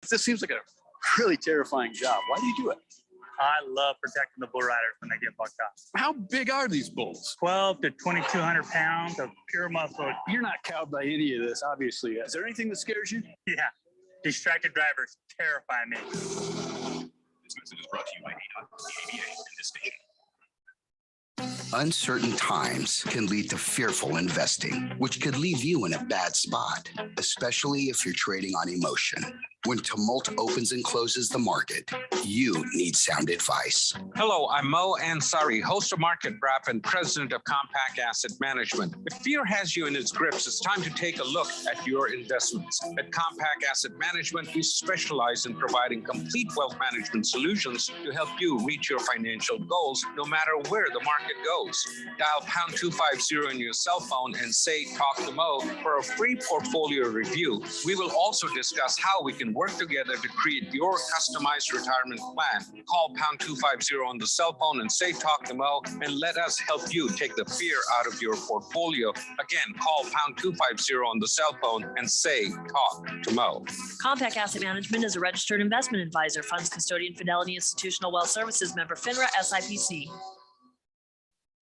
This seems like a really terrifying job. Why do you do it? I love protecting the bull riders when they get bucked up. How big are these bulls? 12 to 2,200 pounds of pure muscle. You're not cowed by any of this, obviously. Is there anything that scares you? Yeah. Distracted drivers terrify me. This message is brought to you by ADA and this station. Uncertain times can lead to fearful investing, which could leave you in a bad spot, especially if you're trading on emotion. When tumult opens and closes the market, you need sound advice. Hello, I'm Mo Ansari, host of Market Wrap and president of Compact Asset Management. If fear has you in its grips, it's time to take a look at your investments. At Compact Asset Management, we specialize in providing complete wealth management solutions to help you reach your financial goals, no matter where the market goes. Dial pound 250 on your cell phone and say, talk to Mo for a free portfolio review. We will also discuss how we can work together to create your customized retirement plan. Call pound 250 on the cell phone and say talk to Mo, and let us help you take the fear out of your portfolio. Again, call pound 250 on the cell phone and say talk to Mo. Compact Asset Management is a registered investment advisor, funds custodian, Fidelity Institutional Wealth Services, member FINRA SIPC.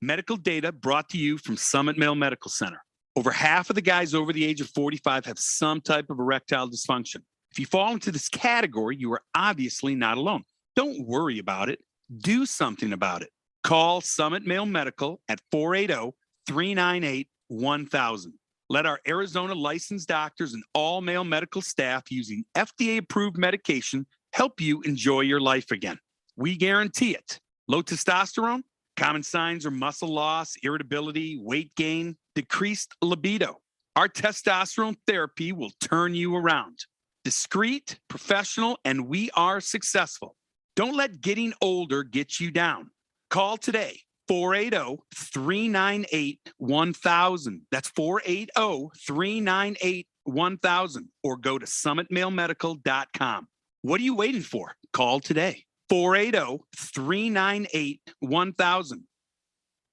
Medical data brought to you from Summit Male Medical Center. Over half of the guys over the age of 45 have some type of erectile dysfunction. If you fall into this category, you are obviously not alone. Don't worry about it. Do something about it. Call Summit Male Medical at 480-398-1000. Let our Arizona licensed doctors and all male medical staff using FDA-approved medication help you enjoy your life again. We guarantee it. Low testosterone? Common signs are muscle loss, irritability, weight gain, decreased libido. Our testosterone therapy will turn you around. Discreet, professional, and we are successful. Don't let getting older get you down. Call today, 480-398-1000. That's 480-398-1000, or go to summitmalemedical.com. What are you waiting for? Call today. 480-398-1000.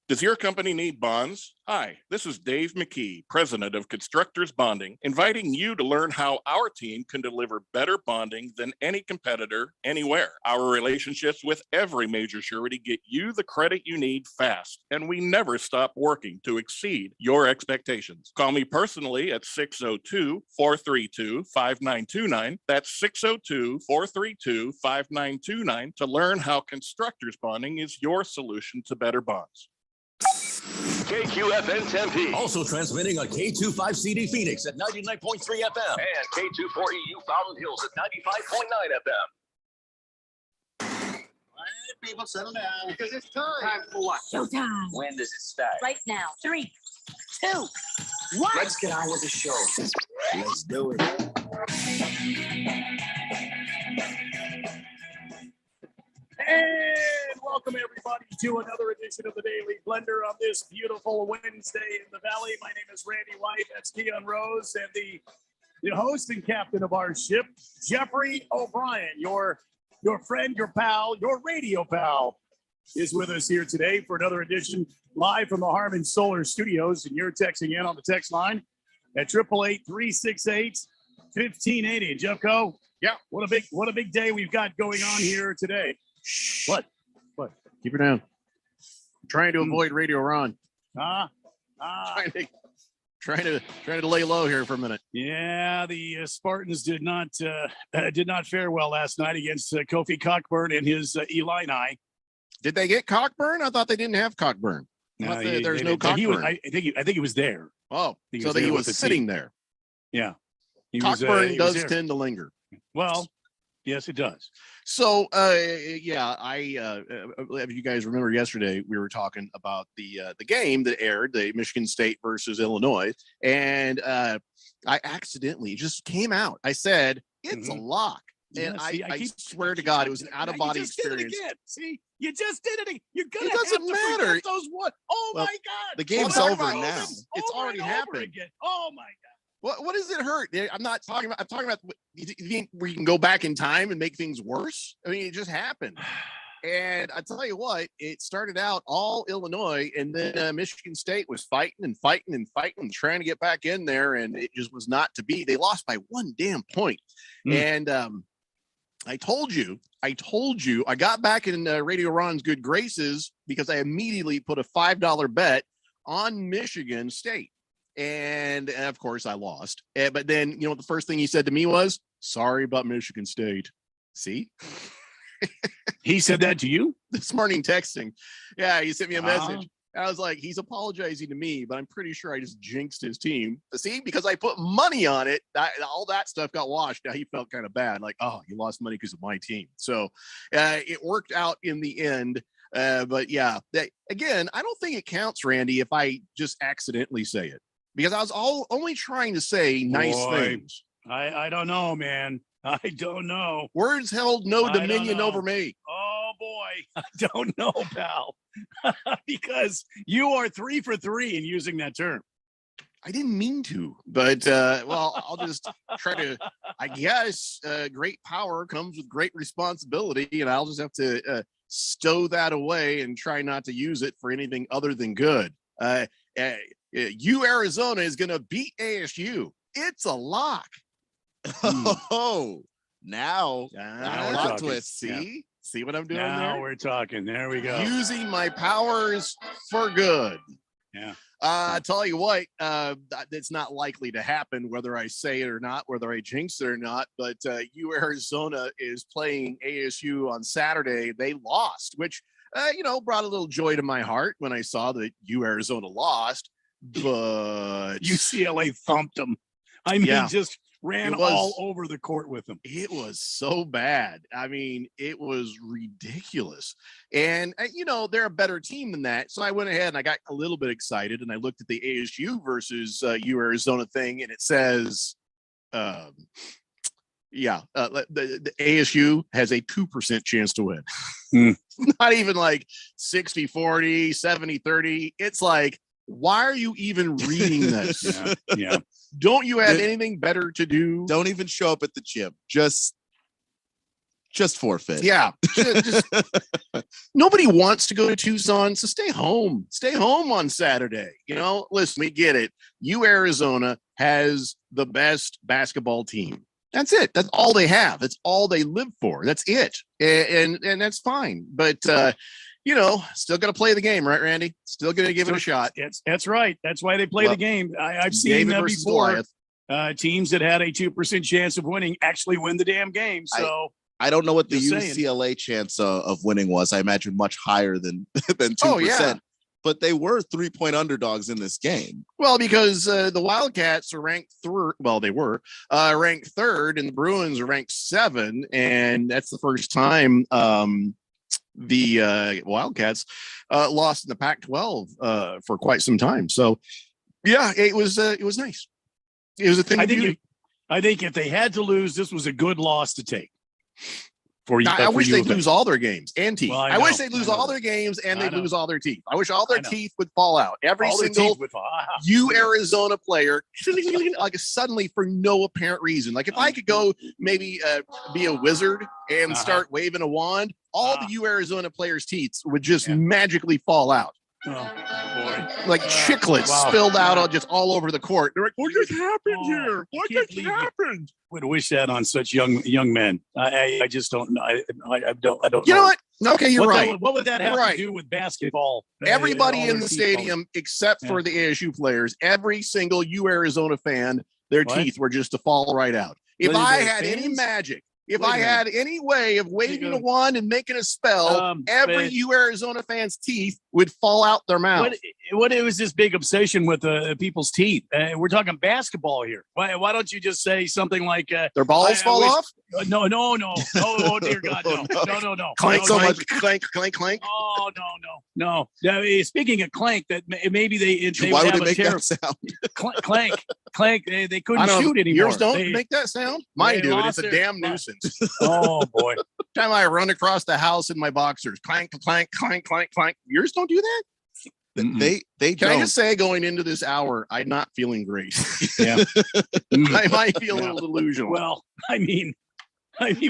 Does your company need bonds? Hi, this is Dave McKee, president of Constructors Bonding, inviting you to learn how our team can deliver better bonding than any competitor anywhere. Our relationships with every major surety get you the credit you need fast, and we never stop working to exceed your expectations. Call me personally at 602-432-5929. That's 602-432-5929 to learn how Constructors Bonding is your solution to better bonds. KQFN Tempe. Also transmitting on K25CD Phoenix at 99.3 FM. And K24EU Fountain Hills at 95.9 FM. People settle down. Because it's time. Time for what? Showtime. When does it start? Right now. 3, 2, 1. Let's get on with the show. Let's do it. And welcome everybody to another edition of the Daily Blender on this beautiful Wednesday in the Valley. My name is Randy White. That's Keon Rose, and the host and captain of our ship, Jeffrey O'Brien, your friend, your pal, your radio pal, is with us here today for another edition live from the Harmon Solar Studios. And you're texting in on the text line at 888-368-1580. Jeffco, yeah, what a big day we've got going on here today. What? Keep her down. Trying to avoid Radio Ron. Trying to lay low here for a minute. Yeah, the Spartans did not fare well last night against Kofi Cockburn and his Illini. Did they get Cockburn? I thought they didn't have Cockburn. There's no Cockburn. I think he was there. Oh, so he was sitting there. Yeah, Cockburn does tend to linger. Well, yes, it does. So, if you guys remember yesterday, we were talking about the game that aired, the Michigan State versus Illinois, and I accidentally, it just came out. I said, it's a lock. And I swear to God, it was an out-of-body experience. See, you just did it again. You're gonna. It doesn't matter. Those what? Oh my God! The game's over now. It's already happened. Oh my God! What does it hurt? I'm not talking about. I'm talking about where you can go back in time and make things worse. I mean, it just happened. And I tell you what, it started out all Illinois, and then Michigan State was fighting, trying to get back in there, and it just was not to be. They lost by one damn point. And I told you. I got back in Radio Ron's good graces because I immediately put a $5 bet on Michigan State. And of course, I lost. But then, you know, the first thing he said to me was, sorry about Michigan State. See? He said that to you? This morning texting. Yeah, he sent me a message. I was like, he's apologizing to me, but I'm pretty sure I just jinxed his team. See, because I put money on it, all that stuff got washed. Now he felt kind of bad, like, oh, you lost money because of my team. So it worked out in the end. But yeah, again, I don't think it counts, Randy, if I just accidentally say it, because I was only trying to say nice things. I don't know, man. I don't know. Words held no dominion over me. Oh boy, I don't know, pal. Because you are 3 for 3 in using that term. I didn't mean to, but well, I'll just try to. I guess great power comes with great responsibility, and I'll just have to stow that away and try not to use it for anything other than good. Arizona is going to beat ASU. It's a lock. Oh, now plot twist. See what I'm doing now there? We're talking. There we go. Using my powers for good. Yeah. I tell you what, it's not likely to happen, whether I say it or not, whether I jinx it or not. But Arizona is playing ASU on Saturday. They lost, which brought a little joy to my heart when I saw that Arizona lost. But UCLA thumped them. I mean, just ran all over the court with them. It was so bad. I mean, it was ridiculous. And, they're a better team than that. So I went ahead and I got a little bit excited and I looked at the ASU versus Arizona thing, and it says, the ASU has a 2% chance to win. Not even like 60-40, 70-30. It's like, why are you even reading this? Yeah. Don't you have anything better to do? Don't even show up at the gym. Just forfeit. Yeah. Just, nobody wants to go to Tucson, so stay home. Stay home on Saturday. Listen, we get it. Arizona has the best basketball team. That's it. That's all they have. That's all they live for. That's it. And that's fine. But still got to play the game, right, Randy? Still going to give it a shot. That's right. That's why they play the game. I've seen that before. Teams that had a 2% chance of winning actually win the damn game. So I don't know what the UCLA chance of winning was. I imagine much higher than 2%. Oh, yeah. But they were 3-point underdogs in this game. Well, because the Wildcats are ranked third. Well, they were ranked third, and the Bruins are ranked 7. And that's the first time the Wildcats lost in the Pac-12 for quite some time. So, yeah, it was nice. It was a thing. I think if they had to lose, this was a good loss to take. I wish they'd lose all their games and teeth. Well, I wish they'd lose all their games and they'd lose all their teeth. I wish all their teeth would fall out. Every single Arizona player, like suddenly for no apparent reason. Like if I could go maybe be a wizard and start waving a wand, all the Arizona players' teeth would just magically fall out. Oh, boy. Like chiclets spilled out just all over the court. They're like, what just happened here? What just happened? Would wish that on such young men. I just don't know. I don't know. You know what? Okay, you're right. What would that have to do with basketball? Everybody in the stadium, except for the ASU players, every single Arizona fan, their teeth were just to fall right out. If I had any magic, if I had any way of waving a wand and making a spell, every Arizona fan's teeth would fall out their mouth. What it was this big obsession with people's teeth? We're talking basketball here. Why don't you just say something like their balls fall off? No. Oh dear God, no. Clank so much. Clank. Oh no. Speaking of clank, that maybe they why would have they make that sound? Clank. They couldn't shoot anymore. Yours don't make that sound. Mine do. It's a damn nuisance. Oh boy. Time I run across the house in my boxers, clank, clank, clank, clank, clank. Yours don't do that? They Can I just say, going into this hour, I'm not feeling great. Yeah. I might feel a little delusional. Well, I mean,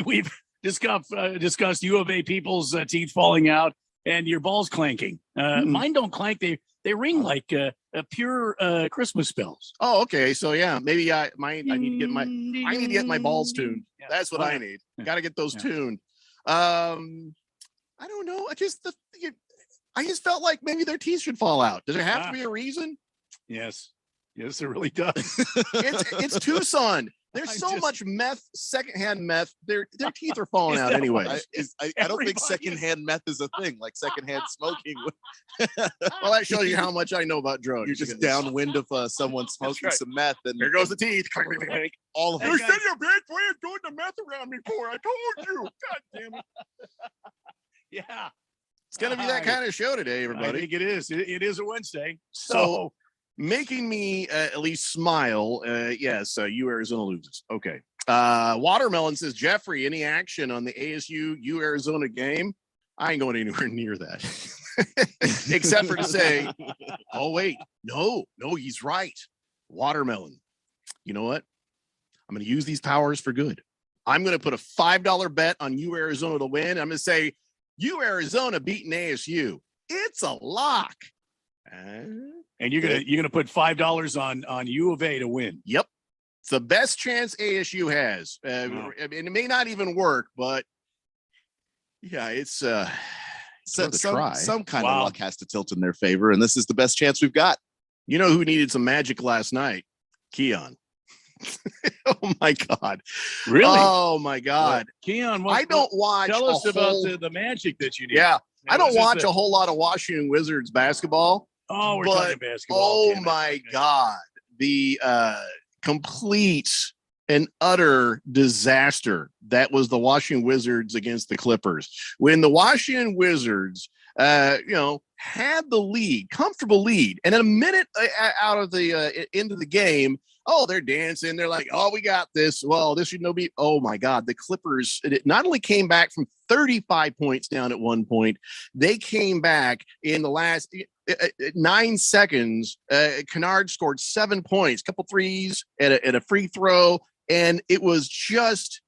we've discussed U of A people's teeth falling out and your balls clanking. Mine don't clank. They ring like a pure Christmas bells. Oh, okay. So yeah, maybe I need to get my balls tuned. Yeah. That's what I need. Got to get those tuned. I don't know. I just felt like maybe their teeth should fall out. Does it have to be a reason? Yes, it really does. It's Tucson. There's so much meth, secondhand meth. Their teeth are falling out anyway. I don't think secondhand meth is a thing, like secondhand smoking. Well, that shows you how much I know about drugs. You're just downwind of someone smoking some meth, and there goes the teeth. All of You them. said you're big for doing the meth around me for. I told you. God damn it. Yeah. It's going to be that kind of show today, I everybody. think it is. It is a Wednesday. So making me at least smile. Yes, U Arizona loses. Okay. Watermelon says, Jeffrey, any action on the ASU U Arizona game? I ain't going anywhere near that. Except for to say, oh, wait, no, he's right. Watermelon. You know what? I'm going to use these powers for good. I'm going to put a $5 bet on U Arizona to win. I'm going to say, U Arizona beating ASU. It's a lock. And you're gonna put $5 on U of A to win. Yep, it's the best chance ASU has. And it may not even work, but yeah, it's some kind of luck has to tilt in their favor, and this is the best chance we've got. You know who needed some magic last night? Keon. Oh my God! Really? Oh my God! Keon, I don't watch. Tell us about the magic that you need. Yeah, I don't watch a whole lot of Washington Wizards basketball. Oh, we're talking basketball. Oh my God! The complete and utter disaster that was the Washington Wizards against the Clippers. When the Washington Wizards, had the lead, comfortable lead, and then a minute out of the into the game. Oh, they're dancing. They're like, oh, we got this. Well, this should no be. Oh, my God. The Clippers not only came back from 35 points down at one point, they came back in the last 9 seconds. Kennard scored 7 points, couple threes and a free throw. And it was just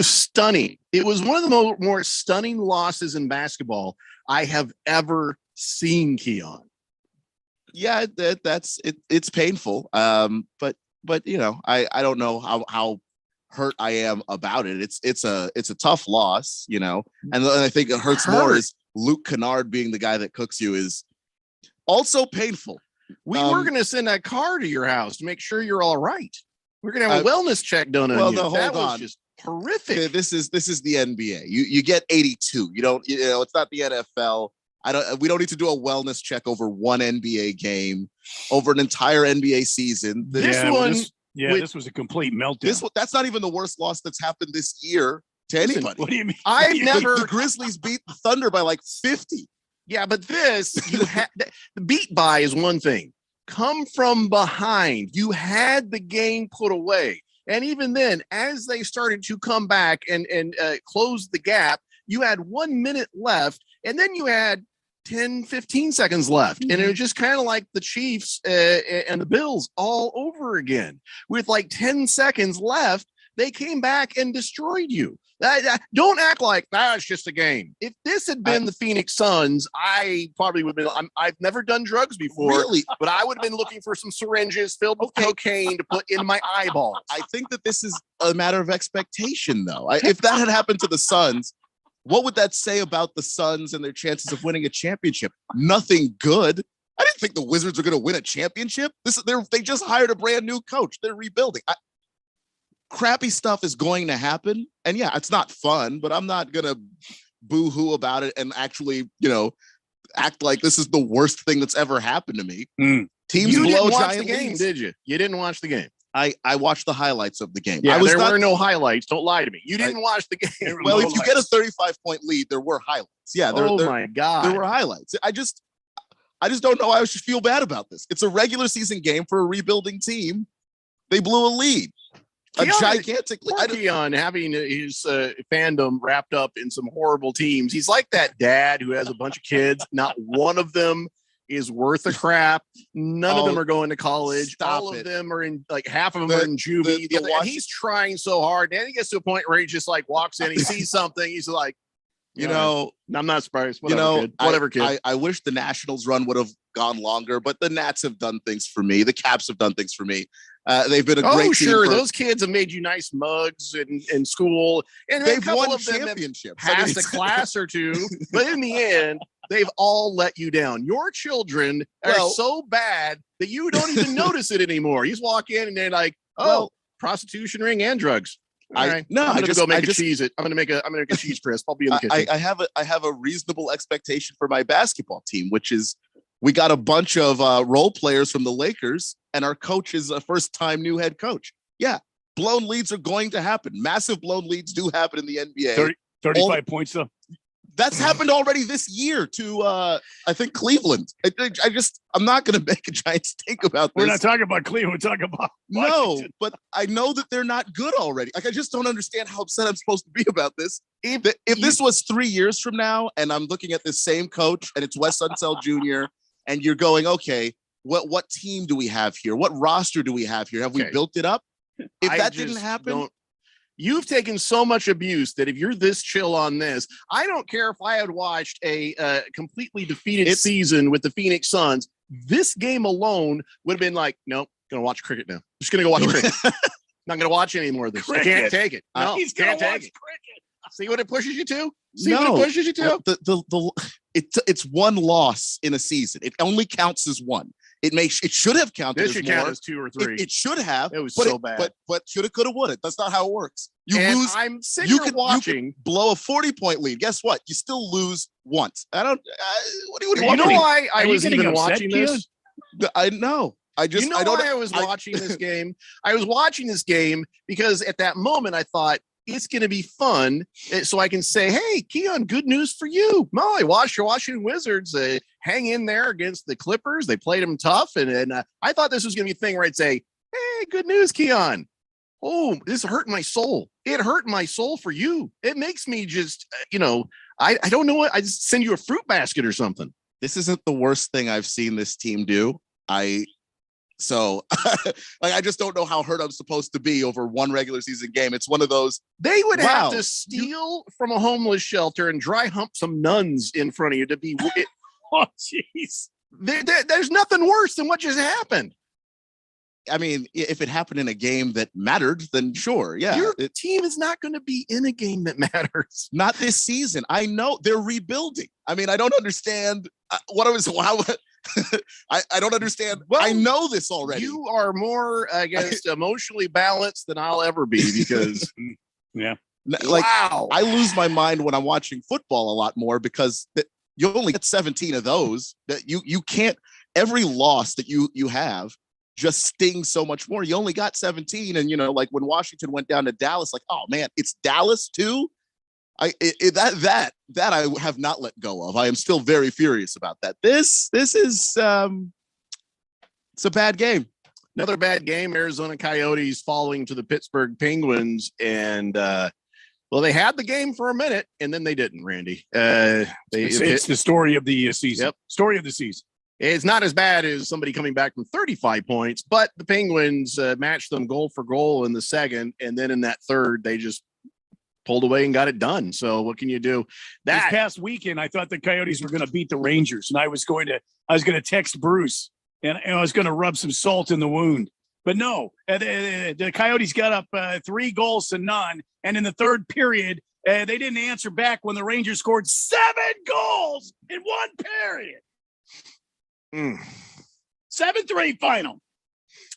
stunning. It was one of the more stunning losses in basketball I have ever seen, Keon. Yeah, that's it. It's painful. But I don't know how hurt I am about it. It's a tough loss, and I think it hurts more is Luke Kennard being the guy that cooks you is also painful. We were going to send that car to your house to make sure you're all right. We're going to have a wellness check done on you. Hold on. Just horrific. This is the NBA. You get 82. You don't. It's not the NFL. We don't need to do a wellness check over one NBA game, over an entire NBA season. This was a complete meltdown. That's not even the worst loss that's happened this year to anybody. What do you mean? The Grizzlies beat the Thunder by like 50. Yeah, but this the beat by is one thing. Come from behind. You had the game put away. And even then, as they started to come back and close the gap, you had 1 minute left, and then you had 10, 15 seconds left. And it was just kind of like the Chiefs and the Bills all over again. With like 10 seconds left, they came back and destroyed you. Don't act like it's just a game. If this had been the Phoenix Suns, I probably would have been. I've never done drugs before, really? But I would have been looking for some syringes filled with cocaine to put in my eyeballs. I think that this is a matter of expectation, though. If that had happened to the Suns, what would that say about the Suns and their chances of winning a championship? Nothing good. I didn't think the Wizards were going to win a championship. They just hired a brand new coach. They're rebuilding. Crappy stuff is going to happen. And yeah, it's not fun, but I'm not going to boo-hoo about it and actually, act like this is the worst thing that's ever happened to me. Teams you blow didn't watch giant the game, leads. did you? You didn't watch the game. I watched the highlights of the game. Yeah, there were no highlights. Don't lie to me. You didn't watch the game. Well, if you get a 35-point lead, there were highlights. Yeah. My God. There were highlights. I just don't know. I should feel bad about this. It's a regular season game for a rebuilding team. They blew a lead. Gigantic lead. Keon having his fandom wrapped up in some horrible teams. He's like that dad who has a bunch of kids. Not one of them is worth a crap. None of them are going to college. All of them are in, like, half of them are in juvie. And he's trying so hard. And he gets to a point where he just like walks in, he sees something, he's like, I'm not surprised. Whatever, kid. I wish the Nationals run would have gone longer, but the Nats have done things for me. The Caps have done things for me. They've been a Oh, great team. sure. for- Those kids have made you nice mugs in school. And a They've couple won of them have championships. I mean, passed a it's- class or two. But in the end, they've all let you down. Your children are Well- so bad that you don't even notice it anymore. You just walk in and they're like, oh, Well- prostitution ring and drugs. All I- right. no, I'm I gonna just- go make I a just- cheese. I'm gonna make a cheese crisp. I'll be in the kitchen. I have a reasonable expectation for my basketball team, which is we got a bunch of role players from the Lakers, and our coach is a first-time new head coach. Yeah, blown leads are going to happen. Massive blown leads do happen in the NBA. 35 points though. That's happened already this year to I think Cleveland. I'm not going to make a giant stink about this. We're not talking about Cleveland. We're talking about No, Washington. but I know that they're not good already. Like I just don't understand how upset I'm supposed to be about this. If this was 3 years from now, and I'm looking at this same coach, and it's Wes Unseld Jr., and you're going, okay, what team do we have here? What roster do we have here? Have we Okay. built it up? If I that just didn't happen, you've taken so much abuse that if you're this chill on this, I don't care if I had watched a completely defeated season with the Phoenix Suns. This game alone would have been like, nope, gonna watch cricket now. Just gonna go watch cricket. Not gonna watch any more of this. I can't Cricket. take it. No, He's gonna can't take watch it. cricket. See what it pushes you to? See no. what it pushes you to? It's one loss in a season. It only counts as one. It should have counted This as should more. count as 2 or 3. It should have. It was but so bad. But shoulda, coulda, woulda. That's not how it works. You And lose. I'm sitting You here could watching. blow a 40-point lead. Guess what? You still lose once. I don't. What do you You want know me to- why I Are you was getting even upset, watching Keon? this? I know. I just. You know I don't. why I was watching this game? I was watching this game because at that moment I thought it's going to be fun, so I can say, "Hey, Keon, good news for you. Molly, watch your Washington Wizards hang in there against the Clippers. They played them tough, and I thought this was going to be a thing where I'd say, "Hey, good news, Keon. Oh, this hurt my soul. It hurt my soul for you. It makes me just, I don't know what. I just send you a fruit basket or something." This isn't the worst thing I've seen this team do. I just don't know how hurt I'm supposed to be over one regular season game. It's one of those. They would Wow. have to steal from a homeless shelter and dry hump some nuns in front of you to be. Oh, jeez. There's nothing worse than what just happened. I mean, if it happened in a game that mattered, then sure, yeah. Your team is not going to be in a game that matters. Not this season. I know they're rebuilding. I mean, I don't understand what I was. How, I don't understand. Well, I know this already. You are more, I guess, emotionally balanced than I'll ever be because, yeah. Like, wow. I lose my mind when I'm watching football a lot more because you only get 17 of those. That you can't. Every loss that you have just stings so much more. You only got 17, and like when Washington went down to Dallas, like, oh man, it's Dallas too. That I have not let go of. I am still very furious about that. This is it's a bad game. Another bad game. Arizona Coyotes falling to the Pittsburgh Penguins, and they had the game for a minute, and then they didn't. Randy, It's the story of the season. Yep. Story of the season. It's not as bad as somebody coming back from 35 points, but the Penguins matched them goal for goal in the second, and then in that third, they just pulled away and got it done. So what can you do? This past weekend, I thought the Coyotes were going to beat the Rangers, and I was going to text Bruce, and I was going to rub some salt in the wound. But no, the Coyotes got up 3-0, and in the third period, they didn't answer back when the Rangers scored 7 goals in one period. 7-3 final.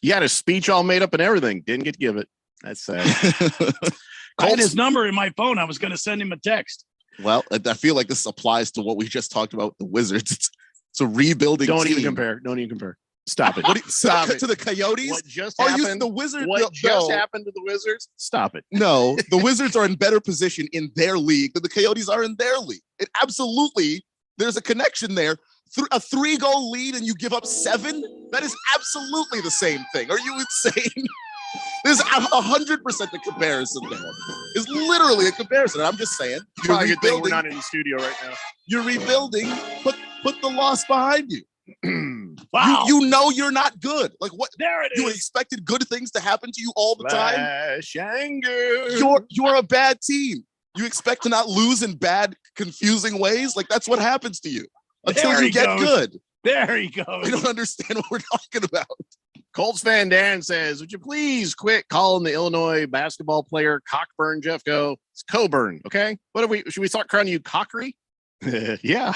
You had a speech all made up and everything. Didn't get to give it. That's sad. I had his number in my phone. I was going to send him a text. Well, I feel like this applies to what we just talked about with the Wizards. It's a rebuilding. Don't even team. compare. Stop it. Stop it to the Coyotes. What just Oh, happened? the Wizards. What just happened to the Wizards? Stop it. No, the Wizards are in better position in their league than the Coyotes are in their league. It absolutely, there's a connection there. A 3-goal lead and you give up 7? That is absolutely the same thing. Are you insane? There's 100% the comparison there. It's literally a comparison. I'm just saying. You're Probably a good thing we're rebuilding. not in the studio right now. You're rebuilding. Put the loss behind you. Wow. You know you're not good. Like what? There it You is. expected good things to happen to you all the time. Flash anger. You're a bad team. You expect to not lose in bad, confusing ways. Like that's what happens to you until There you he get goes. good. There he goes. I don't understand what we're talking about. Colts fan Dan says, would you please quit calling the Illinois basketball player Cockburn, Jeffco? It's Coburn, okay? Should we start calling you Cockery? Yeah.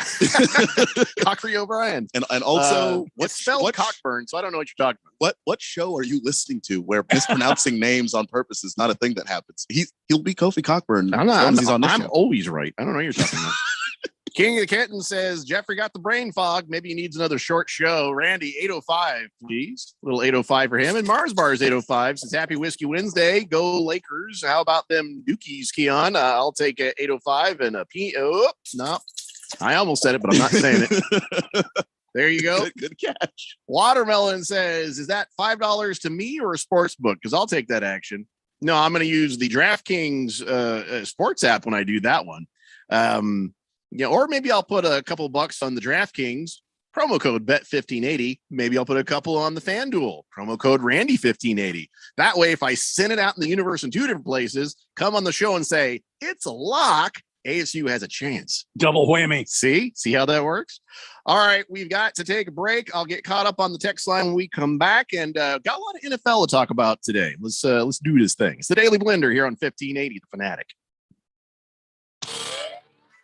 Cockery O'Brien. And also, it's spelled Cockburn, so I don't know what you're talking about. What show are you listening to where mispronouncing names on purpose is not a thing that happens? He'll be Kofi Cockburn. I'm always right. I don't know what you're talking about. King of the Kitten says, Jeffrey got the brain fog. Maybe he needs another short show. Randy, 805, please. Little 805 for him. And Mars Bars 805 says, Happy Whiskey Wednesday. Go Lakers. How about them Dookies, Keon? I'll take a 805 and a P. Oh, no. I almost said it, but I'm not saying it. There you go. Good catch. Watermelon says, is that $5 to me or a sports book? Because I'll take that action. No, I'm going to use the DraftKings sports app when I do that one. Yeah, or maybe I'll put a couple bucks on the DraftKings promo code Bet1580. Maybe I'll put a couple on the FanDuel promo code Randy1580. That way, if I send it out in the universe in two different places, come on the show and say it's a lock, ASU has a chance. Double whammy. See how that works? All right, we've got to take a break. I'll get caught up on the text line when we come back, and got a lot of NFL to talk about today. Let's do this thing. It's the Daily Blender here on 1580, The Fanatic.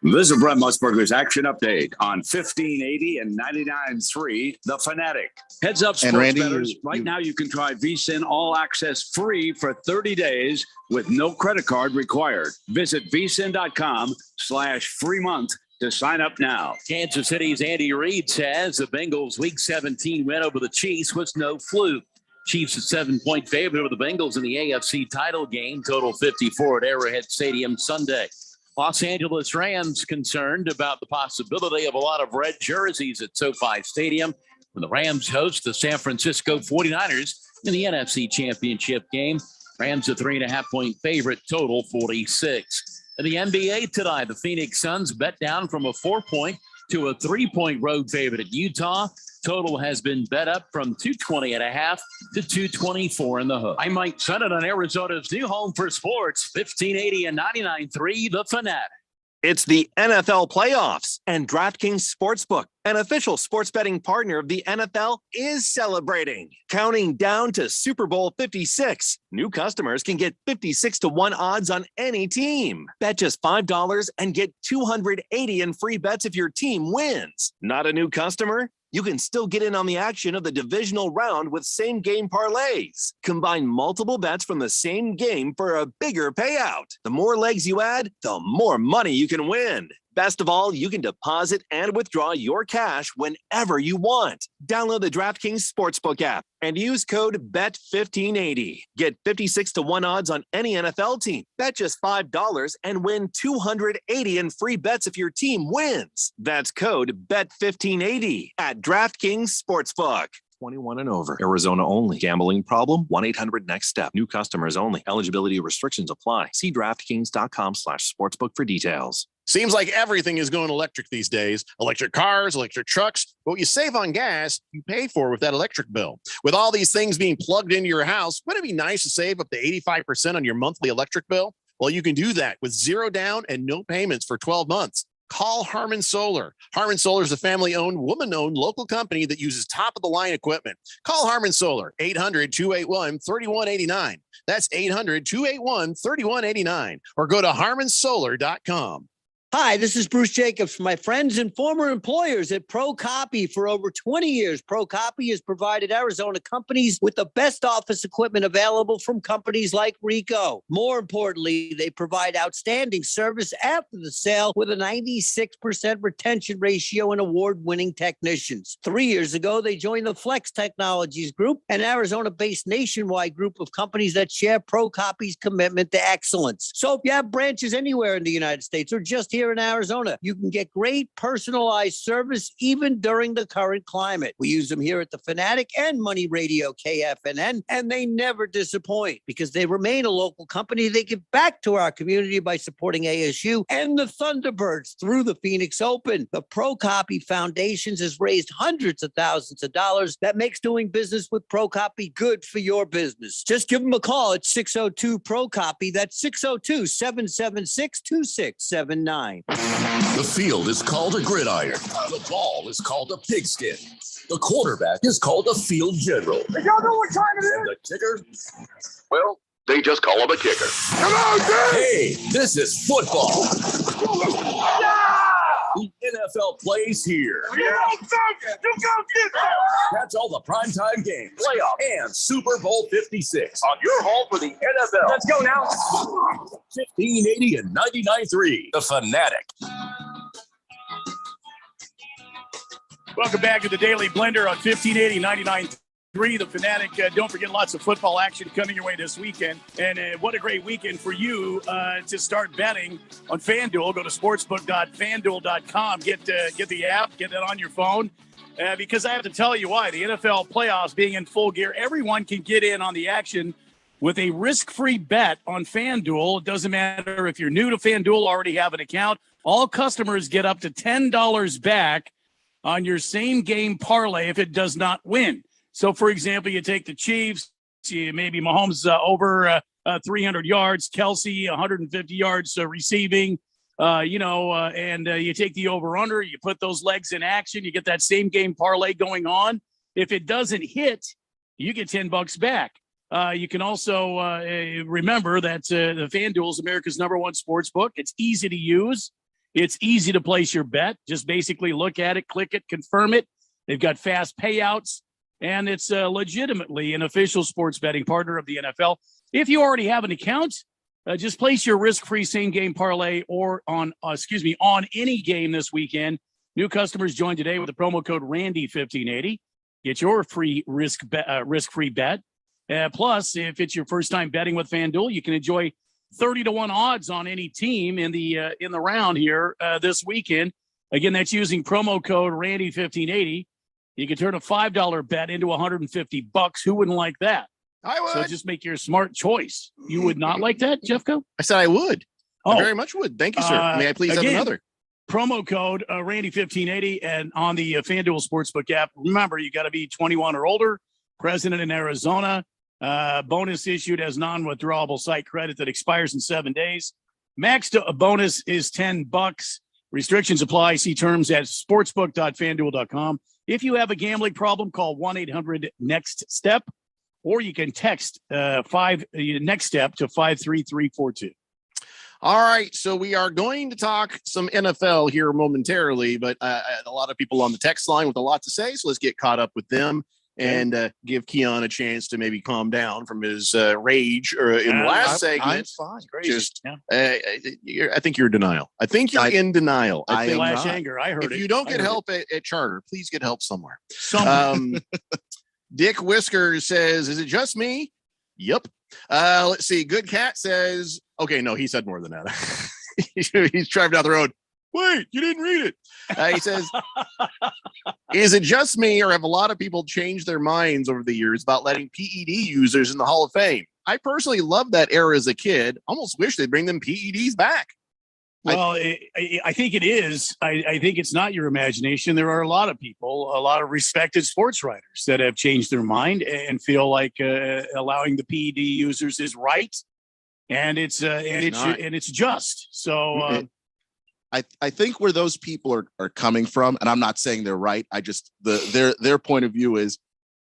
This is Brent Musburger's Action Update on 1580 and 99.3 The Fanatic. Heads up, sports Randy, bettors. Right now, you can try VSiN All Access free for 30 days with no credit card required. Visit vsin.com/free month to sign up now. Kansas City's Andy Reid says the Bengals' Week 17 win over the Chiefs was no fluke. Chiefs a 7-point favorite over the Bengals in the AFC title game. Total 54 at Arrowhead Stadium Sunday. Los Angeles Rams concerned about the possibility of a lot of red jerseys at SoFi Stadium when the Rams host the San Francisco 49ers in the NFC Championship game. Rams a 3.5-point favorite, total 46. In the NBA tonight, the Phoenix Suns bet down from a 4-point to a 3-point road favorite at Utah. Total has been bet up from 220.5 to 224 in the hook. I'm Mike Sennett on Arizona's new home for sports, 1580 and 99.3 The Fanatic. It's the NFL playoffs, and DraftKings Sportsbook, an official sports betting partner of the NFL, is celebrating. Counting down to Super Bowl 56. New customers can get 56-1 odds on any team. Bet just $5 and get $280 in free bets if your team wins. Not a new customer? You can still get in on the action of the divisional round with same-game parlays. Combine multiple bets from the same game for a bigger payout. The more legs you add, the more money you can win. Best of all, you can deposit and withdraw your cash whenever you want. Download the DraftKings Sportsbook app and use code BET1580. Get 56-1 odds on any NFL team. Bet just $5 and win $280 in free bets if your team wins. That's code BET1580 at DraftKings Sportsbook. 21 and over. Arizona only. Gambling problem? 1-800-NEXT-STEP. New customers only. Eligibility restrictions apply. See DraftKings.com/sportsbook for details. Seems like everything is going electric these days. Electric cars, electric trucks. But what you save on gas, you pay for with that electric bill. With all these things being plugged into your house, wouldn't it be nice to save up to 85% on your monthly electric bill? Well, you can do that with zero down and no payments for 12 months. Call Harmon Solar. Harmon Solar is a family-owned, woman-owned local company that uses top-of-the-line equipment. Call Harmon Solar, 800-281-3189. That's 800-281-3189. Or go to harmonsolar.com. Hi, this is Bruce Jacobs from my friends and former employers at ProCopy. For over 20 years, ProCopy has provided Arizona companies with the best office equipment available from companies like Ricoh. More importantly, they provide outstanding service after the sale with a 96% retention ratio and award-winning technicians. 3 years ago, they joined the Flex Technologies Group, an Arizona-based nationwide group of companies that share ProCopy's commitment to excellence. So if you have branches anywhere in the United States or just here in Arizona, you can get great personalized service even during the current climate. We use them here at The Fanatic and Money Radio KFNN, and they never disappoint because they remain a local company. They give back to our community by supporting ASU and the Thunderbirds through the Phoenix Open. The ProCopy Foundations has raised hundreds of thousands of dollars. That makes doing business with ProCopy good for your business. Just give them a call at 602-PROCOPY. That's 602-776-2679. line. The field is called a gridiron. The ball is called a pigskin. The quarterback is called a field general. Y'all know what time it is? And the kicker? Well, they just call him a kicker. Come on, dude! Hey, this is football. The NFL plays here. Catch all the primetime games, playoff, and Super Bowl 56 on your home for the NFL. Let's go now. 1580 and 99.3. The Fanatic. Welcome back to the Daily Blender on 1580 99.3. The Fanatic. Don't forget, lots of football action coming your way this weekend. And what a great weekend for you to start betting on FanDuel. Go to sportsbook.fanduel.com. Get the app. Get it on your phone. Because I have to tell you why. The NFL playoffs being in full gear, everyone can get in on the action with a risk-free bet on FanDuel. It doesn't matter if you're new to FanDuel, already have an account. All customers get up to $10 back on your same game parlay if it does not win. So, for example, you take the Chiefs, maybe Mahomes over 300 yards, Kelsey 150 yards receiving, and you take the over-under, you put those legs in action, you get that same game parlay going on. If it doesn't hit, you get $10 back. You can also remember that the FanDuel is America's #1 sports book. It's easy to use. It's easy to place your bet. Just basically look at it, click it, confirm it. They've got fast payouts, and it's legitimately an official sports betting partner of the NFL. If you already have an account, just place your risk-free same-game parlay or on any game this weekend. New customers join today with the promo code RANDY1580. Get your free risk-free bet. Plus, if it's your first time betting with FanDuel, you can enjoy 30-1 odds on any team in the round here this weekend. Again, that's using promo code Randy1580. You can turn a $5 bet into $150. Who wouldn't like that? I would. So just make your smart choice. You would not like that, Jeffco? I said I would. Oh. I very much would. Thank you, sir. May I please have another? Promo code Randy1580 and on the FanDuel Sportsbook app. Remember, you got to be 21 or older, present in Arizona. Bonus issued as non-withdrawable site credit that expires in 7 days. Max bonus is $10. Restrictions apply. See terms at sportsbook.fanduel.com. If you have a gambling problem, call 1-800-NEXT-STEP, or you can text next step to 53342. All right, so we are going to talk some NFL here momentarily, but a lot of people on the text line with a lot to say, so let's get caught up with them and give Keon a chance to maybe calm down from his rage in the last segment. I'm fine. Just, I think you're in denial. I think you're in denial. I think flash anger. I heard if it. you don't get help at Charter, please get help somewhere. Dick Whisker says, "Is it just me?" Yep. Let's see. Good Cat says, "Okay, no, he said more than that." He's driving down the road. Wait, you didn't read it. He says, "Is it just me, or have a lot of people changed their minds over the years about letting PED users in the Hall of Fame? I personally loved that era as a kid. Almost wish they'd bring them PEDs back." Well, I think it is. I think it's not your imagination. There are a lot of people, a lot of respected sports writers that have changed their mind and feel like allowing the PED users is right, and it's just. So I think where those people are coming from, and I'm not saying they're right. I just their point of view is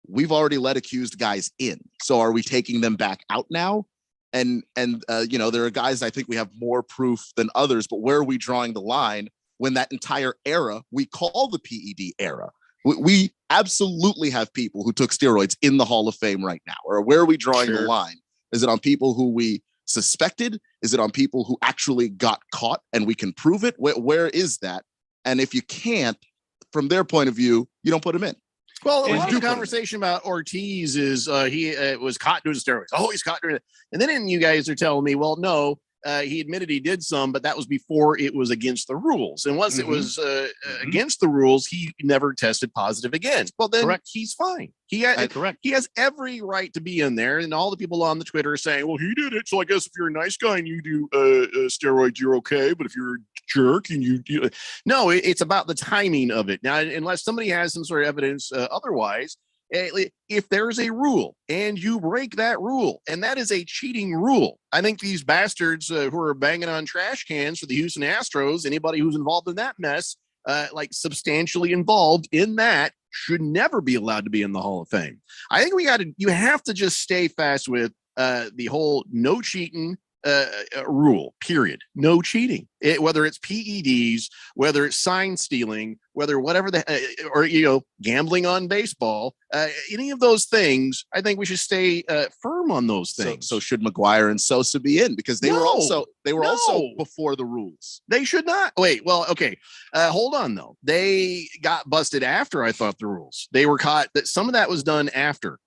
we've already let accused guys in, so are we taking them back out now? And there are guys I think we have more proof than others, but where are we drawing the line when that entire era we call the PED era? We absolutely have people who took steroids in the Hall of Fame right now. Or where are we drawing the line? Is it on people who we suspected? Is it on people who actually got caught and we can prove it? Where is that? And if you can't, from their point of view, you don't put them in. Well, a lot of conversation about Ortiz is he was caught doing steroids. Oh, he's caught doing it. And then you guys are telling me, well, no, he admitted he did some, but that was before it was against the rules. And once it was against the rules, he never tested positive again. Well, then he's fine. He has every right to be in there. And all the people on the Twitter are saying, well, he did it. So I guess if you're a nice guy and you do steroids, you're okay. But if you're a jerk and you do no, it's about the timing of it. Now, unless somebody has some sort of evidence otherwise, If there's a rule and you break that rule, and that is a cheating rule, I think these bastards who are banging on trash cans for the Houston Astros, anybody who's involved in that mess, like substantially involved in that, should never be allowed to be in the Hall of Fame. I think you have to just stay fast with the whole no cheating rule, period. No cheating. Whether it's PEDs, whether it's sign stealing, whatever or gambling on baseball, any of those things, I think we should stay firm on those things. So should McGuire and Sosa be in, because they were also before the rules. They should not. Wait, well, okay. Hold on though. They got busted after, I thought, the rules. They were caught. That some of that was done after.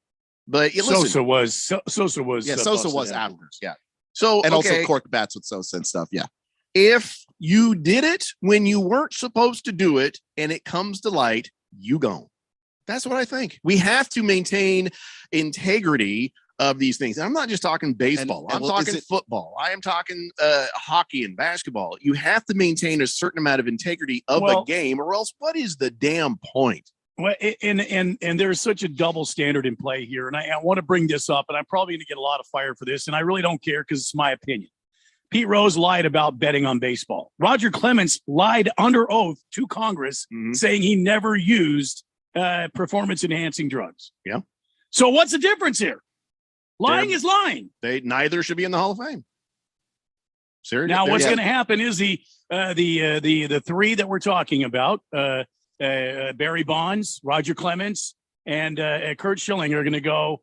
But Sosa was Sosa was after. Yeah. So and also cork bats with Sosa and stuff. Yeah. If you did it when you weren't supposed to do it and it comes to light, you gone. That's what I think. We have to maintain integrity of these things. And I'm not just talking baseball. I'm talking football. I am talking hockey and basketball. You have to maintain a certain amount of integrity of the game, or else what is the damn point? Well, and there's such a double standard in play here. And I want to bring this up, and I'm probably going to get a lot of fire for this. And I really don't care because it's my opinion. Pete Rose lied about betting on baseball. Roger Clemens lied under oath to Congress saying he never used performance enhancing drugs. Yeah. So what's the difference here? Lying is lying. They neither should be in the Hall of Fame. Seriously. Now, what's going to happen is the three that we're talking about, Barry Bonds, Roger Clemens, and Curt Schilling are going to go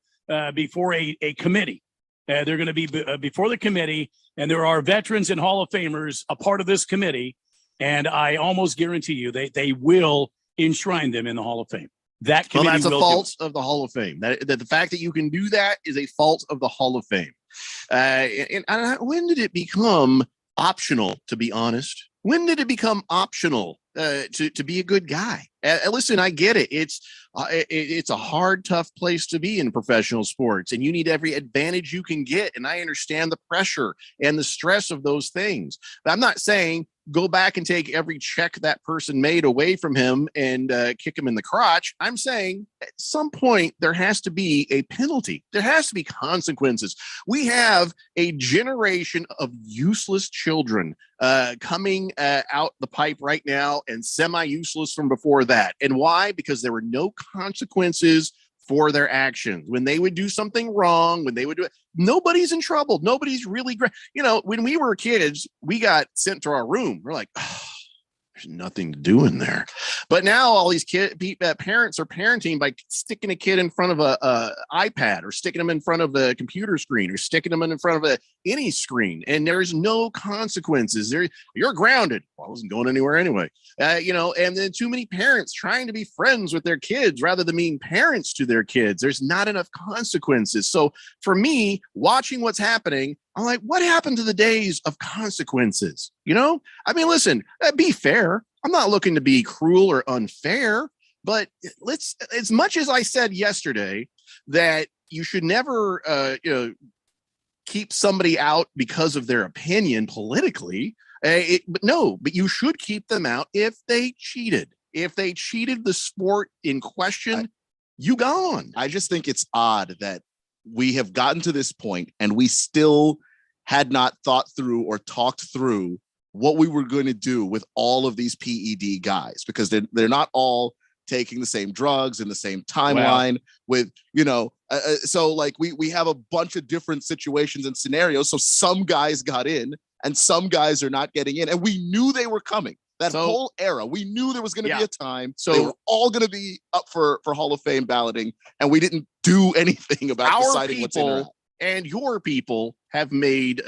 before a committee. They're going to be before the committee, and there are veterans and Hall of Famers a part of this committee, and I almost guarantee you they will enshrine them in the Hall of Fame. That committee that's a will fault of the Hall of Fame. That the fact that you can do that is a fault of the Hall of Fame. And when did it become optional, to be honest? When did it become optional to be a good guy? Listen, I get it. It's a hard, tough place to be in professional sports, and you need every advantage you can get. And I understand the pressure and the stress of those things. But I'm not saying go back and take every check that person made away from him and kick him in the crotch. I'm saying at some point there has to be a penalty. There has to be consequences. We have a generation of useless children coming out the pipe right now, and semi-useless from before that. And why? Because there were no consequences for their actions. When they would do something wrong, when they would do it, nobody's in trouble. Nobody's really great. When we were kids, we got sent to our room. We're like, oh, there's nothing to do in there. But now all these parents are parenting by sticking a kid in front of a iPad, or sticking them in front of a computer screen, or sticking them in front of any screen, and there's no consequences. You're grounded. Well, I wasn't going anywhere anyway. And then too many parents trying to be friends with their kids rather than being parents to their kids. There's not enough consequences. So for me, watching what's happening, I'm like, what happened to the days of consequences? Listen, be fair. I'm not looking to be cruel or unfair, but as much as I said yesterday that you should never, keep somebody out because of their opinion politically. But you should keep them out if they cheated. If they cheated the sport in question, you gone. I just think it's odd that we have gotten to this point and we still had not thought through or talked through what we were going to do with all of these PED guys, because they're not all taking the same drugs in the same timeline with, so like we have a bunch of different situations and scenarios. So some guys got in and some guys are not getting in, and we knew they were coming. That whole era, we knew there was going to be a time. So they were all going to be up for Hall of Fame balloting, and we didn't do anything about deciding what's in or out. And your people have made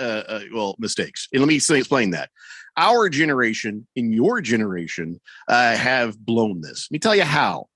mistakes. And let me explain that. Our generation and your generation have blown this. Let me tell you how.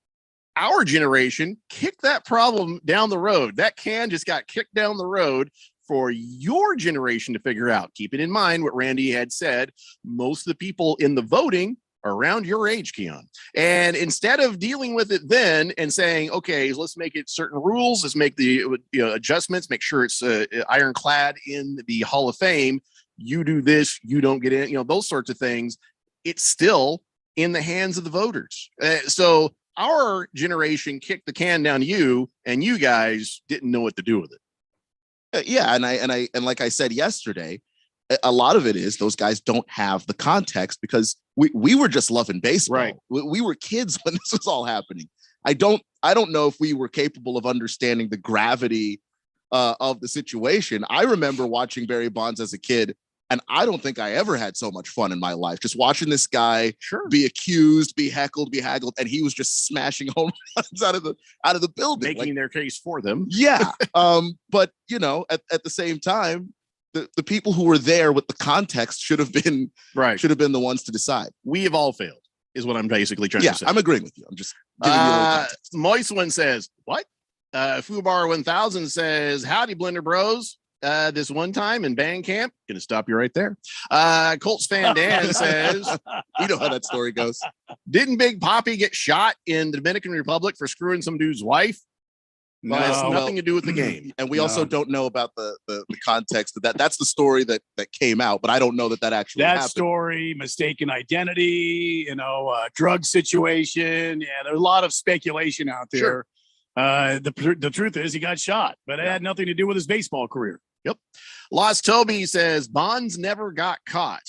Our generation kicked that problem down the road. That can just got kicked down the road for your generation to figure out. Keeping in mind what Randy had said, most of the people in the voting are around your age, Keon. And instead of dealing with it then and saying, okay, let's make it certain rules, let's make the adjustments, make sure it's ironclad in the Hall of Fame, you do this, you don't get in, those sorts of things, it's still in the hands of the voters. So our generation kicked the can down to you, and you guys didn't know what to do with it. Yeah, and like I said yesterday, a lot of it is those guys don't have the context because we were just loving baseball. Right. We were kids when this was all happening. I don't know if we were capable of understanding the gravity of the situation. I remember watching Barry Bonds as a kid, and I don't think I ever had so much fun in my life. Just watching this guy be accused, be heckled, be haggled, and he was just smashing home runs out of the building, making their case for them. Yeah. But you know, at the same time, the people who were there with the context should have been the ones to decide. We have all failed, is what I'm basically trying to say. I'm agreeing with you. I'm just giving you a little context. Moist one says, what? Fubar 1000 says, howdy, Blender Bros. This one time in band camp, gonna stop you right there. Colts fan Dan says, you know how that story goes. Didn't Big Poppy get shot in the Dominican Republic for screwing some dude's wife? Well, it has nothing to do with the game. And we also don't know about the context of that. That's the story that came out, but I don't know that actually happened. Story, mistaken identity, drug situation. Yeah, there's a lot of speculation out there. Sure. The truth is he got shot, but it had nothing to do with his baseball career. Yep. Lost Toby says Bonds never got caught.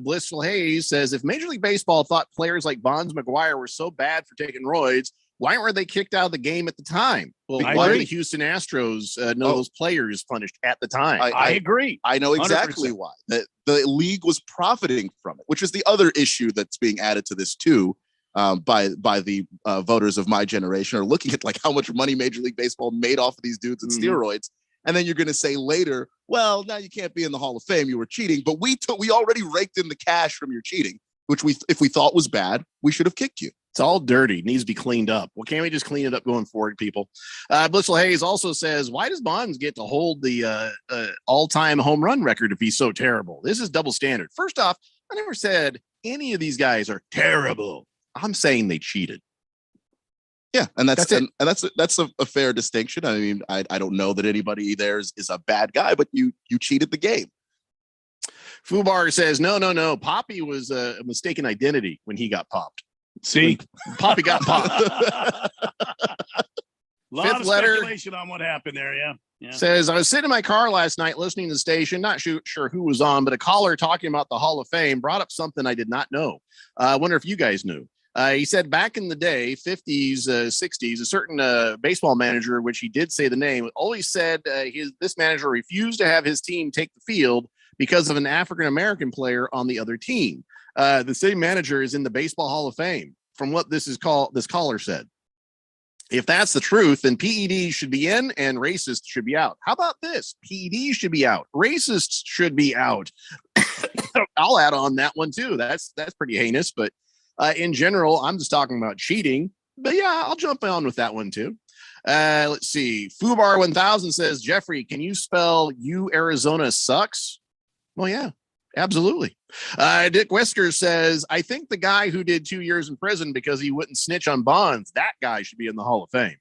Blissful Hayes says if Major League Baseball thought players like Bonds McGuire were so bad for taking roids, why weren't they kicked out of the game at the time? Well, why did the Houston Astros know those players punished at the time? I agree. I know exactly 100%. Why. The league was profiting from it, which is the other issue that's being added to this too. By the voters of my generation are looking at like how much money Major League Baseball made off of these dudes and steroids. And then you're going to say later, well, now you can't be in the Hall of Fame. You were cheating, but we already raked in the cash from your cheating, which if we thought was bad, we should have kicked you. It's all dirty. It needs to be cleaned up. Well, can't we just clean it up going forward, people? Blissful Hayes also says, why does Bonds get to hold the all-time home run record if he's so terrible? This is double standard. First off, I never said any of these guys are terrible. I'm saying they cheated. Yeah, and that's a fair distinction. I mean, I don't know that anybody there is a bad guy, but you cheated the game. Fubar says, no. Poppy was a mistaken identity when he got popped. See, Poppy got popped. Lot of speculation on what happened there. Yeah. Says, I was sitting in my car last night listening to the station, not sure who was on, but a caller talking about the Hall of Fame brought up something I did not know. I wonder if you guys knew. He said back in the day, 50s, 60s, a certain baseball manager, which he did say the name, always said this manager refused to have his team take the field because of an African-American player on the other team. The same manager is in the Baseball Hall of Fame, from what this caller said. If that's the truth, then PEDs should be in and racists should be out. How about this? PEDs should be out. Racists should be out. I'll add on that one too. That's pretty heinous, but in general, I'm just talking about cheating. But yeah, I'll jump on with that one too. Let's see. Fubar 1000 says, Jeffrey, can you spell Arizona sucks? Well, yeah, absolutely. Dick Whiskers says, I think the guy who did 2 years in prison because he wouldn't snitch on Bonds, that guy should be in the Hall of Fame.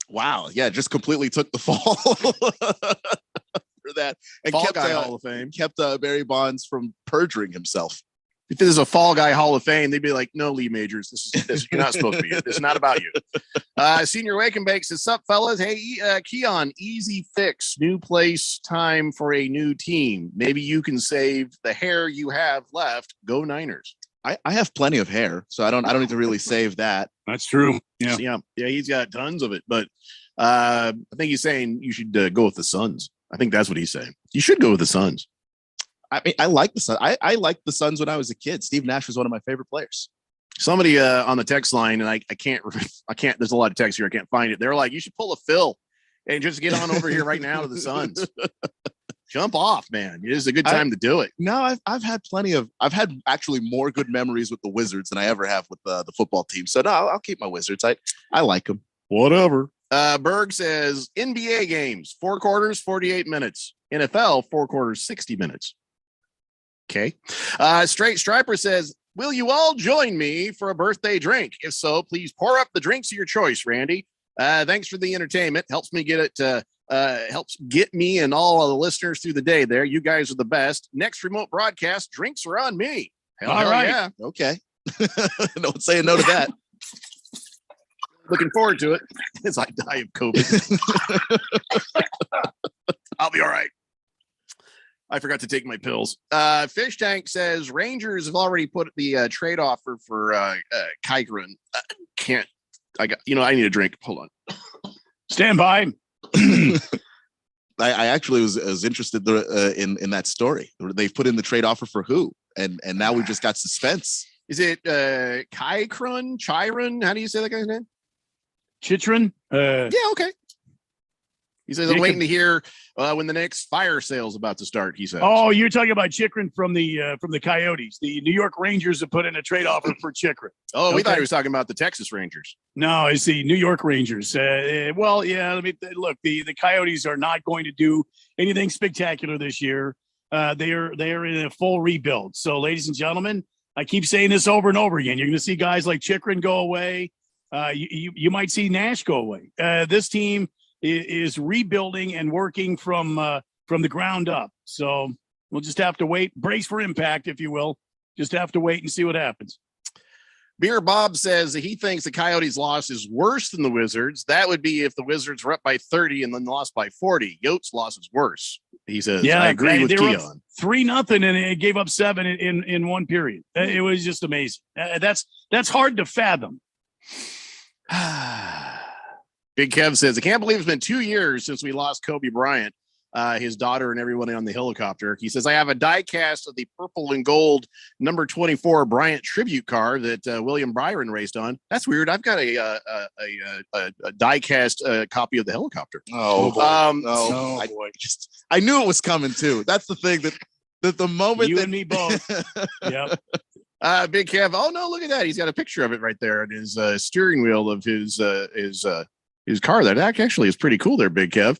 Wow. Yeah, just completely took the fall for that. And Fall Guy Hall of Fame. Kept Barry Bonds from perjuring himself. If this is a Fall Guy Hall of Fame, they'd be like, no, Lee Majors, this you're not supposed to be here. This is not about you. Senior Wake and Bake says, sup, fellas? Hey, Keon, easy fix. New place, time for a new team. Maybe you can save the hair you have left. Go Niners. I have plenty of hair, so I don't need to really save that. That's true. Yeah, he's got tons of it. But I think he's saying you should go with the Suns. I think that's what he's saying. You should go with the Suns. I mean, I like the Suns. I liked the Suns when I was a kid. Steve Nash was one of my favorite players. Somebody on the text line, and I can't. There's a lot of text here. I can't find it. They're like, you should pull a Phil and just get on over here right now to the Suns. Jump off, man. It is a good time to do it. No, I've had actually more good memories with the Wizards than I ever have with the football team. So no, I'll keep my Wizards. I like them. Whatever. Berg says NBA games, 4 quarters, 48 minutes. NFL, 4 quarters, 60 minutes. Okay. Straight Striper says, will you all join me for a birthday drink? If so, please pour up the drinks of your choice, Randy. Thanks for the entertainment. Helps me helps get me and all of the listeners through the day there. You guys are the best. Next remote broadcast, drinks are on me. All right. Yeah. Okay. No one's saying no to that. Looking forward to it as I die of COVID. I'll be all right. I forgot to take my pills. Fish Tank says Rangers have already put the trade offer for Kykron. I need a drink. Hold on. Stand by. I actually was interested in that story. They've put in the trade offer for who, and now we've just got suspense. Is it Kykron? Chiron? How do you say that guy's name? Chitrin? Yeah, okay. He says, I'm waiting to hear when the next fire sale is about to start, he says. Oh, you're talking about Chikrin from the Coyotes. The New York Rangers have put in a trade offer for Chikrin. Oh, we thought he was talking about the Texas Rangers. No, it's the New York Rangers. Well, yeah, look, the Coyotes are not going to do anything spectacular this year. They are in a full rebuild. So, ladies and gentlemen, I keep saying this over and over again. You're going to see guys like Chikrin go away. You might see Nash go away. This team is rebuilding and working from the ground up. So we'll just have to wait, brace for impact, if you will. Just have to wait and see what happens. Beer Bob says that he thinks the Coyotes' loss is worse than the Wizards. That would be if the Wizards were up by 30 and then lost by 40. Yote's loss is worse. He says, yeah, I agree with Keon. 3-0 and it gave up 7 in one period. It was just amazing. That's hard to fathom. Big Kev says, I can't believe it's been 2 years since we lost Kobe Bryant, his daughter and everyone on the helicopter. He says, I have a die cast of the purple and gold number 24 Bryant tribute car that William Byron raced on. That's weird. I've got a die cast copy of the helicopter. Oh, boy. I knew it was coming too. That's the thing that the moment you and me both. Yep. Big Kev. Oh no, look at that. He's got a picture of it right there on his steering wheel of his car. That actually is pretty cool there, Big Kev.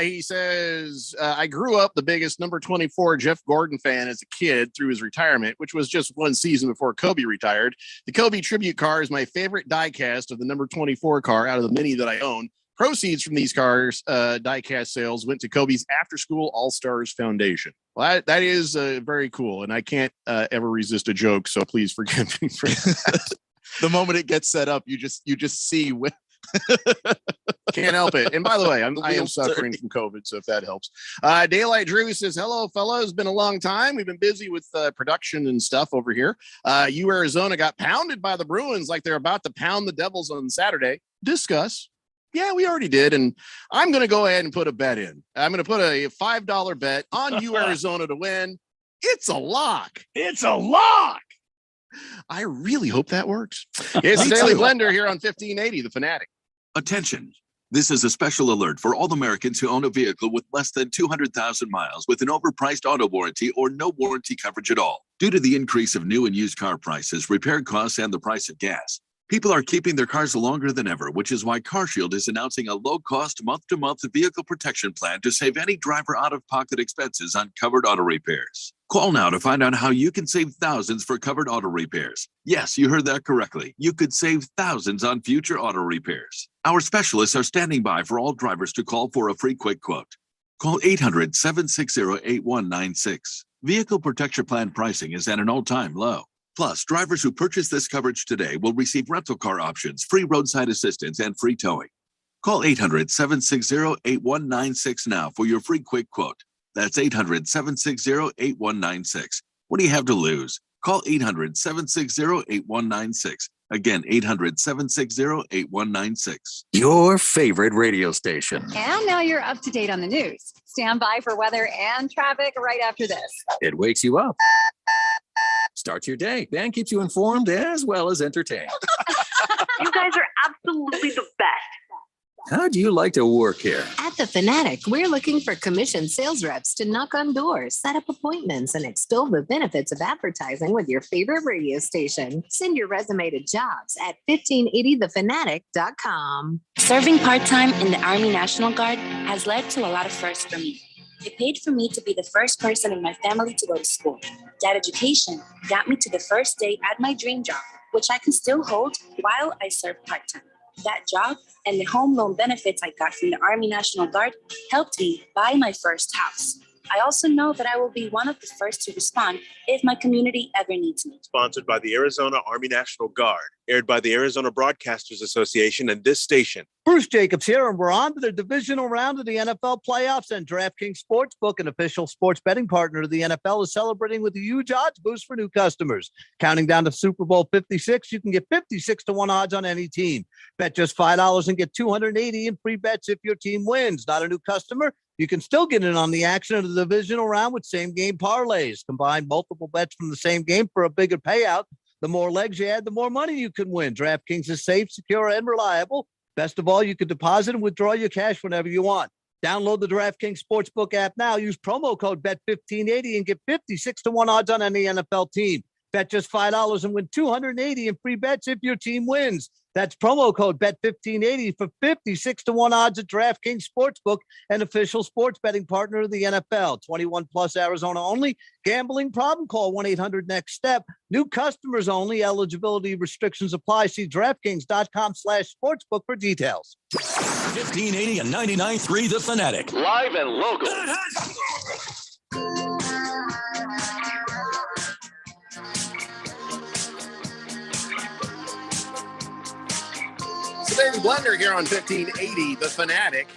He says, I grew up the biggest number 24 Jeff Gordon fan as a kid through his retirement, which was just one season before Kobe retired. The Kobe tribute car is my favorite die-cast of the number 24 car out of the many that I own. Proceeds from these cars, die-cast sales, went to Kobe's after-school All-Stars Foundation. Well, that is very cool, and I can't ever resist a joke, so please forgive me for that. The moment it gets set up, you just see when can't help it. And by the way, I am suffering from COVID, so if that helps. Daylight Drew says, hello, fellas. It's been a long time. We've been busy with production and stuff over here. Arizona got pounded by the Bruins like they're about to pound the Devils on Saturday. Discuss. Yeah, we already did. And I'm going to go ahead and put a bet in. I'm going to put a $5 bet on Arizona to win. It's a lock. It's a lock. I really hope that works. It's the Daily Blender here on 1580, The Fanatic. Attention. This is a special alert for all Americans who own a vehicle with less than 200,000 miles with an overpriced auto warranty or no warranty coverage at all. Due to the increase of new and used car prices, repair costs, and the price of gas, people are keeping their cars longer than ever, which is why CarShield is announcing a low-cost month-to-month vehicle protection plan to save any driver out-of-pocket expenses on covered auto repairs. Call now to find out how you can save thousands for covered auto repairs. Yes, you heard that correctly. You could save thousands on future auto repairs. Our specialists are standing by for all drivers to call for a free quick quote. Call 800-760-8196. Vehicle protection plan pricing is at an all-time low. Plus, drivers who purchase this coverage today will receive rental car options, free roadside assistance, and free towing. Call 800-760-8196 now for your free quick quote. That's 800-760-8196. What do you have to lose? Call 800-760-8196. Again, 800-760-8196. Your favorite radio station. And now you're up to date on the news. Stand by for weather and traffic right after this. It wakes you up, starts your day, and keeps you informed as well as entertained. You guys are absolutely the best. How do you like to work here? At The Fanatic, we're looking for commissioned sales reps to knock on doors, set up appointments, and extol the benefits of advertising with your favorite radio station. Send your resume to jobs at 1580thefanatic.com. Serving part-time in the Army National Guard has led to a lot of firsts for me. It paid for me to be the first person in my family to go to school. That education got me to the first day at my dream job, which I can still hold while I serve part-time. That job and the home loan benefits I got from the Army National Guard helped me buy my first house. I also know that I will be one of the first to respond if my community ever needs me. Sponsored by the Arizona Army National Guard. Aired by the Arizona Broadcasters Association and this station. Bruce Jacobs here, and we're on to the divisional round of the NFL playoffs, and DraftKings Sportsbook, an official sports betting partner of the NFL, is celebrating with a huge odds boost for new customers. Counting down to Super Bowl 56, you can get 56-1 odds on any team. Bet just $5 and get 280 in free bets if your team wins. Not a new customer? You can still get in on the action of the divisional round with same-game parlays. Combine multiple bets from the same game for a bigger payout. The more legs you add, the more money you can win. DraftKings is safe, secure, and reliable. Best of all, you can deposit and withdraw your cash whenever you want. Download the DraftKings Sportsbook app now. Use promo code BET1580 and get 56-1 odds on any NFL team. Bet just $5 and win 280 in free bets if your team wins. That's promo code BET1580 for 56-1 odds at DraftKings Sportsbook, an official sports betting partner of the NFL. 21 plus Arizona only. Gambling problem? Call 1-800-NEXT-STEP. New customers only. Eligibility restrictions apply. See DraftKings.com/sportsbook for details. 1580 and 99.3 The Fanatic. Live and local. Daily Blender here on 1580 The Fanatic.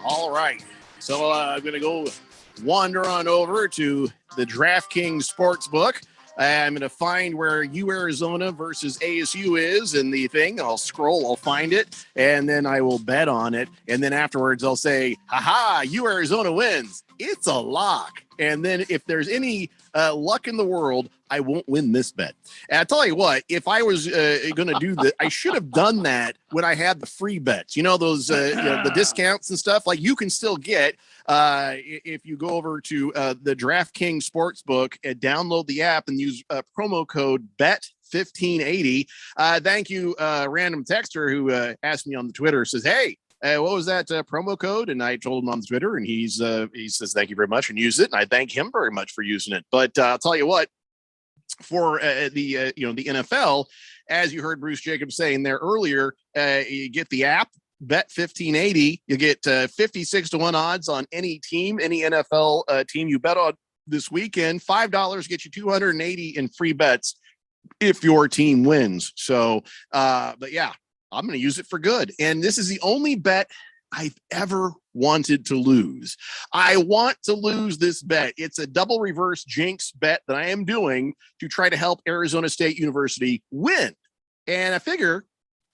All right. So I'm going to go wander on over to the DraftKings Sportsbook. I'm going to find where U Arizona versus ASU is in the thing. I'll scroll, I'll find it, and then I will bet on it. And then afterwards I'll say, haha, U Arizona wins. It's a lock. And then if there's any luck in the world, I won't win this bet. And I tell you what, if I was going to do that, I should have done that when I had the free bets. You know, those the discounts and stuff. Like you can still get if you go over to the DraftKings Sportsbook and download the app and use promo code BET1580. Thank you, random texter who asked me on the Twitter. Says, hey. What was that promo code? And I told him on Twitter, and he says, thank you very much, and use it. And I thank him very much for using it. But I'll tell you what, for the NFL, as you heard Bruce Jacobs saying there earlier, you get the app, Bet 1580. You get 56-1 odds on any team, any NFL team you bet on this weekend. $5 get you 280 in free bets if your team wins. So, but yeah. I'm going to use it for good. And this is the only bet I've ever wanted to lose. I want to lose this bet. It's a double reverse jinx bet that I am doing to try to help Arizona State University win. And I figure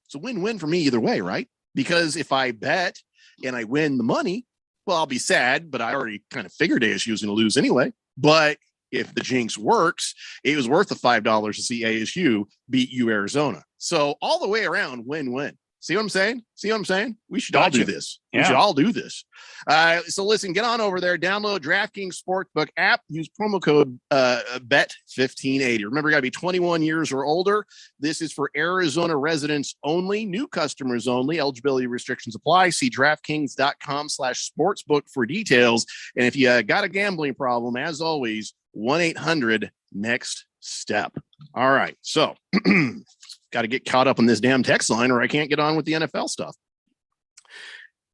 it's a win-win for me either way, right? Because if I bet and I win the money, well, I'll be sad, but I already kind of figured ASU was going to lose anyway. But if the jinx works, it was worth the $5 to see ASU beat U Arizona. So all the way around, win-win. See what I'm saying? We should all do this. We should all do this. So listen, get on over there, download DraftKings Sportsbook app, use promo code BET1580. Remember, you got to be 21 years or older. This is for Arizona residents only, new customers only. Eligibility restrictions apply. See DraftKings.com/sportsbook for details. And if you got a gambling problem, as always, 1-800-NEXT-STEP. All right. So got to get caught up on this damn text line or I can't get on with the NFL stuff.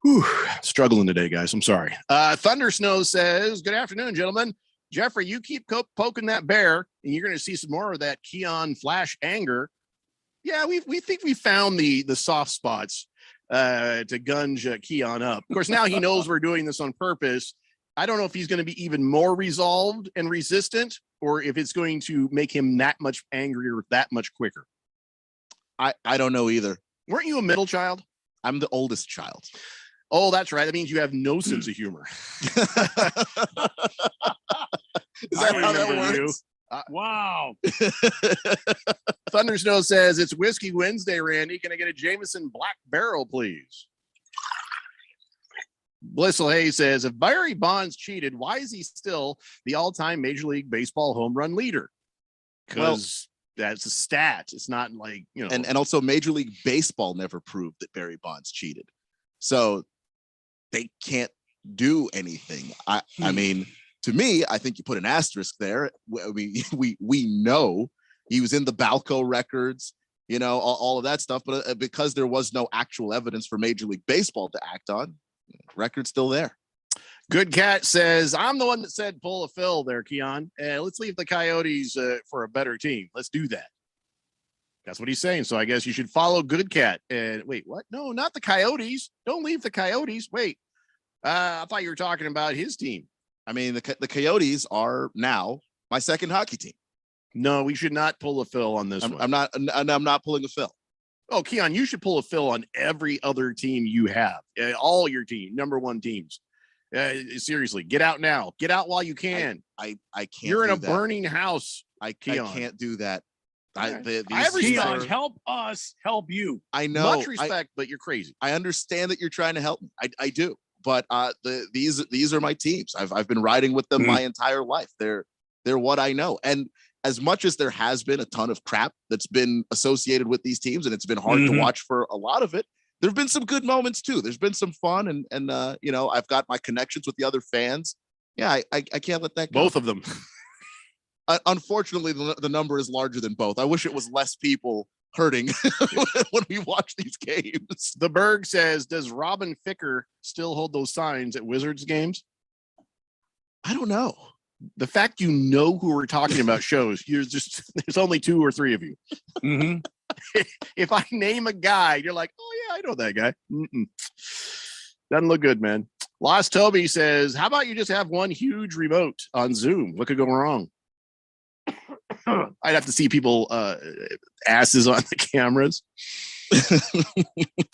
Whew, struggling today, guys. I'm sorry. Thunder Snow says, good afternoon, gentlemen. Jeffrey, you keep poking that bear and you're going to see some more of that Keon Flash anger. Yeah, we think we found the soft spots to gunge Keon up. Of course, now he knows we're doing this on purpose. I don't know if he's going to be even more resolved and resistant or if it's going to make him that much angrier, that much quicker. I don't know either. Weren't you a middle child? I'm the oldest child. Oh, that's right. That means you have no sense of humor. Is that how that works? Wow. Thunder Snow says, it's Whiskey Wednesday, Randy. Can I get a Jameson Black Barrel, please? Blissel Hayes says, if Barry Bonds cheated, why is he still the all-time Major League Baseball home run leader? Because that's a stat. It's not like, And also Major League Baseball never proved that Barry Bonds cheated. So they can't do anything. I mean, to me, I think you put an asterisk there. I mean, we know he was in the Balco records, all of that stuff. But because there was no actual evidence for Major League Baseball to act on, record's still there. Good Cat says, I'm the one that said pull a Phil there, Keon. Let's leave the Coyotes for a better team. Let's do that. That's what he's saying. So I guess you should follow Good Cat. And wait, what? No, not the Coyotes. Don't leave the Coyotes. Wait, I thought you were talking about his team. I mean, the Coyotes are now my second hockey team. No, we should not pull a Phil on this one. I'm not pulling a Phil. Oh, Keon, you should pull a Phil on every other team you have. All your team, number one teams. Seriously, get out now. Get out while you can. I can't. You're in a that. burning house. Keon. I can't do that. Keon, help us help you. I know. Much respect, but you're crazy. I understand that you're trying to help me. I do. But these are my teams. I've been riding with them my entire life. They're what I know. And as much as there has been a ton of crap that's been associated with these teams, and it's been hard to watch for a lot of it, there have been some good moments too. There's been some fun, and I've got my connections with the other fans. Yeah, I can't let that go. Both of them. Unfortunately, the number is larger than both. I wish it was less people hurting when we watch these games. The Berg says, does Robin Ficker still hold those signs at Wizards games? I don't know. The fact you know who we're talking about shows there's only 2 or 3 of you. If I name a guy, you're like, oh yeah, I know that guy. Doesn't look good, man. Lost Toby says, how about you just have one huge remote on Zoom? What could go wrong? I'd have to see people asses on the cameras.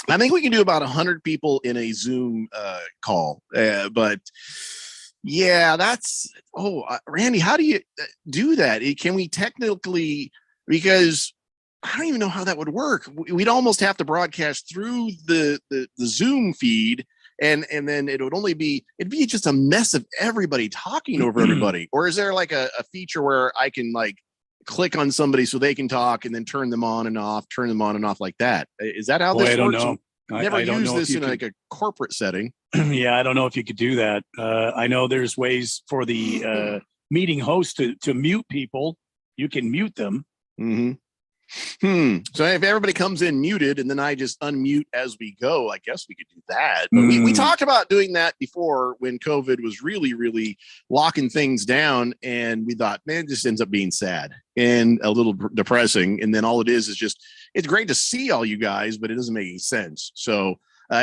I think we can do about 100 people in a Zoom call, but yeah, that's Randy, how do you do that? Can we technically, because I don't even know how that would work. We'd almost have to broadcast through the Zoom feed, and then it'd be just a mess of everybody talking over everybody. Or is there like a feature where I can like click on somebody so they can talk and then turn them on and off like that? Is that how this works? I don't know. Never I don't used know this if in like a corporate setting. Yeah, I don't know if you could do that. I know there's ways for the meeting host to mute people. You can mute them. So if everybody comes in muted and then I just unmute as we go, I guess we could do that. But we talked about doing that before when COVID was really, really locking things down. And we thought, man, it just ends up being sad and a little depressing. And then all it is just, it's great to see all you guys, but it doesn't make any sense. So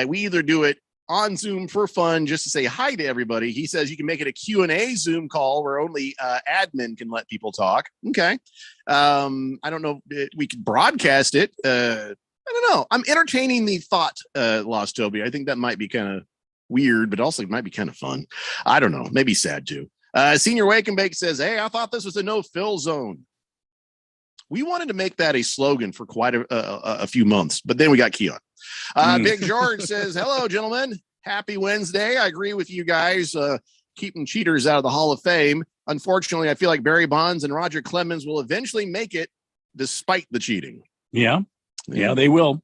we either do it on Zoom for fun, just to say hi to everybody. He says you can make it a Q&A Zoom call where only admin can let people talk. Okay. I don't know if we could broadcast it. I don't know. I'm entertaining the thought, Lost Toby. I think that might be kind of weird, but also it might be kind of fun. I don't know. Maybe sad too. Senior Wake and Bake says, hey, I thought this was a no fill zone. We wanted to make that a slogan for quite a few months, but then we got Keon. Big George says, hello, gentlemen. Happy Wednesday. I agree with you guys keeping cheaters out of the Hall of Fame. Unfortunately, I feel like Barry Bonds and Roger Clemens will eventually make it despite the cheating. Yeah, they will.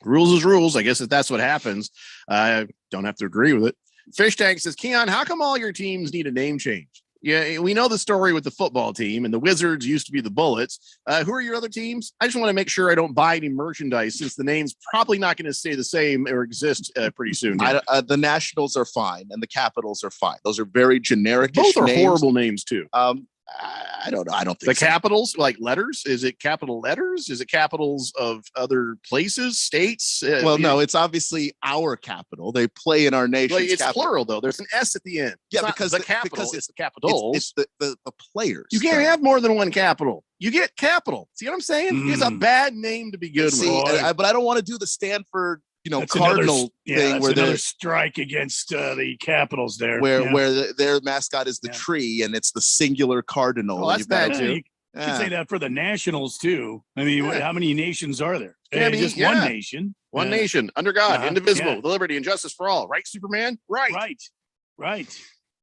Rules is rules. I guess if that's what happens, I don't have to agree with it. Fish Tank says, Keon, how come all your teams need a name change? Yeah, we know the story with the football team, and the Wizards used to be the Bullets. Who are your other teams? I just want to make sure I don't buy any merchandise since the name's probably not going to stay the same or exist pretty soon. The Nationals are fine, and the Capitals are fine. Those are very generic. Both are horrible names too. I don't know. I don't think the Capitals, like letters. Is it capital letters? Is it capitals of other places, states? No, it's obviously our capital. They play in our nation's it's capital. plural though. There's an S at the end. Yeah, because the capital. It's the capitals. It's the players. You can't have more than one capital. You get capital. See what I'm saying? It's a bad name to be good with. But I don't want to do the Stanford, that's Cardinal thing where there's strike against the Capitals there, where their mascot is the tree and it's the singular cardinal. Well, that's bad too. You should say that for the Nationals too. I mean, how many nations are there? Just one nation. One nation under God, indivisible, with liberty and justice for all. Right, Superman? Right.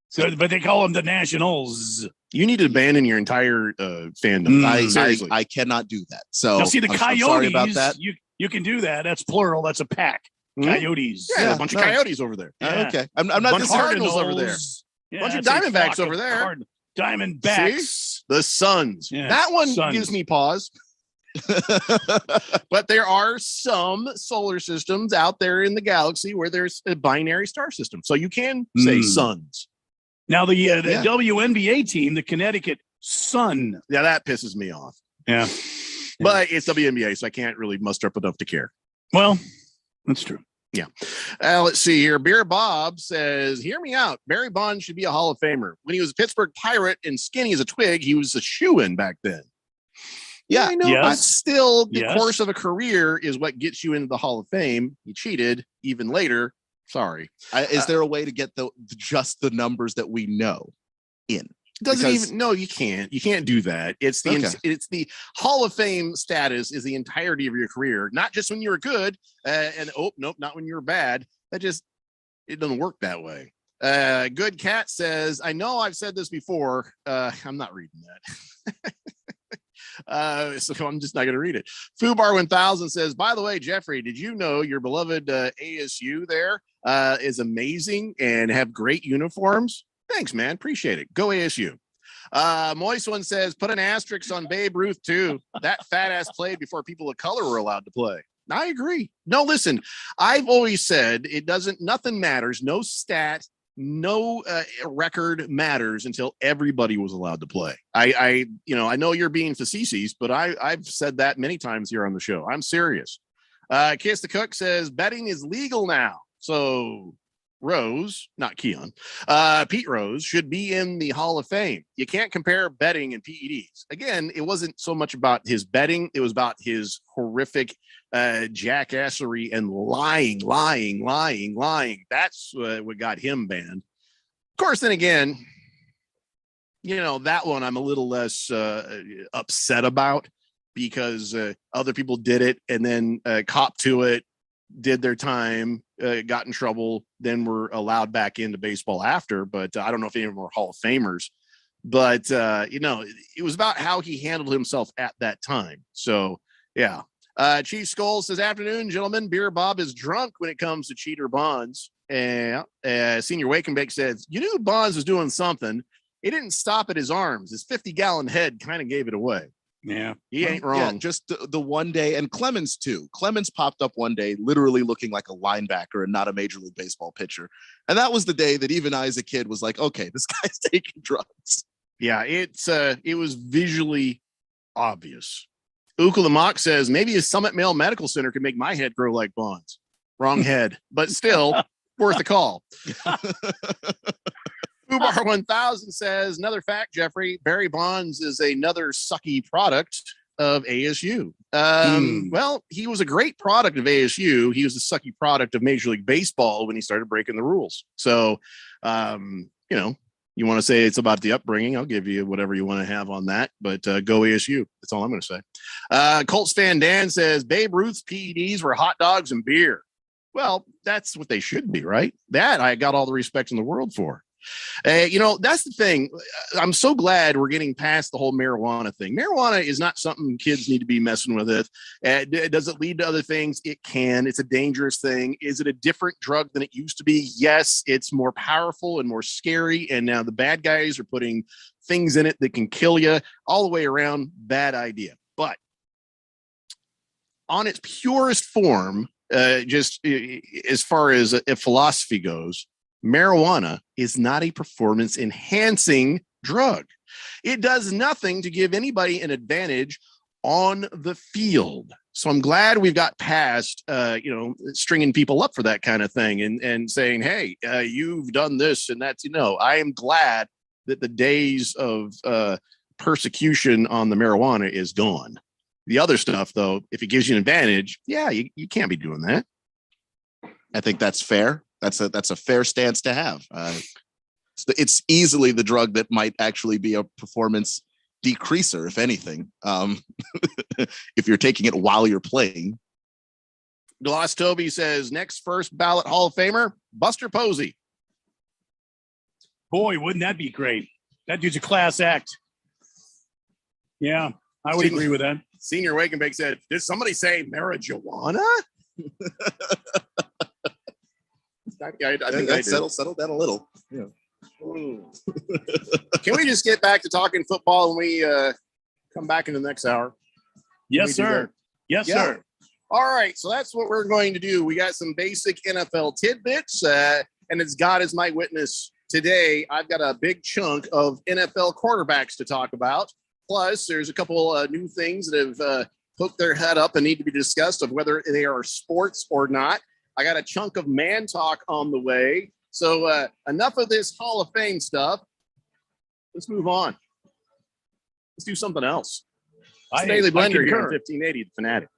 So, but they call them the Nationals. You need to abandon your entire fandom. I cannot do that. So now, see the Coyotes. I'm sorry about that. You can do that. That's plural. That's a pack. Coyotes. Yeah, a bunch of coyotes over there. Okay. I'm not bunch of Cardinals over there. Yeah, bunch of Diamondbacks over there. Diamondbacks. See? The Suns. Yeah, that one gives me pause. But there are some solar systems out there in the galaxy where there's a binary star system. So you can say suns. Now, the WNBA team, the Connecticut Sun. Yeah, that pisses me off. Yeah. But it's WNBA, so I can't really muster up enough to care. Well, that's true. Yeah. Let's see here. Beer Bob says, hear me out. Barry Bonds should be a Hall of Famer. When he was a Pittsburgh Pirate and skinny as a twig, he was a shoo-in back then. Yeah, I know, but still, the course of a career is what gets you into the Hall of Fame. He cheated even later. Sorry. Is there a way to get just the numbers that we know in? Doesn't even no, you can't do that. It's the it's the Hall of Fame status is the entirety of your career, not just when you were good and not when you were bad. It doesn't work that way. Good Cat says, I know I've said this before. I'm not reading that. So I'm just not going to read it. Fubar 1000 says, by the way, Jeffrey, did you know your beloved ASU there is amazing and have great uniforms? Thanks, man. Appreciate it. Go ASU. Moist One says, put an asterisk on Babe Ruth too. That fat ass played before people of color were allowed to play. I agree. No, listen, I've always said nothing matters. No stat, no record matters until everybody was allowed to play. I know you're being facetious, but I've said that many times here on the show. I'm serious. Kiss the Cook says betting is legal now. So Rose, not Keon, Pete Rose should be in the Hall of Fame. You can't compare betting and PEDs. Again, it wasn't so much about his betting. It was about his horrific jackassery and lying. That's what got him banned. Of course, then again, that one I'm a little less upset about because other people did it and then copped to it, did their time, got in trouble, then were allowed back into baseball after. But I don't know if any of them were Hall of Famers. But, it was about how he handled himself at that time. So, yeah. Chief Skull says, afternoon, gentlemen. Beer Bob is drunk when it comes to cheater Bonds. Senior Wake and Bake says, you knew Bonds was doing something. It didn't stop at his arms. His 50-gallon head kind of gave it away. Yeah. He ain't wrong. Yeah, just the one day, and Clemens too. Clemens popped up one day, literally looking like a linebacker and not a Major League Baseball pitcher. And that was the day that even I as a kid was like, okay, this guy's taking drugs. Yeah, it was visually obvious. Ukulamak says, maybe a Summit Male Medical Center could make my head grow like Bonds. Wrong head, but still worth a call. Ubar 1000 says, another fact, Jeffrey, Barry Bonds is another sucky product of ASU. Well, he was a great product of ASU. He was a sucky product of Major League Baseball when he started breaking the rules. So, you want to say it's about the upbringing, I'll give you whatever you want to have on that, but go ASU. That's all I'm going to say. Colts fan Dan says, Babe Ruth's PEDs were hot dogs and beer. Well, that's what they should be, right? That I got all the respect in the world for. That's the thing. I'm so glad we're getting past the whole marijuana thing. Marijuana is not something kids need to be messing with. Does it lead to other things? It can. It's a dangerous thing. Is it a different drug than it used to be? Yes, it's more powerful and more scary. And now the bad guys are putting things in it that can kill you all the way around. Bad idea. But on its purest form, just as far as a philosophy goes, marijuana is not a performance enhancing drug. It does nothing to give anybody an advantage on the field. So I'm glad we've got past, stringing people up for that kind of thing and saying, hey, you've done this and that's, I am glad that the days of persecution on the marijuana is gone. The other stuff, though, if it gives you an advantage, yeah, you can't be doing that. I think that's fair. That's a fair stance to have. It's easily the drug that might actually be a performance decreaser, if anything, if you're taking it while you're playing. Gloss Toby says, next first ballot Hall of Famer, Buster Posey. Boy, wouldn't that be great? That dude's a class act. Yeah, I would agree with that. Senior Wake and Bake said, did somebody say marijuana? I think I settle that a little. Yeah. Can we just get back to talking football when we come back in the next hour? Yes, We do sir. that? Yes, Yeah. sir. All right, so that's what we're going to do. We got some basic NFL tidbits, and as God is my witness today, I've got a big chunk of NFL quarterbacks to talk about. Plus, there's a couple new things that have hooked their head up and need to be discussed of whether they are sports or not. I got a chunk of man talk on the way. So enough of this Hall of Fame stuff. Let's move on. Let's do something else. It's I Daily Blender here on concur. 1580, The Fanatic.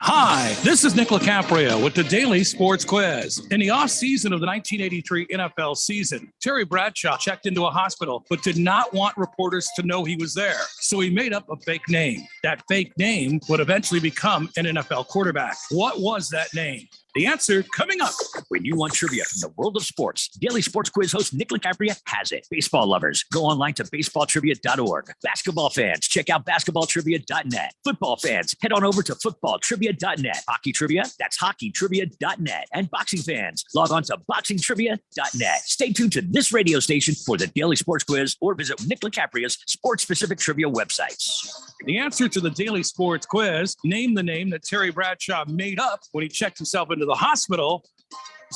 Hi, this is Nick LaCapria with the Daily Sports Quiz. In the offseason of the 1983 NFL season, Terry Bradshaw checked into a hospital but did not want reporters to know he was there. So he made up a fake name. That fake name would eventually become an NFL quarterback. What was that name? The answer coming up. When you want trivia from the world of sports, Daily Sports Quiz host Nick LaCapria has it. Baseball lovers, go online to baseballtrivia.org. Basketball fans, check out basketballtrivia.net. Football fans, head on over to footballtrivia.net. Hockey trivia, that's hockeytrivia.net. And boxing fans, log on to boxingtrivia.net. Stay tuned to this radio station for the Daily Sports Quiz or visit Nick LaCapria's sports-specific trivia websites. The answer to the Daily Sports Quiz, name the name that Terry Bradshaw made up when he checked himself into the hospital,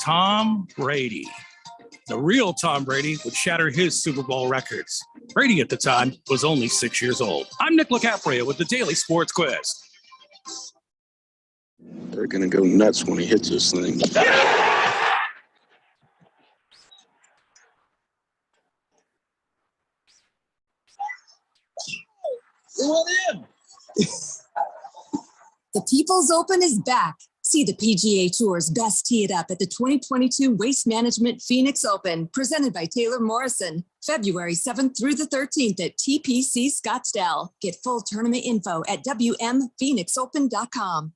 Tom Brady. The real Tom Brady would shatter his Super Bowl records. Brady at the time was only 6 years old. I'm Nick LaCapria with the Daily Sports Quiz. They're going to go nuts when he hits this thing. It went in. The People's Open is back. See the PGA Tour's best tee it up at the 2022 Waste Management Phoenix Open, presented by Taylor Morrison, February 7th through the 13th at TPC Scottsdale. Get full tournament info at WMPhoenixOpen.com.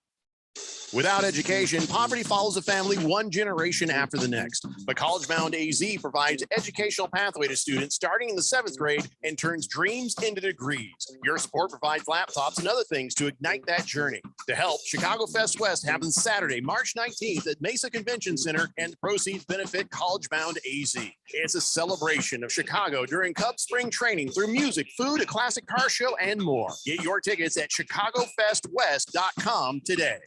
Without education, poverty follows a family one generation after the next. But College Bound AZ provides educational pathway to students starting in the 7th grade and turns dreams into degrees. Your support provides laptops and other things to ignite that journey. To help, Chicago Fest West happens Saturday, March 19th at Mesa Convention Center, and the proceeds benefit College Bound AZ. It's a celebration of Chicago during Cub Spring training through music, food, a classic car show, and more. Get your tickets at ChicagoFestWest.com today.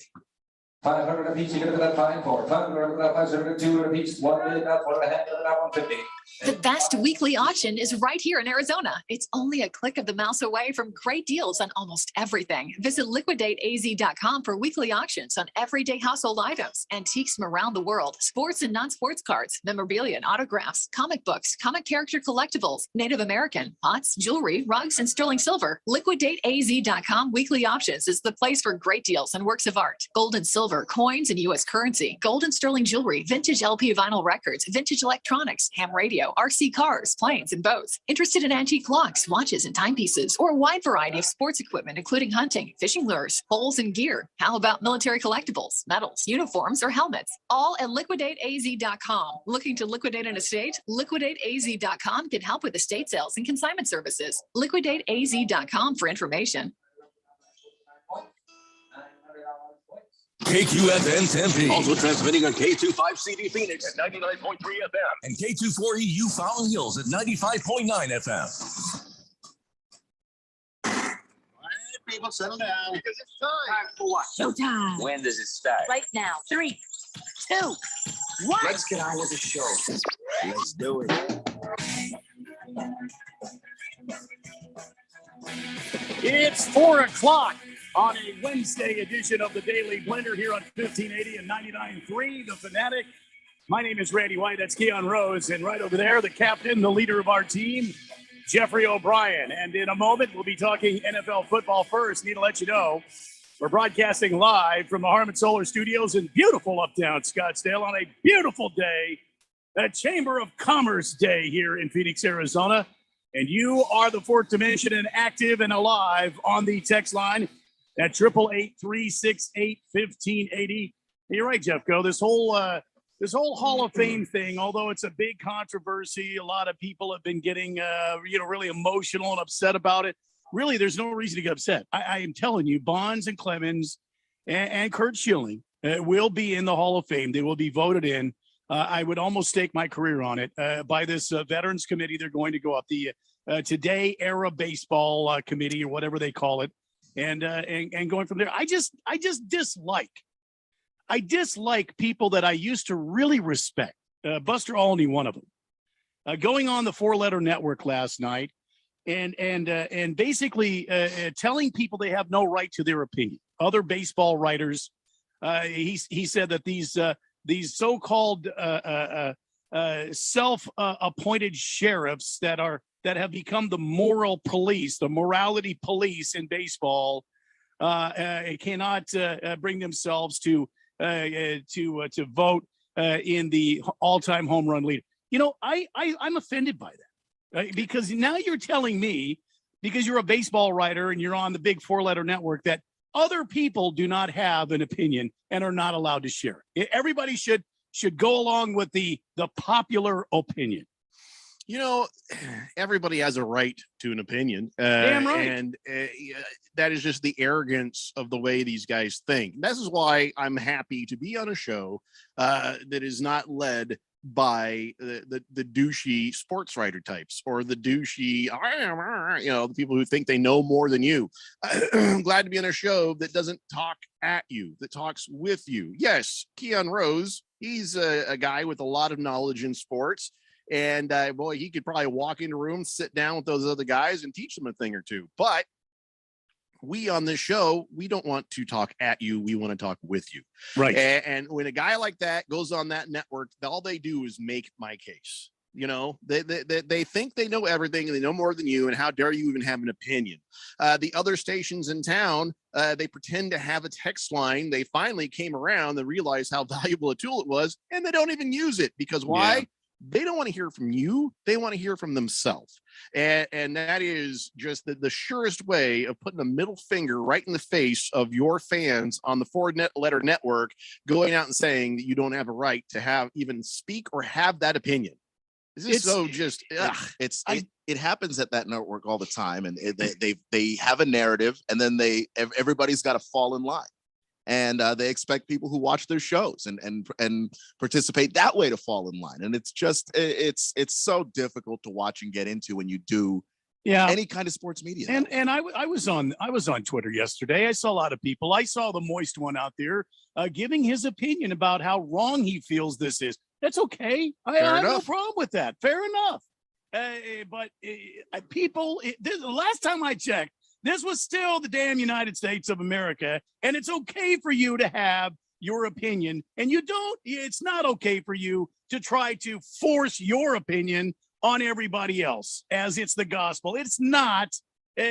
500 apiece, you get that fine for 500, 200 apiece, 1 million, 150. The best weekly auction is right here in Arizona. It's only a click of the mouse away from great deals on almost everything. Visit liquidateaz.com for weekly auctions on everyday household items, antiques from around the world, sports and non-sports cards, memorabilia and autographs, comic books, comic character collectibles, Native American, pots, jewelry, rugs, and sterling silver. Liquidateaz.com weekly auctions is the place for great deals and works of art, gold and silver, coins and U.S. currency, gold and sterling jewelry, vintage LP vinyl records, vintage electronics, ham radio, RC cars, planes, and boats. Interested in antique clocks, watches, and timepieces, or a wide variety of sports equipment, including hunting, fishing lures, poles, and gear. How about military collectibles, medals, uniforms, or helmets? All at liquidateaz.com. Looking to liquidate an estate? Liquidateaz.com can help with estate sales and consignment services. Liquidateaz.com for information. KQFN Tempe. Also transmitting on K25CD Phoenix at 99.3 FM and K24EU Fountain Hills at 95.9 FM. People settle down. Because it's time for what? Showtime. When does it start? Right now. 3, 2, 1. Let's get on with the show. Let's do it. It's 4 o'clock on a Wednesday edition of the Daily Blender here on 1580 and 99.3, The Fanatic. My name is Randy White. That's Keon Rose. And right over there, the captain, the leader of our team, Jeffrey O'Brien. And in a moment, we'll be talking NFL football first. Need to let you know, we're broadcasting live from the Harmon Solar Studios in beautiful uptown Scottsdale on a beautiful day, a Chamber of Commerce Day here in Phoenix, Arizona. And you are the fourth dimension and active and alive on the text line at 888-368-1580. You're right, Jeffco. This whole Hall of Fame thing, although it's a big controversy, a lot of people have been getting really emotional and upset about it. Really, there's no reason to get upset. I am telling you, Bonds and Clemens and Curt Schilling will be in the Hall of Fame. They will be voted in. I would almost stake my career on it. By this Veterans Committee, they're going to go up the Today Era Baseball Committee or whatever they call it, and going from there. I just dislike people that I used to really respect. Buster Olney, one of them, going on the 4-Letter Network last night, and basically telling people they have no right to their opinion. Other baseball writers, he said that these so-called self-appointed sheriffs that have become the moral police, the morality police in baseball, cannot bring themselves to vote in the all-time home run leader. I'm offended by that, right? Because now you're telling me, because you're a baseball writer and you're on the big 4-Letter Network, that other people do not have an opinion and are not allowed to share it. Everybody should go along with the popular opinion. Everybody has a right to an opinion. Damn right. And that is just the arrogance of the way these guys think. This is why I'm happy to be on a show that is not led by the douchey sports writer types or the douchey, the people who think they know more than you. I'm glad to be on a show that doesn't talk at you, that talks with you. Yes, Keon Rose, he's a guy with a lot of knowledge in sports. And boy, he could probably walk into a room, sit down with those other guys and teach them a thing or two. But we on this show, we don't want to talk at you. We want to talk with you. Right. And when a guy like that goes on that network, all they do is make my case. They think they know everything and they know more than you. And how dare you even have an opinion? The other stations in town, they pretend to have a text line. They finally came around and realized how valuable a tool it was, and they don't even use it because why? Yeah. They don't want to hear from you. They want to hear from themselves. And that is just the surest way of putting a middle finger right in the face of your fans on the 4-Letter Network, going out and saying that you don't have a right to have even speak or have that opinion. It happens at that network all the time. And they have a narrative, and then everybody's got to fall in line. And they expect people who watch their shows and participate that way to fall in line. And it's just it's so difficult to watch and get into when you do any kind of sports media. And I was on Twitter yesterday. I saw a lot of people. I saw the moist one out there giving his opinion about how wrong he feels this is. That's okay. I have no problem with that. Fair enough. But people, the last time I checked, this was still the damn United States of America, and it's okay for you to have your opinion, and it's not okay for you to try to force your opinion on everybody else as it's the gospel. It's not.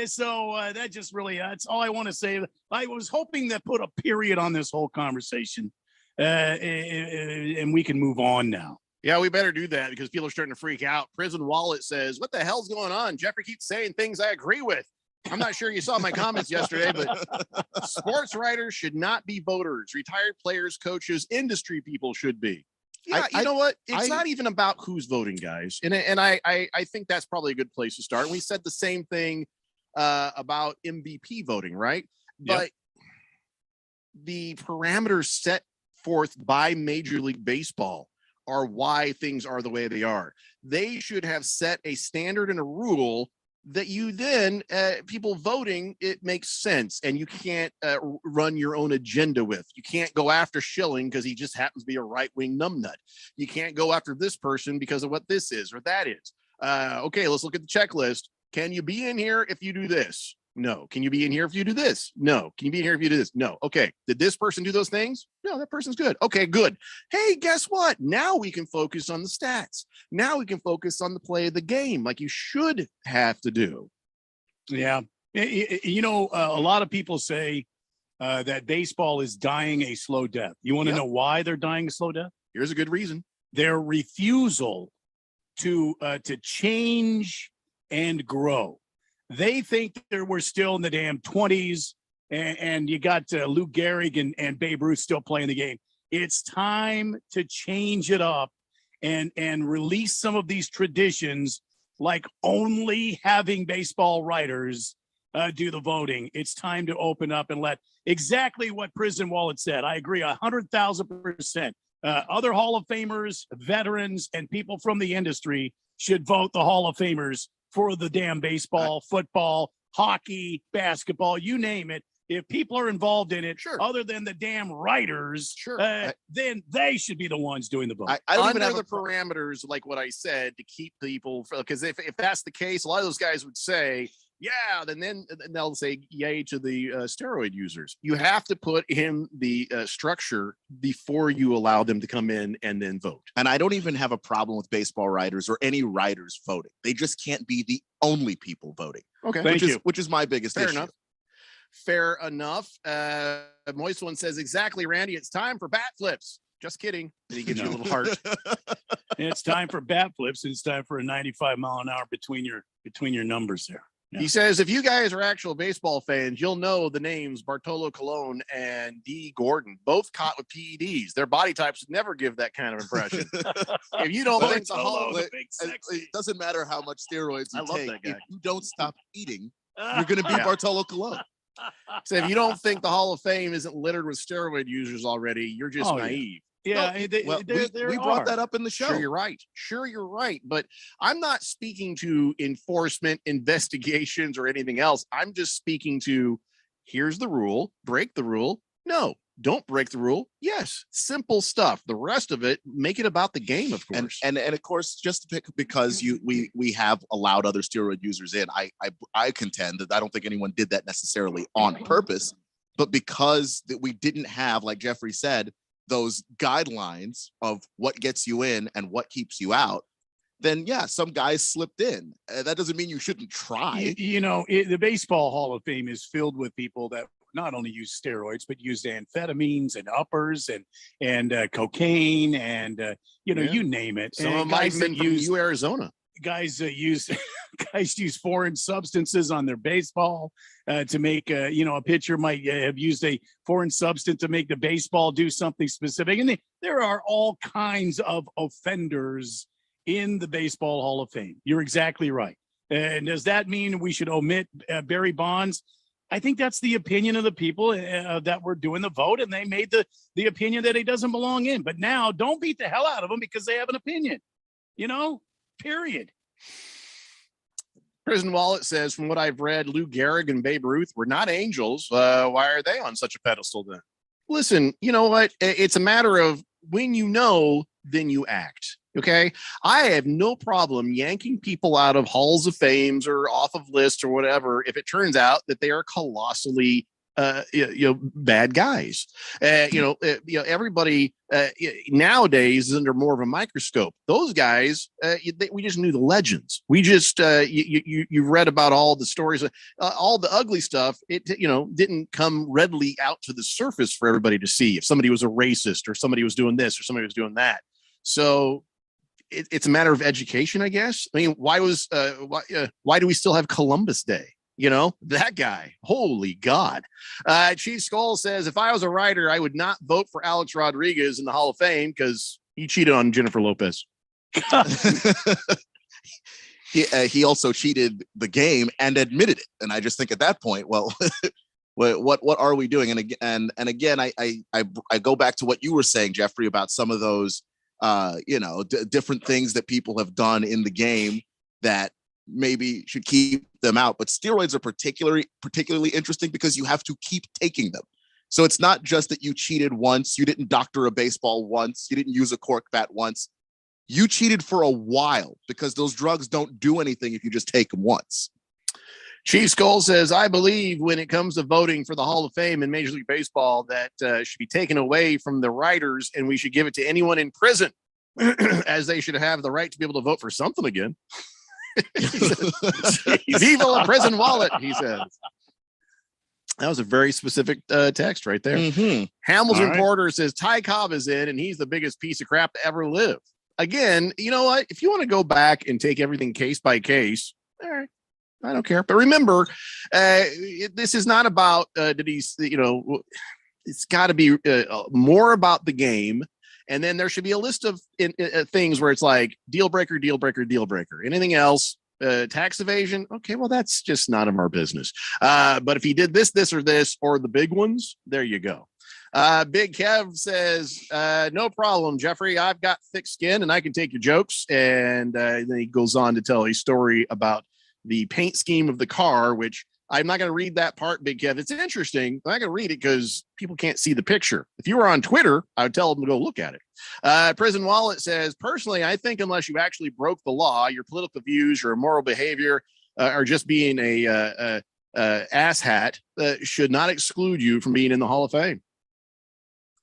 So that just really, that's all I want to say. I was hoping to put a period on this whole conversation, and we can move on now. Yeah, we better do that because people are starting to freak out. Prison Wallet says, what the hell's going on? Jeffrey keeps saying things I agree with. I'm not sure you saw my comments yesterday, but sports writers should not be voters. Retired players, coaches, industry people should be. Yeah, you know what? It's not even about who's voting, guys. And I think that's probably a good place to start. We said the same thing about MVP voting, right? Yep. But the parameters set forth by Major League Baseball are why things are the way they are. They should have set a standard and a rule that you then people voting, it makes sense, and you can't run your own agenda with. You can't go after Schilling because he just happens to be a right-wing numbnut. You can't go after this person because of what this is or that is. Okay, let's look at the checklist. Can you be in here if you do this? No. Can you be in here if you do this? No. Can you be in here if you do this? No. Okay. Did this person do those things? No, that person's good. Okay, good. Hey, guess what? Now we can focus on the stats. Now we can focus on the play of the game like you should have to do. Yeah. A lot of people say that baseball is dying a slow death. You want to know why they're dying a slow death? Here's a good reason. Their refusal to change and grow. They think that we're still in the damn 20s, and you got Lou Gehrig and Babe Ruth still playing the game. It's time to change it up and release some of these traditions, like only having baseball writers do the voting. It's time to open up and let exactly what Prison Wallet said. I agree 100,000%. Other Hall of Famers, veterans, and people from the industry should vote the Hall of Famers for the damn baseball, football, hockey, basketball, you name it. If people are involved in it, other than the damn writers, then they should be the ones doing the vote. I don't even have the parameters like what I said to keep people, because if that's the case, a lot of those guys would say, yeah, then they'll say yay to the steroid users. You have to put in the structure before you allow them to come in and then vote. And I don't even have a problem with baseball writers or any writers voting. They just can't be the only people voting. Okay, which is my biggest Fair issue. enough. Fair enough. Moist One says, exactly, Randy. It's time for bat flips. Just kidding. And he gives you a little heart. It's time for bat flips. And it's time for a 95 mile an hour between your numbers there. Yeah. He says, if you guys are actual baseball fans, you'll know the names Bartolo Colon and D. Gordon, both caught with PEDs. Their body types never give that kind of impression. If you don't think the Hall of it doesn't matter how much steroids you take. That guy. If you don't stop eating, you're going to be Bartolo Colon. So if you don't think the Hall of Fame isn't littered with steroid users already, you're just naive. Yeah, we brought that up in the show. Sure, you're right. But I'm not speaking to enforcement, investigations, or anything else. I'm just speaking to, here's the rule, break the rule. No, don't break the rule. Yes, simple stuff. The rest of it, make it about the game, of course. And of course, just because we have allowed other steroid users in, I contend that I don't think anyone did that necessarily on purpose, but because that we didn't have, like Jeffrey said, those guidelines of what gets you in and what keeps you out, then yeah, some guys slipped in. That doesn't mean you shouldn't try. The Baseball Hall of Fame is filled with people that not only use steroids, but used amphetamines and uppers and cocaine and, you name it. Some of my men from Arizona. Guys use foreign substances on their baseball to make a pitcher might have used a foreign substance to make the baseball do something specific. And there are all kinds of offenders in the Baseball Hall of Fame. You're exactly right. And does that mean we should omit Barry Bonds? I think that's the opinion of the people that were doing the vote, and they made the opinion that he doesn't belong in. But now don't beat the hell out of them because they have an opinion, period. Prison Wallet says, from what I've read, Lou Gehrig and Babe Ruth were not angels. Why are they on such a pedestal then? Listen, you know what? It's a matter of when you know, then you act. Okay. I have no problem yanking people out of halls of fames or off of lists or whatever if it turns out that they are colossally bad guys. Everybody nowadays is under more of a microscope. Those guys, we just knew the legends. We just you read about all the stories, all the ugly stuff. It didn't come readily out to the surface for everybody to see. If somebody was a racist or somebody was doing this or somebody was doing that, so it's a matter of education, I guess. I mean, why do we still have Columbus Day? That guy, holy God. Chief Skull says, if I was a writer, I would not vote for Alex Rodriguez in the Hall of Fame because he cheated on Jennifer Lopez. He also cheated the game and admitted it. And I just think at that point, well, what are we doing? And again, I go back to what you were saying, Jeffrey, about some of those, different things that people have done in the game that maybe should keep them out. But steroids are particularly interesting because you have to keep taking them. So it's not just that you cheated once, you didn't doctor a baseball once, you didn't use a cork bat once. You cheated for a while because those drugs don't do anything if you just take them once. Chief Skull says, I believe when it comes to voting for the Hall of Fame in Major League Baseball, that should be taken away from the writers and we should give it to anyone in prison as they should have the right to be able to vote for something again. Viva la prison wallet, he says. That was a very specific text right there. Mm-hmm. Hamilton Porter says Ty Cobb is in and he's the biggest piece of crap to ever live. Again, you know what? If you want to go back and take everything case by case, all right, I don't care. But remember, this is not about it's got to be more about the game. And then there should be a list of things where it's like deal breaker, deal breaker, deal breaker. Anything else, tax evasion. Okay, well, that's just none of our business. But if he did this, or this, or the big ones, there you go. Big Kev says, no problem, Jeffrey. I've got thick skin and I can take your jokes. And then he goes on to tell a story about the paint scheme of the car, which I'm not going to read that part, Big Kev. It's interesting. I'm not going to read it because people can't see the picture. If you were on Twitter, I would tell them to go look at it. Prison Wallet says, personally, I think unless you actually broke the law, your political views or immoral behavior or just being a asshat should not exclude you from being in the Hall of Fame.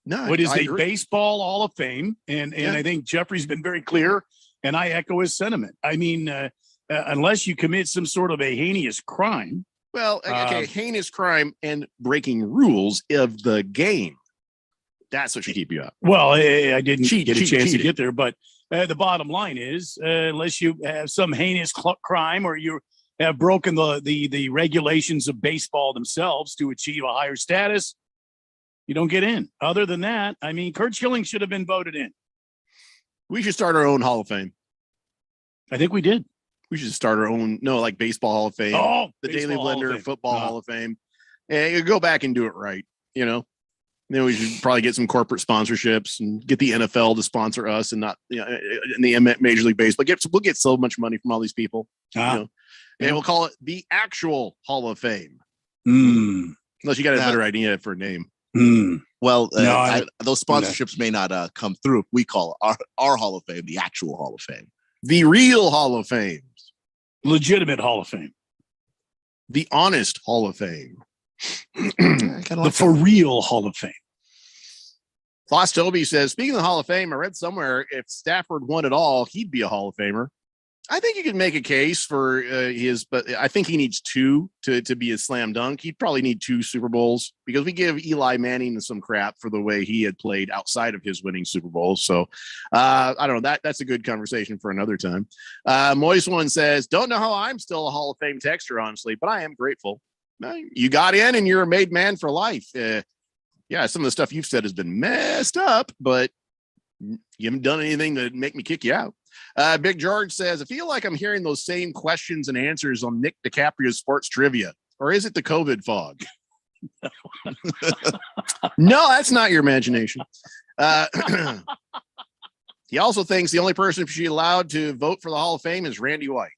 No, What is I the agree. Baseball Hall of Fame? And I think Jeffrey's been very clear, and I echo his sentiment. I mean, unless you commit some sort of a heinous crime. Well, okay, heinous crime and breaking rules of the game. That's what should keep you up. Well, I didn't get a chance to cheated. get there, but the bottom line is, unless you have some heinous crime or you have broken the regulations of baseball themselves to achieve a higher status, you don't get in. Other than that, I mean, Curt Schilling should have been voted in. We should start our own Hall of Fame. I think we did. We should start our own, like Baseball Hall of Fame. Oh, the Daily Baseball Hall of Blender, Fame. Football Hall of Fame. And you go back and do it right, Then we should probably get some corporate sponsorships and get the NFL to sponsor us and not, in the Major League Baseball. We'll get so much money from all these people, And we'll call it the actual Hall of Fame. Unless you got a better idea for a name. Well, No, those sponsorships may not come through. We call our Hall of Fame the actual Hall of Fame. The real Hall of Fame. Legitimate Hall of Fame. The honest Hall of Fame. The for real Hall of Fame. Floss Toby says, speaking of the Hall of Fame, I read somewhere if Stafford won it all, he'd be a Hall of Famer. I think you could make a case for but I think he needs 2 to be a slam dunk. He'd probably need 2 Super Bowls because we give Eli Manning some crap for the way he had played outside of his winning Super Bowls. So I don't know. That's a good conversation for another time. Moist One says, don't know how I'm still a Hall of Fame texter, honestly, but I am grateful. You got in and you're a made man for life. Yeah, some of the stuff you've said has been messed up, but you haven't done anything to make me kick you out. Big George says, I feel like I'm hearing those same questions and answers on Nick DiCaprio's sports trivia. Or is it the COVID fog? No, that's not your imagination. He also thinks the only person she allowed to vote for the Hall of Fame is Randy White.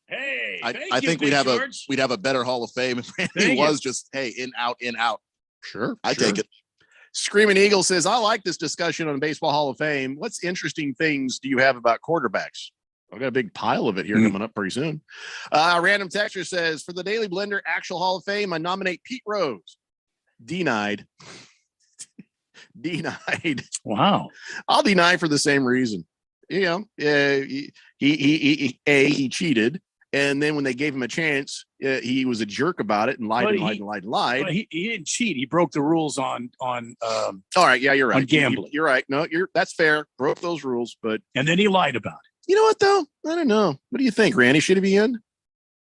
Hey, I think we'd have a better Hall of Fame if Randy was just in out. Sure, I take it. Screaming Eagle says, I like this discussion on Baseball Hall of Fame. What's interesting things do you have about quarterbacks? I've got a big pile of it here coming up pretty soon. Random Texture says, for the Daily Blender actual Hall of Fame, I nominate Pete Rose. Denied. Denied. Wow. I'll deny for the same reason. He cheated. And then when they gave him a chance, he was a jerk about it and lied. But he didn't cheat. He broke the rules on. All right, yeah, you're right. On gambling. You're right. No, that's fair. Broke those rules, and then he lied about it. You know what though? I don't know. What do you think, Randy? Should he be in?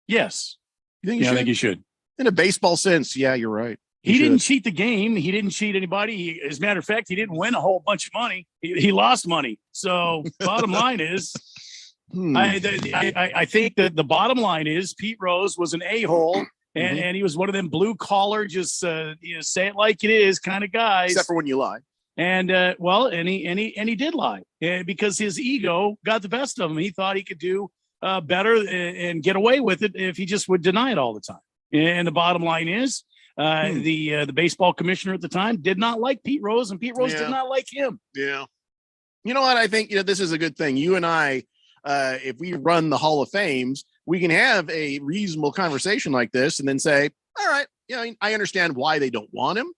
Yes. You think? I think he should. In a baseball sense, yeah, you're right. He didn't cheat the game. He didn't cheat anybody. As a matter of fact, he didn't win a whole bunch of money. He lost money. So bottom line is. I think that the bottom line is Pete Rose was an a-hole and he was one of them blue collar, just say it like it is kind of guys. Except for when you lie. And he did lie because his ego got the best of him. He thought he could do better and get away with it if he just would deny it all the time. And the bottom line is the baseball commissioner at the time did not like Pete Rose, and Pete Rose did not like him. Yeah. You know what? I think this is a good thing. You and I. If we run the Hall of Fames, we can have a reasonable conversation like this and then say, all right, I understand why they don't want him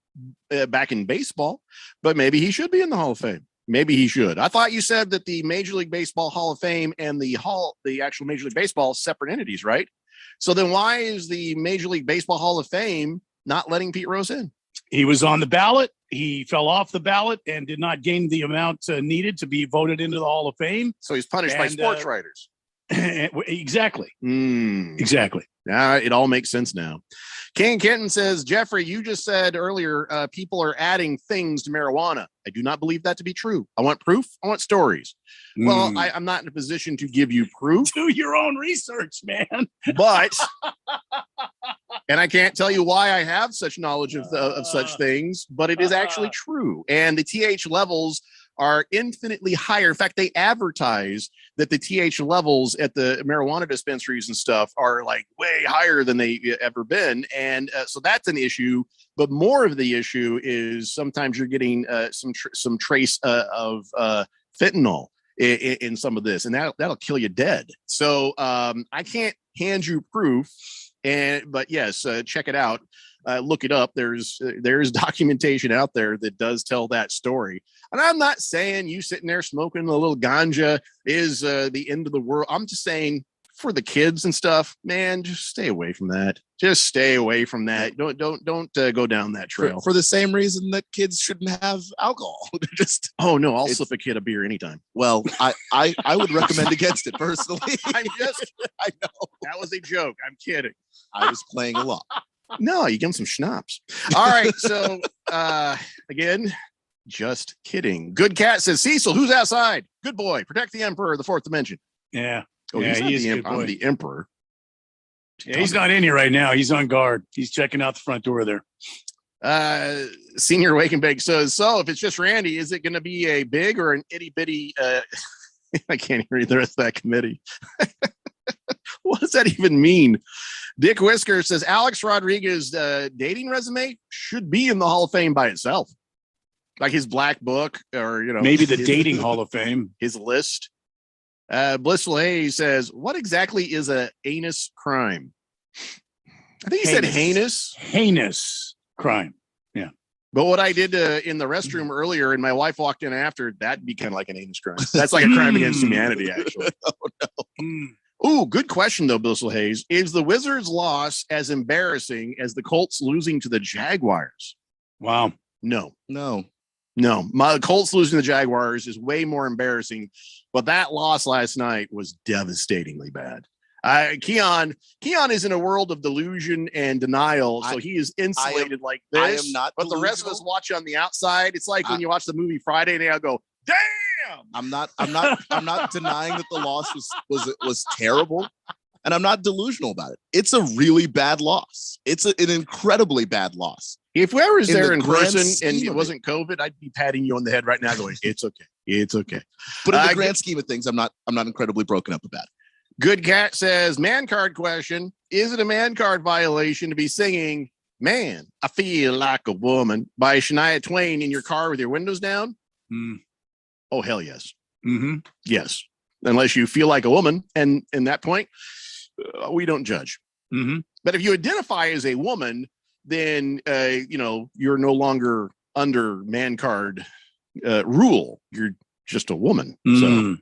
back in baseball, but maybe he should be in the Hall of Fame. Maybe he should. I thought you said that the Major League Baseball Hall of Fame and the actual Major League Baseball separate entities, right? So then why is the Major League Baseball Hall of Fame not letting Pete Rose in? He was on the ballot. He fell off the ballot and did not gain the amount needed to be voted into the Hall of Fame. So he's punished by sports writers. Exactly. Exactly. Yeah, it all makes sense now. King Kenton says, Jeffrey, you just said earlier, people are adding things to marijuana. I do not believe that to be true. I want proof. I want stories. Well, I'm not in a position to give you proof. Do your own research, man. But And I can't tell you why I have such knowledge of such things, but it is actually true. And the TH levels are infinitely higher. In fact, they advertise that the TH levels at the marijuana dispensaries and stuff are like way higher than they ever been. And so that's an issue. But more of the issue is sometimes you're getting some trace of fentanyl in some of this, and that'll kill you dead. So I can't hand you proof, but yes, check it out. Look it up. There's documentation out there that does tell that story. And I'm not saying you sitting there smoking a little ganja is the end of the world. I'm just saying for the kids and stuff, man, just stay away from that. Just stay away from that. Don't go down that trail. For the same reason that kids shouldn't have alcohol. Just oh no, I'll slip a kid a beer anytime. Well, I would recommend against it personally. I know that was a joke. I'm kidding. I was playing along. No, you give them some schnapps. All right. So again, just kidding. Good Cat says, Cecil, who's outside? Good boy. Protect the Emperor of the Fourth Dimension. Yeah. Oh, yeah, he's I'm the Emperor. Yeah, he's not in here right now. He's on guard. He's checking out the front door there. Senior Wake and Bake says, so if it's just Randy, is it going to be a big or an itty bitty? I can't read the rest of that committee. What does that even mean? Dick Whisker says Alex Rodriguez dating resume should be in the Hall of Fame by itself. Like his black book or, maybe the dating Hall of Fame, his list. Blissful Hayes says, what exactly is a heinous crime? I think he said heinous. Heinous crime. Yeah. But what I did in the restroom earlier and my wife walked in after, that'd be kind of like an heinous crime. That's like a crime against humanity, actually. Oh, no. Ooh, good question, though, Blissful Hayes. Is the Wizards' loss as embarrassing as the Colts losing to the Jaguars? Wow. No. My Colts losing to the Jaguars is way more embarrassing, but that loss last night was devastatingly bad. Keon is in a world of delusion and denial, so he is insulated like this. I am not, but the rest of us watch on the outside. It's like when you watch the movie Friday and I'll go, damn. I'm not denying that the loss was terrible, and I'm not delusional about it. It's a really bad loss. It's an incredibly bad loss. If I was there in person and it wasn't COVID, I'd be patting you on the head right now, going, "It's okay, it's okay." But in the grand scheme of things, I'm not incredibly broken up about it. Good Cat says, "Man card question: is it a man card violation to be singing 'Man, I Feel Like a Woman' by Shania Twain in your car with your windows down?" Oh, hell yes. Mm-hmm. Yes. Unless you feel like a woman. And in that point, we don't judge. Mm-hmm. But if you identify as a woman, then, you're no longer under man card rule. You're just a woman. So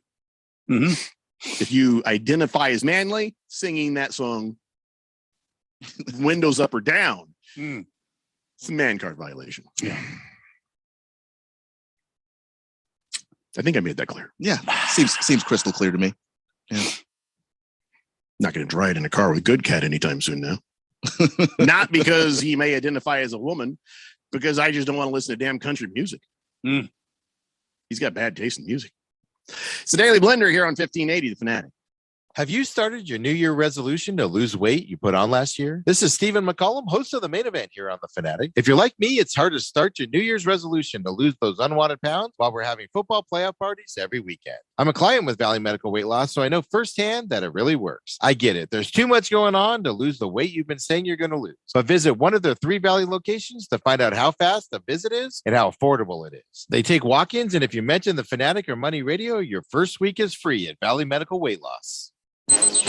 if you identify as manly, singing that song, windows up or down, it's a man card violation. Yeah. I think I made that clear. Yeah, seems crystal clear to me. Yeah. Not going to try it in a car with Good Cat anytime soon now. Not because he may identify as a woman, because I just don't want to listen to damn country music. He's got bad taste in music. It's the Daily Blender here on 1580 The Fanatic. Have you started your New Year resolution to lose weight you put on last year? This is Stephen McCollum, host of The Main Event here on The Fanatic. If you're like me, it's hard to start your New Year's resolution to lose those unwanted pounds while we're having football playoff parties every weekend. I'm a client with Valley Medical Weight Loss, so I know firsthand that it really works. I get it. There's too much going on to lose the weight you've been saying you're going to lose. But visit one of their 3 Valley locations to find out how fast the visit is and how affordable it is. They take walk-ins, and if you mention The Fanatic or Money Radio, your first week is free at Valley Medical Weight Loss.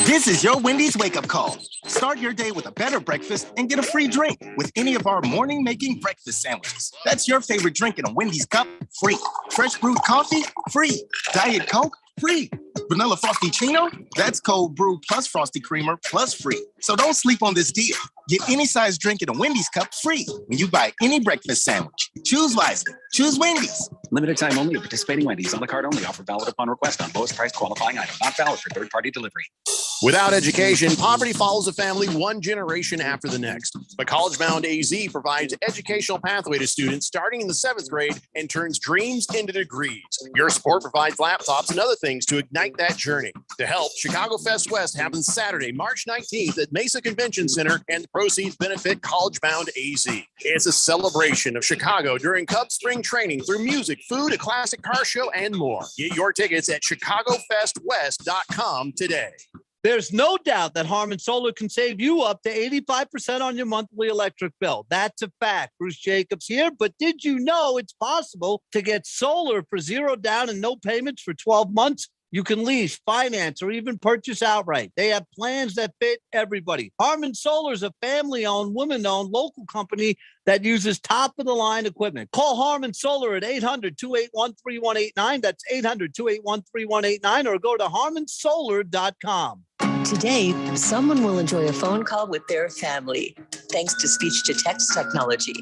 This is your Wendy's wake-up call. Start your day with a better breakfast and get a free drink with any of our morning-making breakfast sandwiches. That's your favorite drink in a Wendy's cup, free. Fresh brewed coffee, free. Diet Coke, free. Vanilla Frosty-Chino, that's cold brew plus Frosty Creamer plus free. So don't sleep on this deal. Get any size drink in a Wendy's cup free when you buy any breakfast sandwich. Choose wisely. Choose Wendy's. Limited time only at participating Wendy's. On the card only. Offer valid upon request on lowest price qualifying item. Not valid for third-party delivery. Without education, poverty follows a family one generation after the next. But College Bound AZ provides educational pathway to students starting in the 7th grade and turns dreams into degrees. Your support provides laptops and other things to ignite that journey. To help, Chicago Fest West happens Saturday, March 19th at Mesa Convention Center, and the proceeds benefit College Bound AZ. It's a celebration of Chicago during Cubs spring training through music, food, a classic car show, and more. Get your tickets at ChicagoFestWest.com today. There's no doubt that Harmon Solar can save you up to 85% on your monthly electric bill. That's a fact. Bruce Jacobs here. But did you know it's possible to get solar for zero down and no payments for 12 months? You can lease, finance, or even purchase outright. They have plans that fit everybody. Harmon Solar is a family-owned, women-owned local company that uses top-of-the-line equipment. Call Harmon Solar at 800-281-3189. That's 800-281-3189, or go to harmonsolar.com. Today, someone will enjoy a phone call with their family, thanks to speech-to-text technology.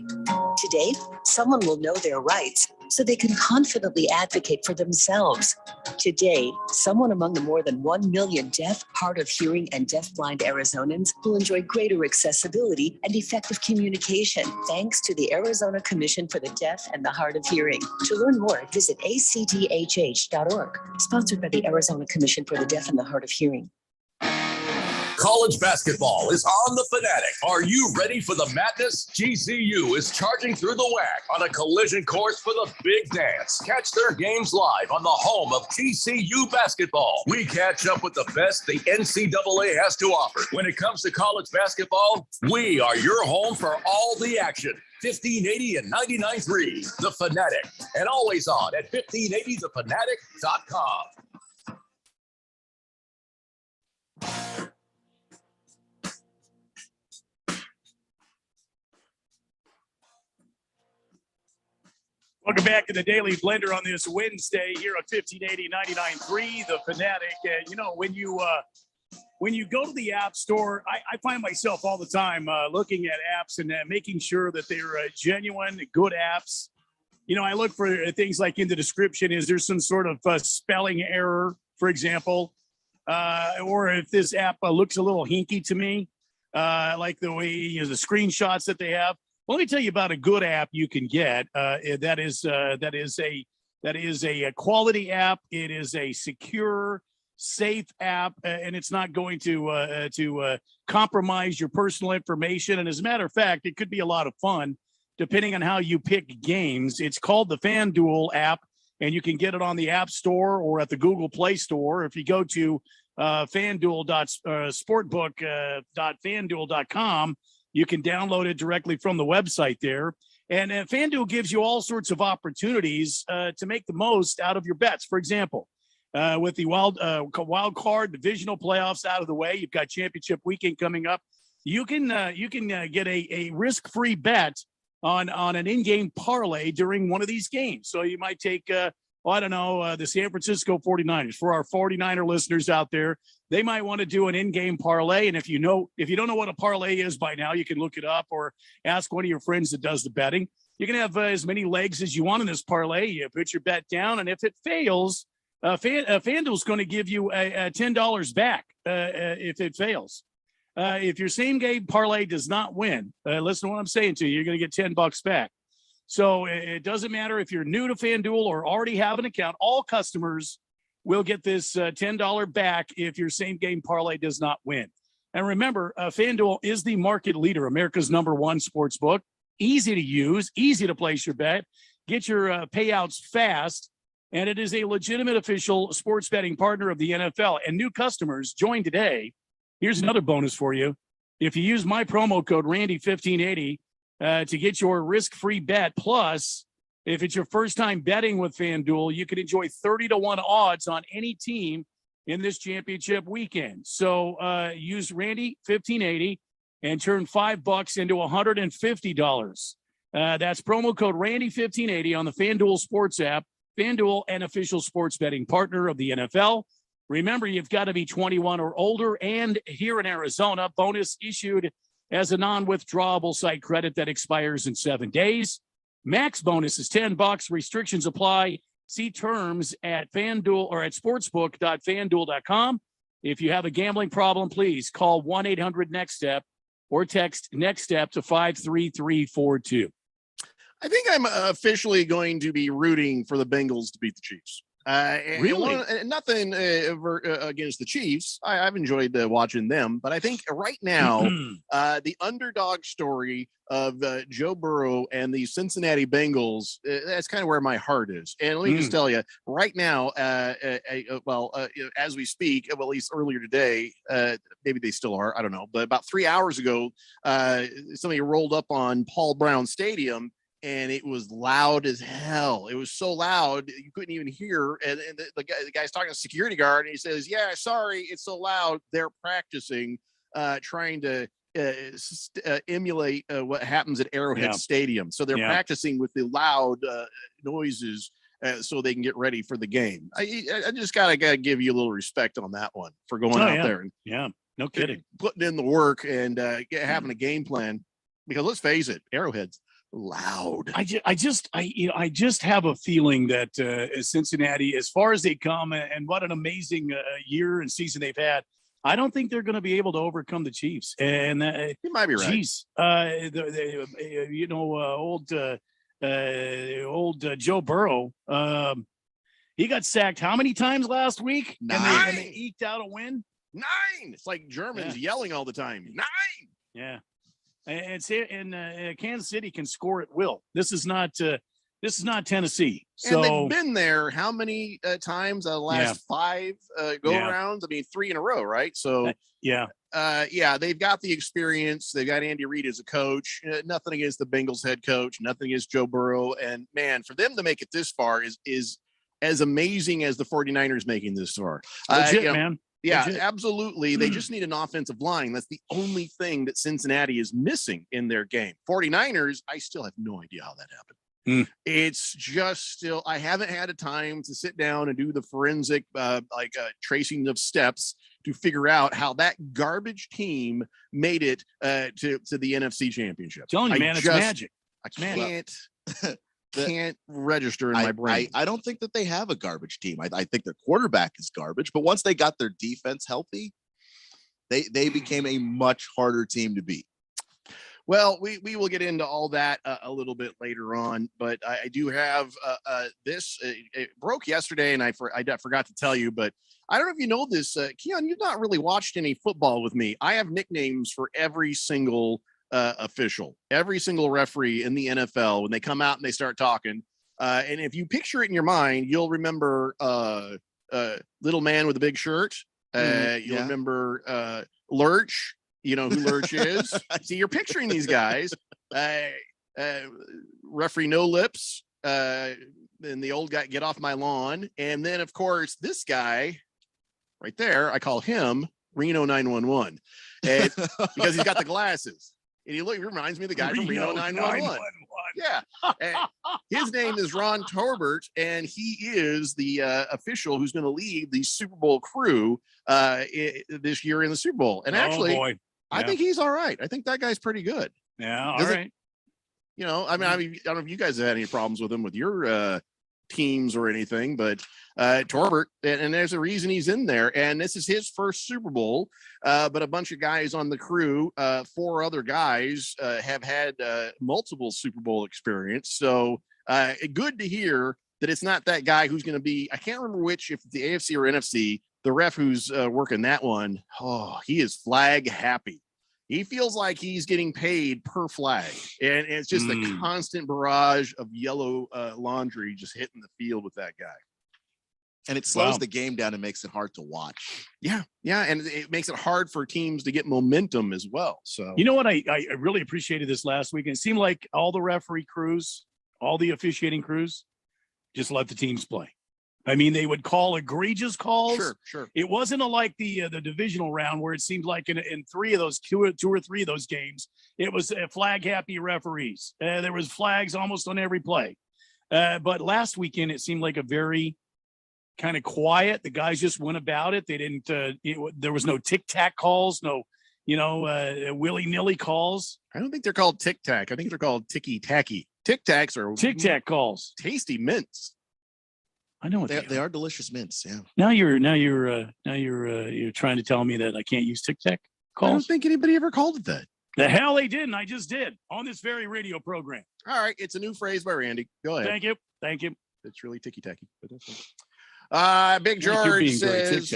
Today, someone will know their rights so they can confidently advocate for themselves. Today, someone among the more than 1 million deaf, hard of hearing, and deafblind Arizonans will enjoy greater accessibility and effective communication, thanks to the Arizona Commission for the Deaf and the Hard of Hearing. To learn more, visit acdhh.org, sponsored by the Arizona Commission for the Deaf and the Hard of Hearing. College basketball is on the Fanatic. Are you ready for the madness? GCU is charging through the WAC on a collision course for the big dance. Catch their games live on the home of GCU basketball. We catch up with the best the NCAA has to offer. When it comes to college basketball, we are your home for all the action. 1580 and 99.3, The Fanatic, and always on at 1580thefanatic.com. Welcome back to the Daily Blender on this Wednesday here at 1580 99.3, The Fanatic. And, when you go to the App Store, I find myself all the time looking at apps and making sure that they're genuine, good apps. I look for things like in the description, is there some sort of spelling error, for example? Or if this app looks a little hinky to me, like the way, the screenshots that they have. Well, let me tell you about a good app you can get. That is a quality app. It is a secure, safe app, and it's not going to compromise your personal information. And as a matter of fact, it could be a lot of fun, depending on how you pick games. It's called the FanDuel app, and you can get it on the App Store or at the Google Play Store. If you go to sportbook.fanduel.com, you can download it directly from the website there. And FanDuel gives you all sorts of opportunities to make the most out of your bets. For example, with the wild card divisional playoffs out of the way, you've got championship weekend coming up. You can get a risk-free bet on an in-game parlay during one of these games. So you might take, the San Francisco 49ers. For our 49er listeners out there, they might want to do an in-game parlay. And if you don't know what a parlay is by now, you can look it up or ask one of your friends that does the betting. You can have as many legs as you want in this parlay. You put your bet down, and if it fails, FanDuel's going to give you a $10 back if it fails. If your same game parlay does not win, listen to what I'm saying to you, you're going to get $10 back. So it doesn't matter if you're new to FanDuel or already have an account. All customers will get this $10 back if your same game parlay does not win. And remember, FanDuel is the market leader, America's #1 sports book. Easy to use, easy to place your bet, get your payouts fast, and it is a legitimate official sports betting partner of the NFL. And new customers join today. Here's another bonus for you. If you use my promo code Randy1580 to get your risk-free bet, plus if it's your first time betting with FanDuel, you can enjoy 30-1 odds on any team in this championship weekend. So use Randy1580 and turn $5 into $150. That's promo code Randy1580 on the FanDuel Sports app. FanDuel, an official sports betting partner of the NFL. Remember, you've got to be 21 or older, and here in Arizona, bonus issued as a non-withdrawable site credit that expires in 7 days. Max bonus is $10. Restrictions apply. See terms at FanDuel or at sportsbook.fanduel.com. If you have a gambling problem, please call 1-800-NEXT-STEP or text NEXT STEP to 53342. I think I'm officially going to be rooting for the Bengals to beat the Chiefs. Really? Nothing against the Chiefs. I've enjoyed watching them, but I think right now the underdog story of Joe Burrow and the Cincinnati Bengals, that's kind of where my heart is. And let me just tell you, right now, as we speak, well, at least earlier today, maybe they still are, I don't know, but about 3 hours ago, somebody rolled up on Paul Brown Stadium, and it was loud as hell. It was so loud you couldn't even hear. And the guy's talking to the security guard, and he says, "Yeah, sorry, it's so loud. They're practicing, trying to emulate what happens at Arrowhead Stadium. So they're practicing with the loud noises so they can get ready for the game." I just gotta give you a little respect on that one for going out there and no kidding, putting in the work and having a game plan. Because let's face it, Arrowhead's loud. I just have a feeling that Cincinnati, as far as they come, and what an amazing year and season they've had, I don't think they're going to be able to overcome the Chiefs. And you might be right. Geez, old Joe Burrow, he got sacked how many times last week? 9. And they eked out a win. 9. It's like Germans yelling all the time. 9. Yeah. And Kansas City can score at will. This is not Tennessee. So and they've been there how many times? The last 5 go-arounds? I mean, 3 in a row, right? So they've got the experience. They've got Andy Reid as a coach. Nothing against the Bengals head coach. Nothing against Joe Burrow. And man, for them to make it this far is as amazing as the 49ers making this far. Legit, man. Yeah, Legit. Absolutely. They just need an offensive line. That's the only thing that Cincinnati is missing in their game. 49ers, I still have no idea how that happened. It's just still, I haven't had a time to sit down and do the forensic, tracing of steps to figure out how that garbage team made it to the NFC Championship. I'm telling you, man, it's magic. I can't register in my brain. I don't think that they have a garbage team. I think their quarterback is garbage, but once they got their defense healthy, they became a much harder team to beat. Well, we will get into all that a little bit later on, but I do have this. It broke yesterday, and I forgot to tell you, but I don't know if you know this, Keon. You've not really watched any football with me. I have nicknames for every single official, every single referee in the NFL when they come out and they start talking. And if you picture it in your mind, you'll remember little man with a big shirt. You'll remember Lurch. You know who Lurch is. See, you're picturing these guys. Referee No Lips. And the old guy, Get Off My Lawn. And then, of course, this guy right there, I call him Reno 911. And because he's got the glasses. And he reminds me of the guy from Reno 911. Yeah. His name is Ron Torbert, and he is the official who's going to lead the Super Bowl crew this year in the Super Bowl. And I think he's all right. I think that guy's pretty good. Yeah, all right. I don't know if you guys have had any problems with him with your teams or anything, but Torbert, and there's a reason he's in there, and this is his first Super Bowl, but a bunch of guys on the crew, 4 other guys have had multiple Super Bowl experience, so good to hear that it's not that guy who's going to be, I can't remember which, if it's the AFC or NFC, the ref who's working that one, he is flag happy. He feels like he's getting paid per flag, and it's just a constant barrage of yellow laundry just hitting the field with that guy. And it slows the game down and makes it hard to watch. Yeah, and it makes it hard for teams to get momentum as well. So you know what? I really appreciated this last week. And it seemed like all the referee crews, all the officiating crews, just let the teams play. I mean, they would call egregious calls. Sure. It wasn't like the divisional round where it seemed like in 3 of those two or three of those games, it was flag happy referees. There was flags almost on every play. But last weekend, it seemed like a very kind of quiet. The guys just went about it. They didn't. There was no tic tac calls. No, willy nilly calls. I don't think they're called tic tac. I think they're called ticky tacky. Tic tacs are tic tac calls. Tasty mints. I know what They are delicious mints. Yeah. Now you're trying to tell me that I can't use Tic Tac calls. I don't think anybody ever called it that. The hell they did, and I just did on this very radio program. All right, it's a new phrase by Randy. Go ahead. Thank you. It's really ticky tacky, but that's fine. Big George says,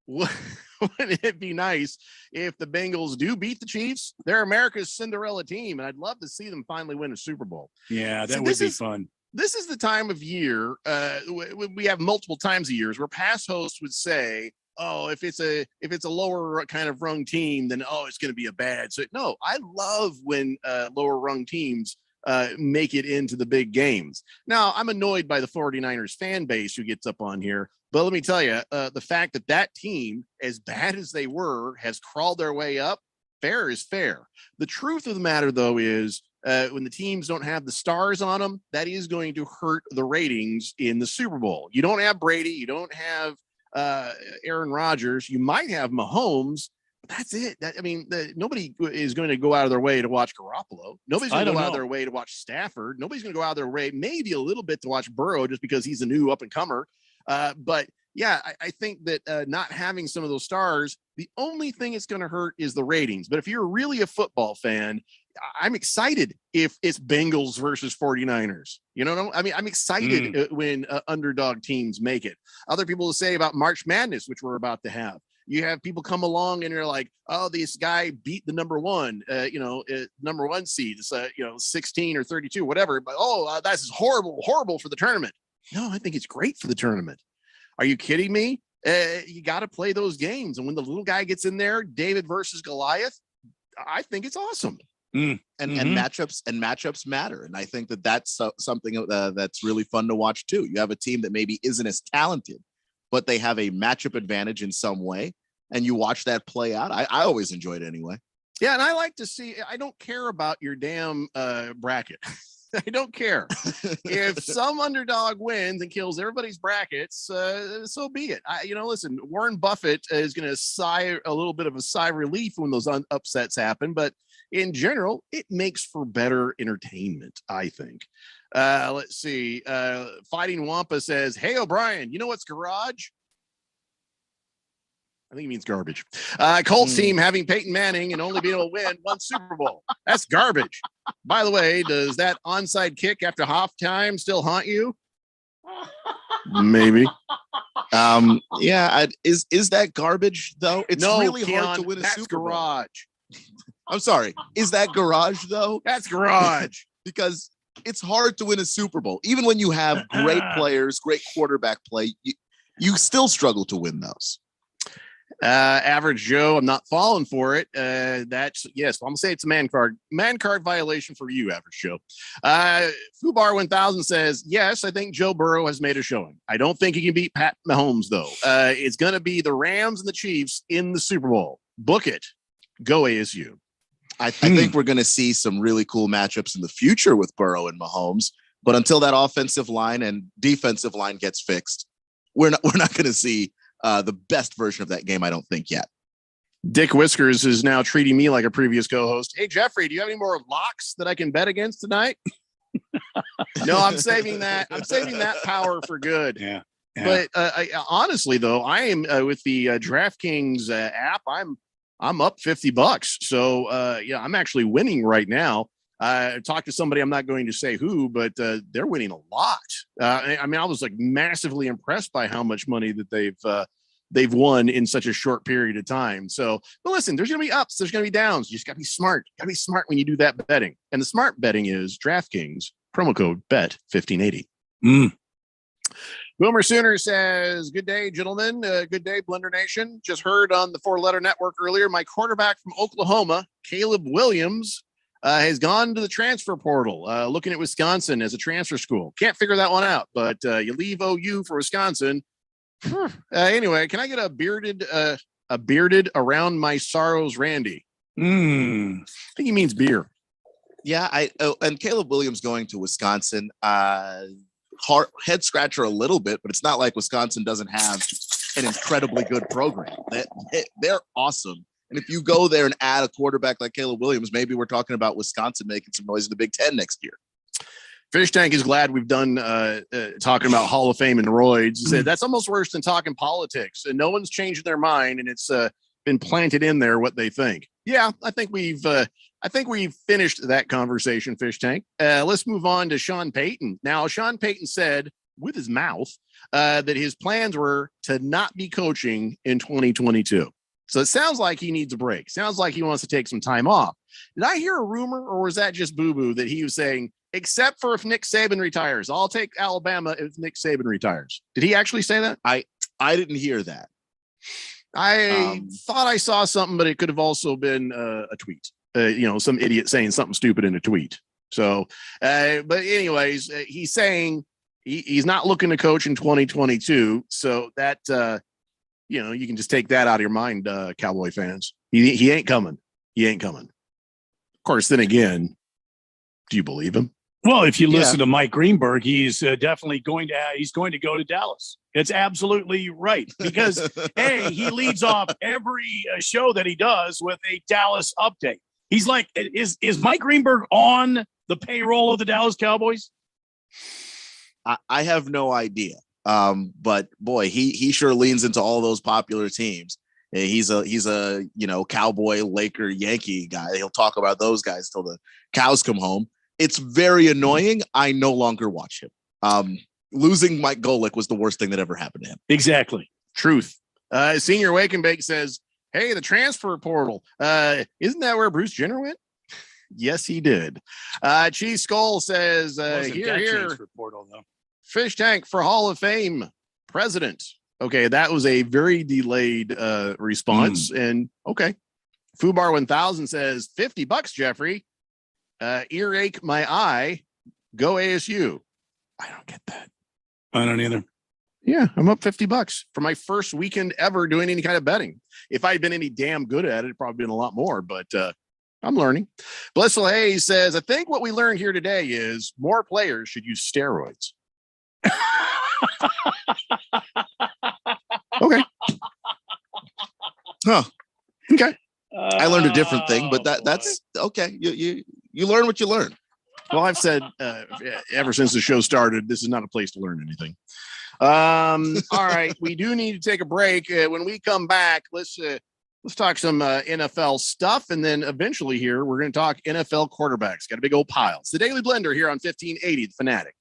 wouldn't it be nice if the Bengals do beat the Chiefs? They're America's Cinderella team, and I'd love to see them finally win a Super Bowl. Yeah, that would be fun. This is the time of year. We have multiple times a year where past hosts would say, "Oh, if it's a lower kind of rung team, then it's going to be a bad." So no, I love when lower rung teams make it into the big games. Now, I'm annoyed by the 49ers fan base who gets up on here, but let me tell you, the fact that team, as bad as they were, has crawled their way up. Fair is fair. The truth of the matter, though, is when the teams don't have the stars on them, that is going to hurt the ratings in the Super Bowl. You don't have Brady, you don't have Aaron Rodgers, you might have Mahomes, but that's it. Nobody is going to go out of their way to watch Garoppolo. Nobody's going to go out of their way to watch Stafford. Nobody's going to go out of their way, maybe a little bit, to watch Burrow just because he's a new up and comer. But yeah, I think that not having some of those stars, the only thing it's going to hurt is the ratings. But if you're really a football fan, I'm excited if it's Bengals versus 49ers. You know, I'm excited when underdog teams make it. Other people will say about March Madness, which we're about to have. You have people come along and you're like, "Oh, this guy beat the number one seed. It's 16 or 32, whatever." But that's horrible for the tournament. No, I think it's great for the tournament. Are you kidding me? You got to play those games, and when the little guy gets in there, David versus Goliath, I think it's awesome. And matchups matter, and I think that's something that's really fun to watch too. You have a team that maybe isn't as talented, but they have a matchup advantage in some way, and you watch that play out. I always enjoy it anyway. Yeah, and I like to see. I don't care about your damn bracket. I don't care if some underdog wins and kills everybody's brackets. So be it. Listen, Warren Buffett is going to sigh a little bit of a sigh of relief when those upsets happen, but in general, it makes for better entertainment, I think. Let's see. Fighting Wampa says, "Hey, O'Brien, you know what's garage?" I think he means garbage. Colts team having Peyton Manning and only being able to win one Super Bowl. That's garbage. By the way, does that onside kick after halftime still haunt you? Maybe. Yeah. Is that garbage though? It's really hard to win a Super Bowl. Garage. I'm sorry. Is that garage though? That's garage. Because it's hard to win a Super Bowl. Even when you have great players, great quarterback play, you still struggle to win those. Average Joe, I'm not falling for it. That's yes. I'm gonna say it's a man card violation for you, Average Joe. Fubar 1000 says yes. I think Joe Burrow has made a showing. I don't think he can beat Pat Mahomes though. It's gonna be the Rams and the Chiefs in the Super Bowl. Book it. Go ASU. I think we're gonna see some really cool matchups in the future with Burrow and Mahomes. But until that offensive line and defensive line gets fixed, we're not gonna see the best version of that game, I don't think yet. Dick Whiskers is now treating me like a previous co-host. Hey, Jeffrey, do you have any more locks that I can bet against tonight? No, I'm saving that. I'm saving that power for good. Yeah. But honestly, though, I am with the DraftKings app. I'm up $50. So I'm actually winning right now. I talked to somebody, I'm not going to say who, but they're winning a lot. I was like massively impressed by how much money that they've won in such a short period of time. So, but listen, there's going to be ups, there's going to be downs. You just got to be smart. You got to be smart when you do that betting. And the smart betting is DraftKings, promo code BET1580. Wilmer Sooner says, "Good day, gentlemen. Good day, Blender Nation. Just heard on the 4-letter network earlier, my quarterback from Oklahoma, Caleb Williams, has gone to the transfer portal, looking at Wisconsin as a transfer school. Can't figure that one out, but you leave OU for Wisconsin. Anyway, can I get a bearded around my sorrows, Randy?" I think he means beer. Yeah, and Caleb Williams going to Wisconsin, head scratcher a little bit, but it's not like Wisconsin doesn't have an incredibly good program. They're awesome. And if you go there and add a quarterback like Caleb Williams, maybe we're talking about Wisconsin making some noise in the Big Ten next year. Fish Tank is glad we've done talking about Hall of Fame and roids. He said that's almost worse than talking politics, and no one's changed their mind, and it's been planted in there what they think. Yeah, I think we've finished that conversation, Fish Tank. Let's move on to Sean Payton. Now, Sean Payton said with his mouth that his plans were to not be coaching in 2022. So it sounds like he needs a break. Sounds like he wants to take some time off. Did I hear a rumor, or was that just boo-boo that he was saying, except for if Nick Saban retires, I'll take Alabama if Nick Saban retires? Did he actually say that? I didn't hear that. I thought I saw something, but it could have also been a tweet. Some idiot saying something stupid in a tweet. So, but anyways, he's saying he's not looking to coach in 2022. So that, you can just take that out of your mind, Cowboy fans. He ain't coming. He ain't coming. Of course, then again, do you believe him? Well, if you listen to Mike Greenberg, he's definitely going to go to Dallas. It's absolutely right because he leads off every show that he does with a Dallas update. He's like, is Mike Greenberg on the payroll of the Dallas Cowboys? I have no idea. But boy, he sure leans into all those popular teams. He's a Cowboy, Laker, Yankee guy. He'll talk about those guys till the cows come home. It's very annoying. I no longer watch him. Losing Mike Golick was the worst thing that ever happened to him. Exactly. Truth. Senior Wake and Bake says, hey, the transfer portal. Isn't that where Bruce Jenner went? Yes, he did. Cheese Skull says, here. Transfer portal, though. Fish Tank for Hall of Fame president. Okay, that was a very delayed response. And okay. Fubar 1000 says, $50, Jeffrey. Earache my eye. Go ASU. I don't get that. I don't either. Yeah, I'm up $50 for my first weekend ever doing any kind of betting. If I'd been any damn good at it, it'd probably been a lot more, but I'm learning. Blissful Hayes says, I think what we learned here today is more players should use steroids. Okay. Huh. Okay. I learned a different thing, but that's okay. You learn what you learn. Well, I've said ever since the show started, this is not a place to learn anything. All right, we do need to take a break. When we come back, let's talk some NFL stuff, and then eventually here we're going to talk NFL quarterbacks. Got a big old pile. It's the Daily Blender here on 1580 The Fanatic.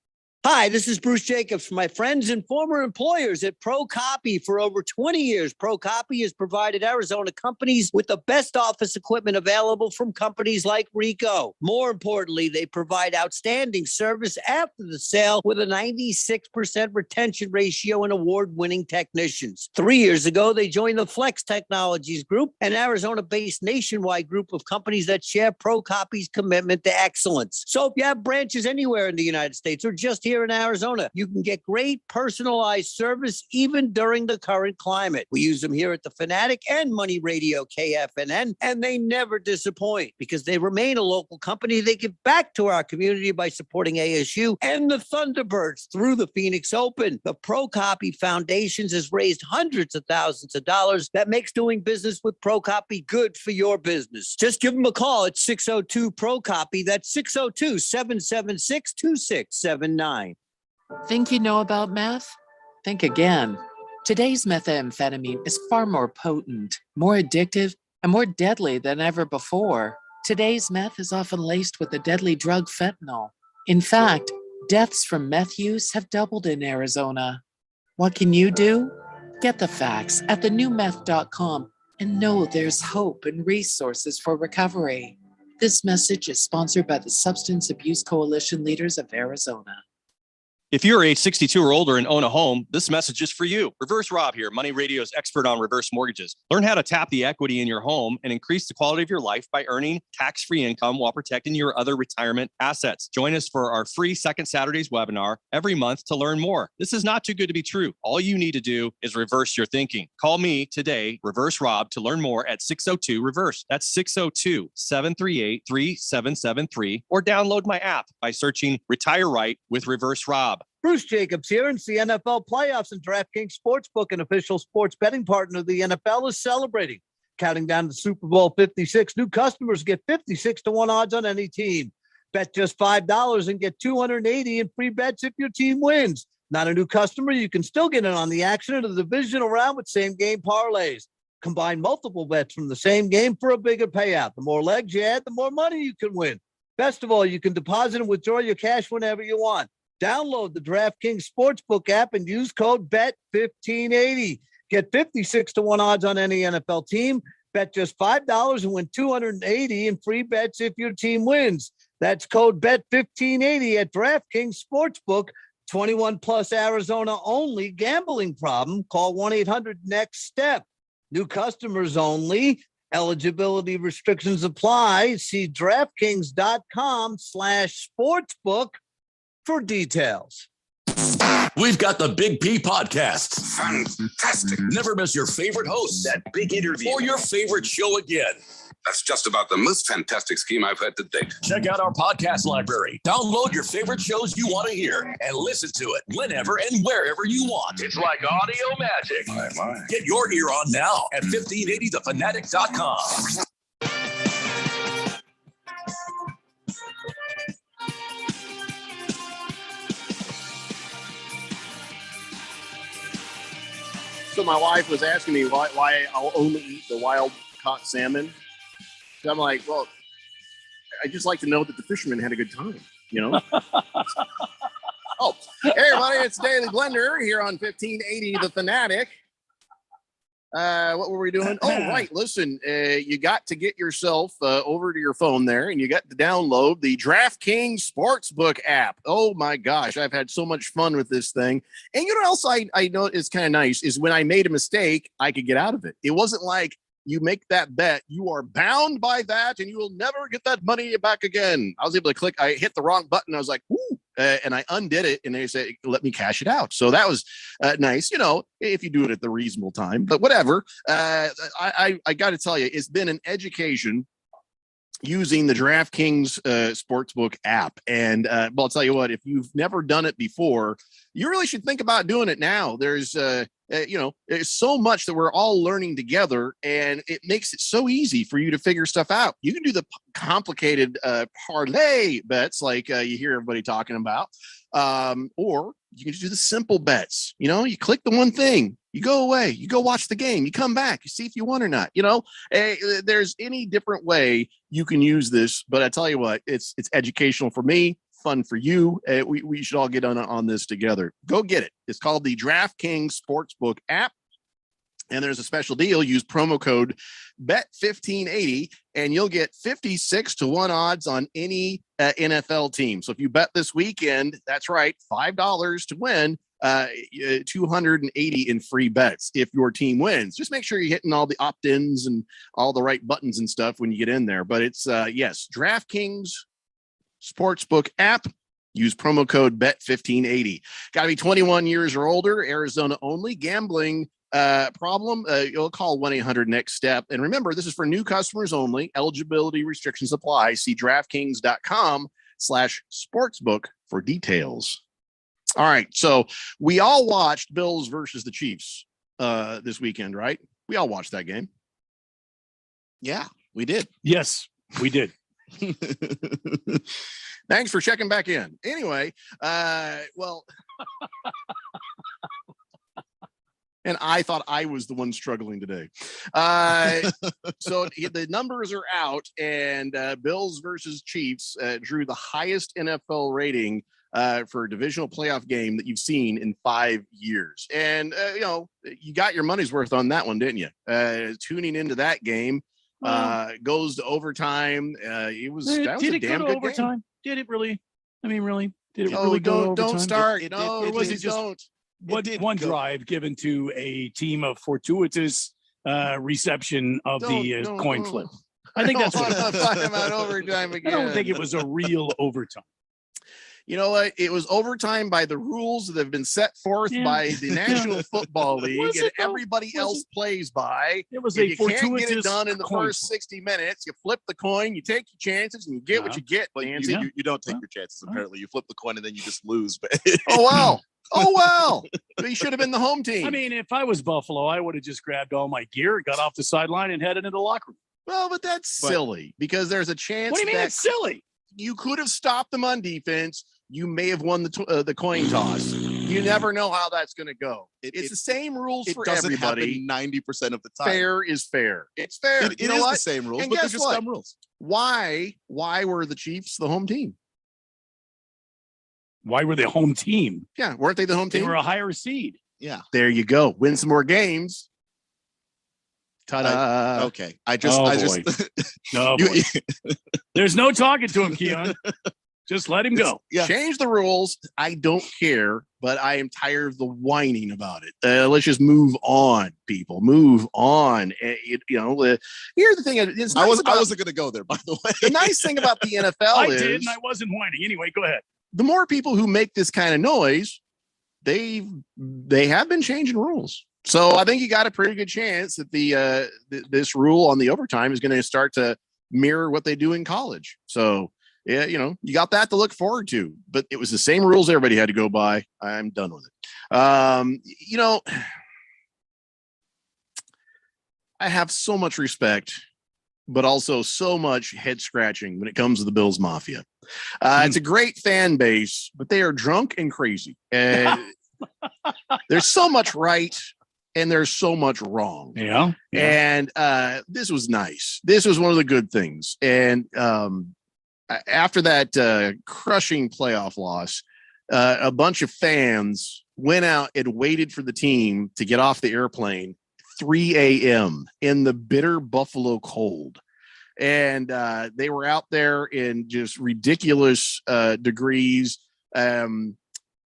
Hi, this is Bruce Jacobs from my friends and former employers at ProCopy. For over 20 years, ProCopy has provided Arizona companies with the best office equipment available from companies like Ricoh. More importantly, they provide outstanding service after the sale with a 96% retention ratio and award-winning technicians. 3 years ago, they joined the Flex Technologies Group, an Arizona-based nationwide group of companies that share ProCopy's commitment to excellence. So if you have branches anywhere in the United States or just here in Arizona, you can get great personalized service even during the current climate. We use them here at the Fanatic and Money Radio KFNN, and they never disappoint because they remain a local company. They give back to our community by supporting ASU and the Thunderbirds through the Phoenix Open. The ProCopy Foundations has raised hundreds of thousands of dollars. That makes doing business with ProCopy good for your business. Just give them a call at 602-ProCopy. That's 602-776-2679. Think you know about meth? Think again. Today's methamphetamine is far more potent, more addictive, and more deadly than ever before. Today's meth is often laced with the deadly drug fentanyl. In fact, deaths from meth use have doubled in Arizona. What can you do? Get the facts at thenewmeth.com and know there's hope and resources for recovery. This message is sponsored by the Substance Abuse Coalition Leaders of Arizona. If you're age 62 or older and own a home, this message is for you. Reverse Rob here, Money Radio's expert on reverse mortgages. Learn how to tap the equity in your home and increase the quality of your life by earning tax-free income while protecting your other retirement assets. Join us for our free Second Saturdays webinar every month to learn more. This is not too good to be true. All you need to do is reverse your thinking. Call me today, Reverse Rob, to learn more at 602-REVERSE. That's 602-738-3773, or download my app by searching Retire Right with Reverse Rob. Bruce Jacobs here, and the NFL playoffs and DraftKings Sportsbook, an official sports betting partner of the NFL, is celebrating. Counting down to Super Bowl 56, new customers get 56-1 odds on any team. Bet just $5 and get $280 in free bets if your team wins. Not a new customer, you can still get in on the action of the divisional round with same-game parlays. Combine multiple bets from the same game for a bigger payout. The more legs you add, the more money you can win. Best of all, you can deposit and withdraw your cash whenever you want. Download the DraftKings Sportsbook app and use code BET1580. Get 56-1 odds on any NFL team. Bet just $5 and win $280 in free bets if your team wins. That's code BET1580 at DraftKings Sportsbook. 21 plus Arizona only. Gambling problem? Call 1-800-NEXT-STEP. New customers only. Eligibility restrictions apply. See DraftKings.com/sportsbook for details. We've got the Big P podcast. Fantastic. Never miss your favorite host, that big interview, or your favorite show again. That's just about the most fantastic scheme I've had to date. Check out our podcast library. Download your favorite shows you want to hear and listen to it whenever and wherever you want. It's like audio magic. My. Get your ear on now at 1580thefanatic.com. So my wife was asking me why I'll only eat the wild caught salmon. So I'm like, well, I just like to know that the fishermen had a good time, you know? Oh, hey everybody, it's Daily Blender here on 1580 The Fanatic. What were we doing? Oh, right. Listen, you got to get yourself over to your phone there, and you got to download the DraftKings Sportsbook app. Oh my gosh, I've had so much fun with this thing. And you know what else I know is kind of nice is when I made a mistake, I could get out of it. It wasn't like you make that bet, you are bound by that, and you will never get that money back again. I was able to click. I hit the wrong button. I was like, ooh. And I undid it, and they said, let me cash it out. So that was nice, you know, if you do it at the reasonable time. But whatever. I got to tell you, it's been an education using the DraftKings Sportsbook app. And well, I'll tell you what, if you've never done it before, you really should think about doing it now. There's you know, there's so much that we're all learning together, and it makes it so easy for you to figure stuff out. You can do the complicated parlay bets like you hear everybody talking about, or you can just do the simple bets. You know, you click the one thing, you go away, you go watch the game, you come back, you see if you won or not. You know, there's any different way you can use this, but I tell you what, it's educational for me. Fun for you. We should all get on this together. Go get it. It's called the DraftKings Sportsbook app. And there's a special deal. Use promo code BET1580 and you'll get 56-1 odds on any NFL team. So if you bet this weekend, that's right, $5 to win, 280 in free bets if your team wins. Just make sure you're hitting all the opt-ins and all the right buttons and stuff when you get in there. But it's yes, DraftKings Sportsbook app. Use promo code BET1580. Got to be 21 years or older, Arizona only. Gambling problem, you'll call 1-800-NEXT-STEP. And remember, this is for new customers only. Eligibility restrictions apply. See DraftKings.com/sportsbook for details. All right, so we all watched Bills versus the Chiefs this weekend, right? We all watched that game. Yeah, we did. Yes, we did. Thanks for checking back in. Anyway, well, and I thought I was the one struggling today. So the numbers are out, and Bills versus Chiefs drew the highest NFL rating for a divisional playoff game that you've seen in 5 years. And, you know, you got your money's worth on that one, didn't you? Tuning into that game. Goes to overtime. That was a damn good overtime? game. Did it really? I mean, really? Did it Oh, really go to overtime? don't start. Or was it just one drive given to a team of fortuitous reception of the coin flip? I think that's what talking about overtime again. I don't think it was a real overtime. You know what? It was overtime by the rules that have been set forth by the National Football League, and everybody else plays by. It was if a you can't get it fortuitous done in the coin first flip. 60 minutes. You flip the coin, you take your chances, and you get what you get. But Nancy. you don't take your chances, apparently. You flip the coin and then you just lose. But Oh, wow. Oh, well. He should have been the home team. I mean, if I was Buffalo, I would have just grabbed all my gear, got off the sideline, and headed into the locker room. Well, but that's silly because there's a chance. What do you mean that, it's silly? you could have stopped them on defense. You may have won the coin toss. You never know how that's going to go. It's the same rules for everybody. 90% of the time. Fair is fair. It's fair. It is the same rules, And but they're guess just what? dumb rules. Why were the Chiefs the home team? Why were they home team? Yeah, weren't they the home They team? were a higher seed. Yeah. There you go. Win some more games. Ta-da. Okay. I just No, boy. There's no talking to him, Keon. Just let him go. Yeah. Change the rules. I don't care, but I am tired of the whining about it. Let's just move on, people. Move on. Here's the thing. It's I nice wasn't going to go there, by the way. the nice thing about the NFL I is did, and I wasn't whining. Anyway, go ahead. the more people who make this kind of noise, they have been changing rules. So I think you got a pretty good chance that this rule on the overtime is going to start to mirror what they do in college. So yeah, you got that to look forward to. But it was the same rules everybody had to go by. I'm done with it. I have so much respect, but also so much head scratching when it comes to the Bills Mafia. It's a great fan base, but they are drunk and crazy. And there's so much right and there's so much wrong. Yeah. And this was nice. This was one of the good things. And after that crushing playoff loss, a bunch of fans went out and waited for the team to get off the airplane 3 a.m. in the bitter Buffalo cold. And they were out there in just ridiculous degrees.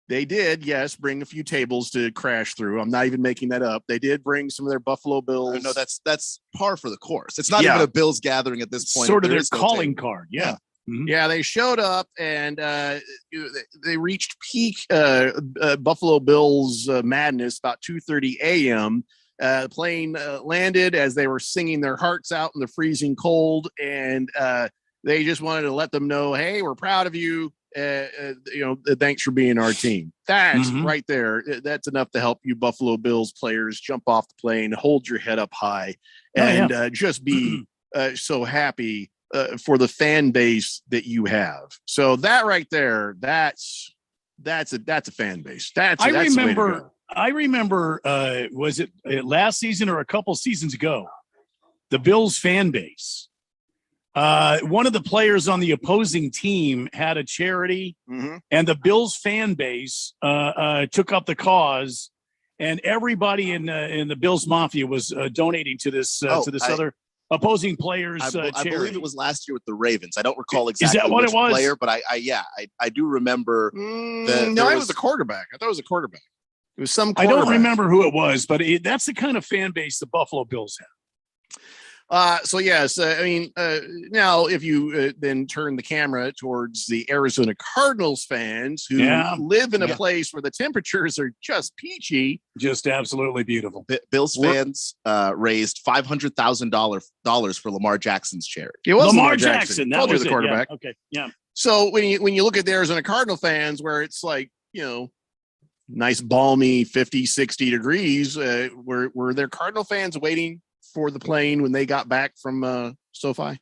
They did, yes, bring a few tables to crash through. I'm not even making that up. They did bring some of their Buffalo Bills. No, that's par for the course. It's not even a Bills gathering at this point. Sort of There their is no calling table. card. Yeah. Mhm. Yeah, they showed up and they reached peak Buffalo Bills madness about 2:30 a.m. The plane landed as they were singing their hearts out in the freezing cold, and they just wanted to let them know, hey, we're proud of you. Thanks for being our team. That's right there. That's enough to help you Buffalo Bills players jump off the plane, hold your head up high, and just be so happy for the fan base that you have. So that right there, that's a fan base. I remember, was it last season or a couple seasons ago, the Bills fan base, one of the players on the opposing team had a charity, and the Bills fan base took up the cause, and everybody in the Bills Mafia was donating to this other opposing players. I charity. believe it was last year with the Ravens. I don't recall exactly Is that what which it was? player, but I do remember. No, it was the quarterback. I thought it was a quarterback. It was some I quarterback. don't remember who it was, but that's the kind of fan base the Buffalo Bills have. So yes, now if you then turn the camera towards the Arizona Cardinals fans who live in a place where the temperatures are just peachy, just absolutely beautiful. Bills fans raised $500,000 for Lamar Jackson's charity. It was Lamar Jackson. That Told you was the it. quarterback. Yeah. Okay. Yeah. So when you look at the Arizona Cardinal fans, where it's like nice balmy 50, 60 degrees, were there Cardinal fans waiting for the plane when they got back from SoFi?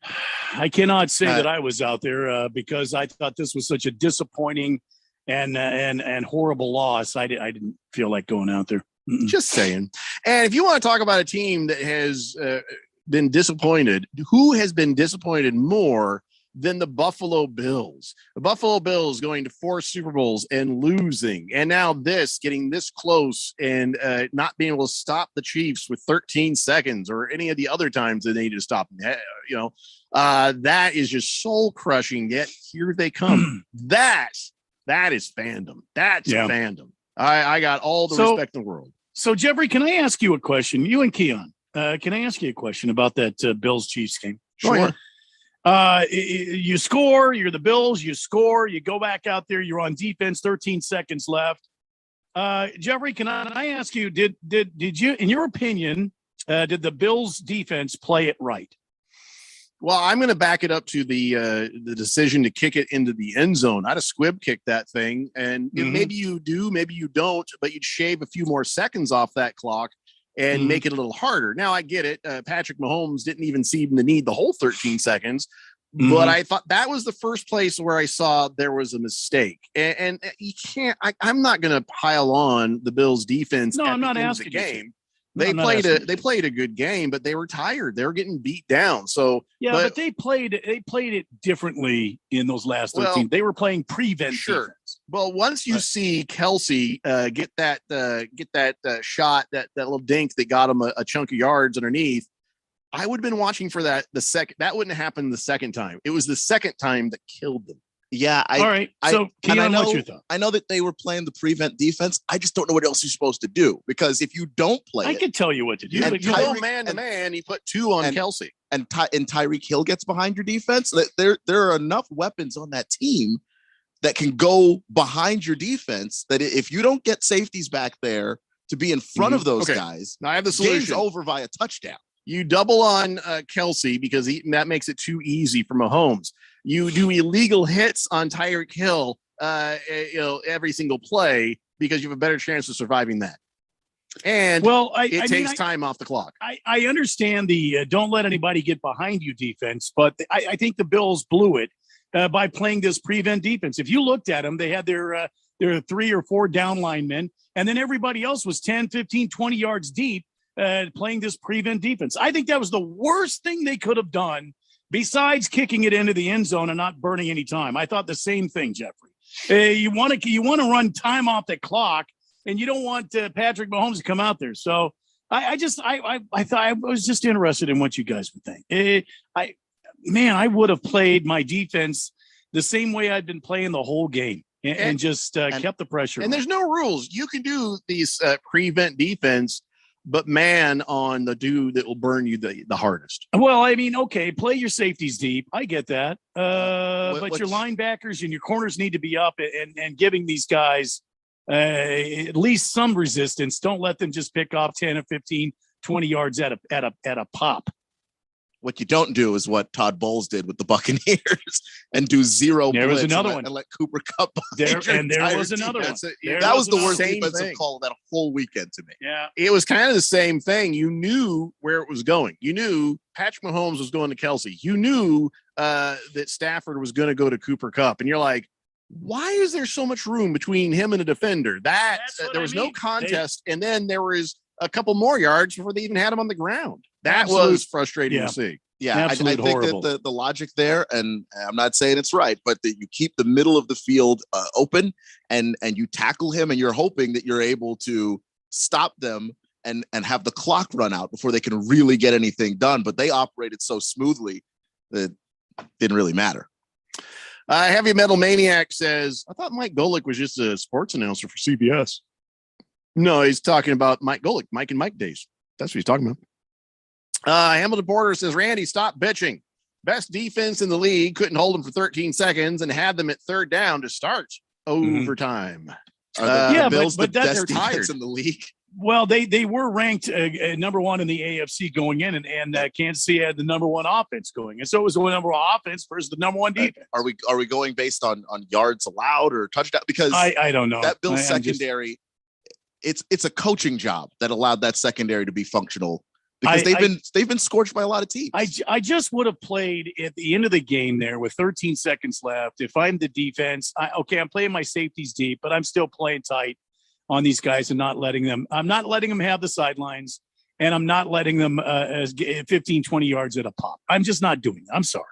I cannot say that I was out there because I thought this was such a disappointing and horrible loss. I didn't feel like going out there. Just saying. And if you want to talk about a team that has been disappointed, who has been disappointed more than the Buffalo Bills? The Buffalo Bills going to 4 Super Bowls and losing, and now getting this close and not being able to stop the Chiefs with 13 seconds or any of the other times they needed to stop them. That is just soul crushing. Yet here they come. That is fandom. That's fandom. I got all the respect in the world. So Jeffrey, can I ask you a question? You and Keon, can I ask you a question about that Bills Chiefs game? Sure. You score, you're the Bills, you score, you go back out there, you're on defense, 13 seconds left. Jeffrey, can I ask you, did you, in your opinion, did the Bills defense play it right? Well, I'm going to back it up to the decision to kick it into the end zone. I'd have squib kicked that thing, and maybe you do, maybe you don't, but you'd shave a few more seconds off that clock and make it a little harder. Now I get it. Patrick Mahomes didn't even seem to need the whole 13 seconds, But I thought that was the first place where I saw there was a mistake. And you can't, I'm not going to pile on the Bills defense. No, at I'm the not end of asking the you to. game. No, They I'm not played asking you they played a good game, but they were tired. They were getting beat down. So yeah, but they played it differently in those last 13. Well, They were playing prevent sure. defense. Well, once you see Kelsey get that shot, that little dink that got him a chunk of yards underneath, I would have been watching for that the second. That wouldn't happen the second time. It was the second time that killed them. Yeah. All right. So, Keon, what's your thought? I know that they were playing the prevent defense. I just don't know what else you're supposed to do, because if you don't play, I can tell you what to do. But you go man to man. He put 2 on Kelsey, and Tyreek Hill gets behind your defense. There are enough weapons on that team that can go behind your defense. That if you don't get safeties back there to be in front of those guys, now I have the game's solution. over via touchdown. You double on Kelsey because that makes it too easy for Mahomes. You do illegal hits on Tyreek Hill, every single play, because you have a better chance of surviving that. And it takes time off the clock. I understand the don't let anybody get behind you defense, but I think the Bills blew it by playing this prevent defense. If you looked at them, they had their 3 or 4 down linemen, and then everybody else was 10, 15, 20 yards deep playing this prevent defense. I think that was the worst thing they could have done besides kicking it into the end zone and not burning any time. I thought the same thing, Jeffrey. You want to run time off the clock, and you don't want Patrick Mahomes to come out there. So I thought I was just interested in what you guys would think. I would have played my defense the same way I'd been playing the whole game and just kept the pressure. And there's no rules. You can do these prevent defense, but man on the dude that will burn you the hardest. Well, I mean, okay, play your safeties deep. I get that. But your linebackers and your corners need to be up and giving these guys at least some resistance. Don't let them just pick off 10 or 15, 20 yards at a pop. What you don't do is what Todd Bowles did with the Buccaneers and do zero There was blitz another one. and let Cooper Kupp. There was another one. That was the worst Same defensive thing. call of that whole weekend to me. Yeah. It was kind of the same thing. You knew where it was going. You knew Patrick Mahomes was going to Kelsey. You knew that Stafford was going to go to Cooper Kupp. And you're like, why is there so much room between him and a defender? There was no contest. And then there was a couple more yards before they even had him on the ground. That was frustrating to see. Yeah, I think that the logic there, and I'm not saying it's right, but that you keep the middle of the field open and you tackle him, and you're hoping that you're able to stop them and have the clock run out before they can really get anything done. But they operated so smoothly that it didn't really matter. Heavy Metal Maniac says, I thought Mike Golick was just a sports announcer for CBS. No, he's talking about Mike Golick, Mike and Mike days. That's what he's talking about. Hamilton Porter says, Randy, stop bitching. Best defense in the league, couldn't hold them for 13 seconds and had them at third down to start overtime. Are the Bills but the that best they're tired defense in the league? Well, they were ranked number 1 in the AFC going in, and Kansas City had the number 1 offense going, and so it was the number 1 offense versus the number 1 defense. Are we going based on yards allowed or touchdown? Because I don't know that Bills secondary. It's a coaching job that allowed that secondary to be functional, because they've been scorched by a lot of teams. I just would have played at the end of the game there with 13 seconds left. If I'm the defense, I'm playing my safeties deep, but I'm still playing tight on these guys and I'm not letting them have the sidelines, and I'm not letting them 15, 20 yards at a pop. I'm just not doing that. I'm sorry.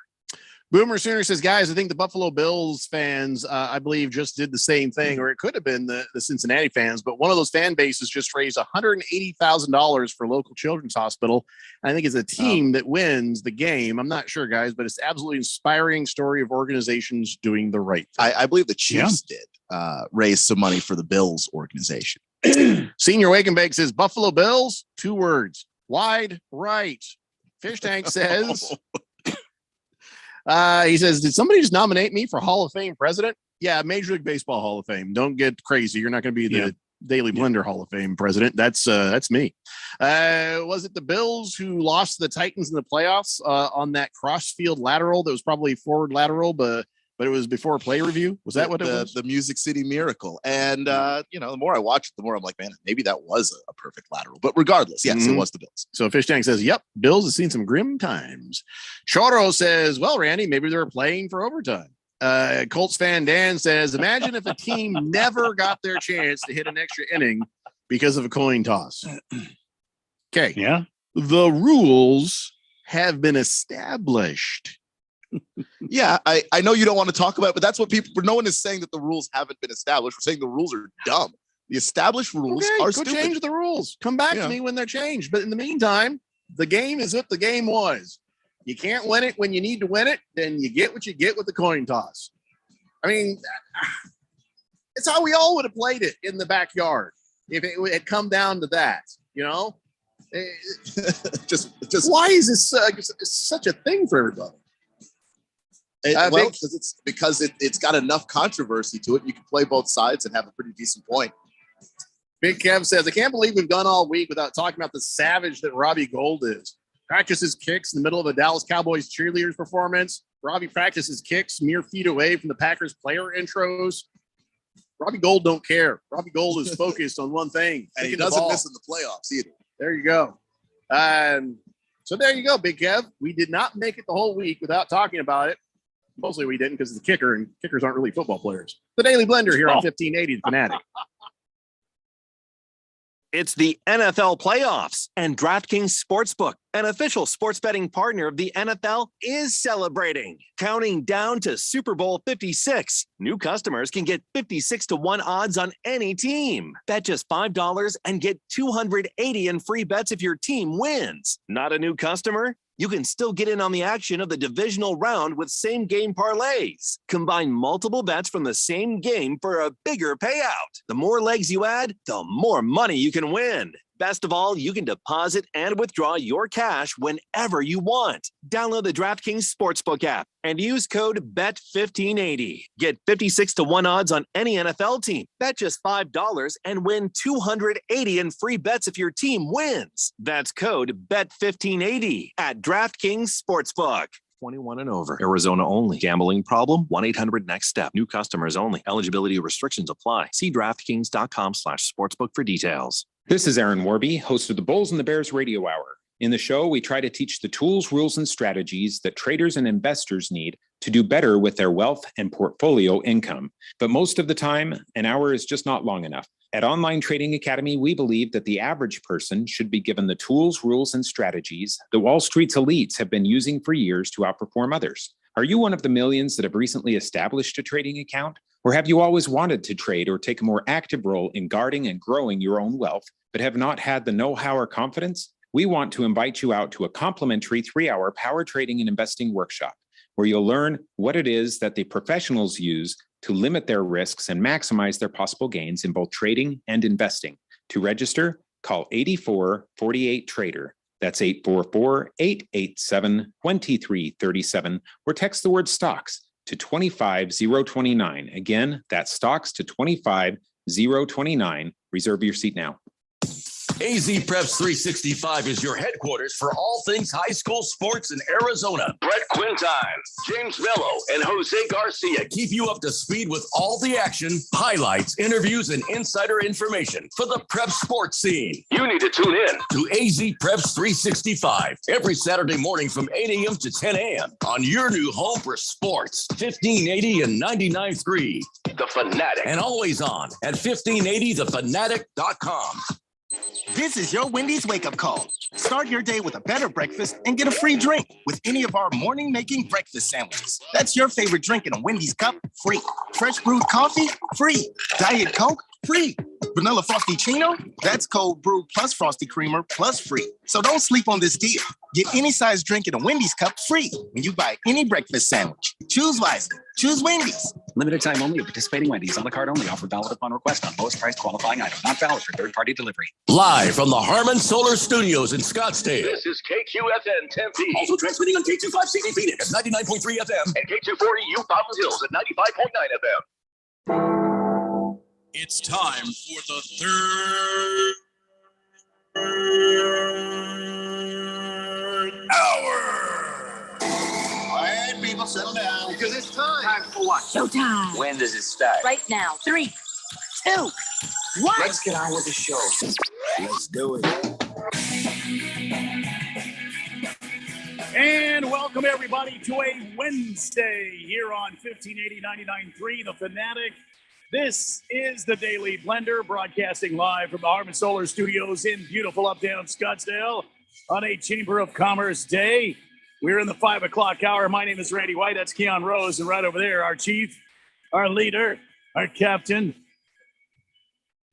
Boomer Sooner says, guys, I think the Buffalo Bills fans, I believe, just did the same thing, or it could have been the Cincinnati fans, but one of those fan bases just raised $180,000 for local children's hospital. I think it's a team that wins the game. I'm not sure, guys, but it's absolutely inspiring story of organizations doing the right thing. I believe the Chiefs did raise some money for the Bills organization. Senior Wake and Bake says, Buffalo Bills, 2 words, wide right. Fish Tank says... he says, did somebody just nominate me for Hall of Fame president? Yeah, Major League Baseball Hall of Fame. Don't get crazy. You're not going to be the Daily Blender Hall of Fame president. That's me. Was it the Bills who lost the Titans in the playoffs on that cross-field lateral that was probably forward lateral, but but it was before play review. Was that what it was? The Music City Miracle. And, the more I watch it, the more I'm like, man, maybe that was a perfect lateral. But regardless, yes, it was the Bills. So Fish Tank says, yep, Bills has seen some grim times. Choro says, well, Randy, maybe they're playing for overtime. Colts fan Dan says, imagine if a team never got their chance to hit an extra inning because of a coin toss. Okay. Yeah. The rules have been established. Yeah, I know you don't want to talk about it, but that's what no one is saying that the rules haven't been established. We're saying the rules are dumb. The established rules are stupid. Change the rules. Come back to me when they're changed. But in the meantime, the game is what the game was. You can't win it when you need to win it, then you get what you get with the coin toss. I mean, it's how we all would have played it in the backyard if it had come down to that, just why is this such a thing for everybody? Because it's got enough controversy to it. You can play both sides and have a pretty decent point. Big Kev says, I can't believe we've gone all week without talking about the savage that Robbie Gould is. Practices kicks in the middle of a Dallas Cowboys cheerleaders performance. Robbie practices kicks mere feet away from the Packers player intros. Robbie Gould don't care. Robbie Gould is focused on one thing. And he doesn't miss in the playoffs either. There you go. So there you go, Big Kev. We did not make it the whole week without talking about it. Mostly we didn't because it's a kicker, and kickers aren't really football players. The Daily Blender here on 1580 The Fanatic. It's the NFL playoffs, and DraftKings Sportsbook, an official sports betting partner of the NFL, is celebrating. Counting down to Super Bowl 56. New customers can get 56-1 odds on any team. Bet just $5 and get $280 in free bets if your team wins. Not a new customer? You can still get in on the action of the divisional round with same-game parlays. Combine multiple bets from the same game for a bigger payout. The more legs you add, the more money you can win. Best of all, you can deposit and withdraw your cash whenever you want. Download the DraftKings Sportsbook app and use code BET1580. Get 56-1 odds on any NFL team. Bet just $5 and win $280 in free bets if your team wins. That's code BET1580 at DraftKings Sportsbook. 21 and over. Arizona only. Gambling problem? 1-800-NEXT-STEP. New customers only. Eligibility restrictions apply. See DraftKings.com/sportsbook for details. This is Aaron Warby, host of the Bulls and the Bears Radio Hour. In the show, we try to teach the tools, rules, and strategies that traders and investors need to do better with their wealth and portfolio income. But most of the time, an hour is just not long enough. At Online Trading Academy, we believe that the average person should be given the tools, rules, and strategies that Wall Street's elites have been using for years to outperform others. Are you one of the millions that have recently established a trading account? Or have you always wanted to trade or take a more active role in guarding and growing your own wealth, but have not had the know-how or confidence? We want to invite you out to a complimentary 3-hour power trading and investing workshop, where you'll learn what it is that the professionals use to limit their risks and maximize their possible gains in both trading and investing. To register, call 8448-TRADER. That's 844-887-2337, or text the word stocks to 25029. Again, that's stocks to 25029. Reserve your seat now. AZ Preps 365 is your headquarters for all things high school sports in Arizona. Brett Quintine, James Mello, and Jose Garcia keep you up to speed with all the action, highlights, interviews, and insider information for the prep sports scene. You need to tune in to AZ Preps 365 every Saturday morning from 8 a.m. to 10 a.m. on your new home for sports, 1580 and 99.3, The Fanatic, and always on at 1580thefanatic.com. This is your Wendy's wake-up call. Start your day with a better breakfast and get a free drink with any of our morning-making breakfast sandwiches. That's your favorite drink in a Wendy's cup, free. Fresh brewed coffee, free. Diet Coke, free. Vanilla Frosty-Chino, that's cold brew plus Frosty Creamer plus free. So don't sleep on this deal. Get any size drink in a Wendy's cup free when you buy any breakfast sandwich. Choose wisely. Choose Wendy's. Limited time only at participating Wendy's. On the card only. Offer valid upon request on lowest price qualifying item. Not valid for third-party delivery. Live from the Harmon Solar Studios in Scottsdale. This is KQFN Tempe. Also transmitting on K25CD Phoenix at 99.3 FM and K240U Fountain Hills at 95.9 FM. It's time for the third hour. All right, people, settle down. Because it's It's time. Time for what? Showtime. When does it start? Right now. 3, 2, 1. Let's get on with the show. Let's do it. And welcome everybody to a Wednesday here on 1580 99.3 The Fanatic. This is the Daily Blender, broadcasting live from the Harman Solar Studios in beautiful uptown Scottsdale on a Chamber of Commerce day. We're in the 5 o'clock hour. My name is Randy White. That's Keon Rose. And right over there, our chief, our leader, our captain.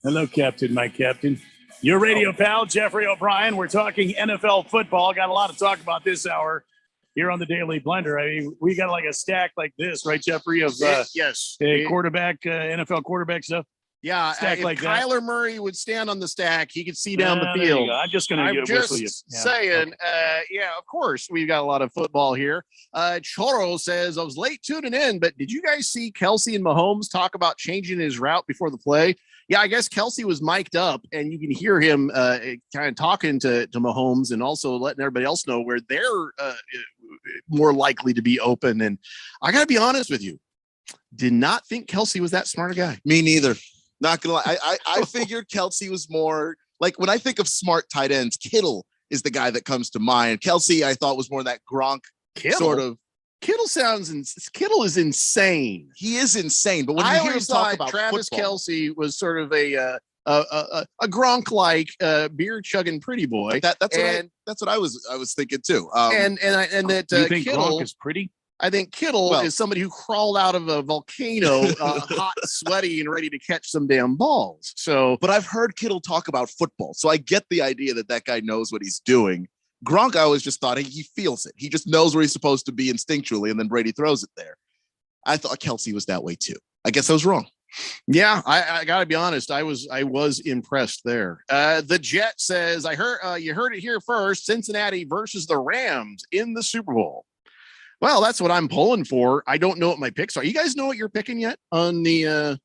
Hello, Captain, my captain. Your radio pal, Jeffrey O'Brien. We're talking NFL football. Got a lot to talk about this hour here on the Daily Blender. I mean, we got like a stack like this, right, Jeffrey, of yes, quarterback, NFL quarterback stuff. Yeah, stack if like that. Kyler Murray would stand on the stack, he could see down the field. I'm just going to whistle you. Yeah. Saying, yeah, of course, we've got a lot of football here. Choro says, I was late tuning in, but did you guys see Kelsey and Mahomes talk about changing his route before the play? Yeah, I guess Kelsey was mic'd up, and you can hear him kind of talking to Mahomes and also letting everybody else know where they're more likely to be open. And I got to be honest with you, did not think Kelsey was that smart a guy. Me neither. Not gonna lie. I figured Kelsey was more like, when I think of smart tight ends, Kittle is the guy that comes to mind. Kelsey, I thought, was more that Gronk sort of. Kittle Kittle is insane. He is insane. But when you hear him talk about Travis football, Kelce was sort of a Gronk like beer chugging pretty boy. that's what I was thinking too. And that you think Kittle Gronk is pretty? I think Kittle is somebody who crawled out of a volcano, hot, sweaty, and ready to catch some damn balls. So, but I've heard Kittle talk about football, so I get the idea that guy knows what he's doing. Gronk, I always just thought he feels it. He just knows where he's supposed to be instinctually, and then Brady throws it there. I thought Kelsey was that way too. I guess I was wrong. Yeah, I got to be honest. I was impressed there. The Jet says, I heard you heard it here first. Cincinnati versus the Rams in the Super Bowl. Well, that's what I'm pulling for. I don't know what my picks are. You guys know what you're picking yet on the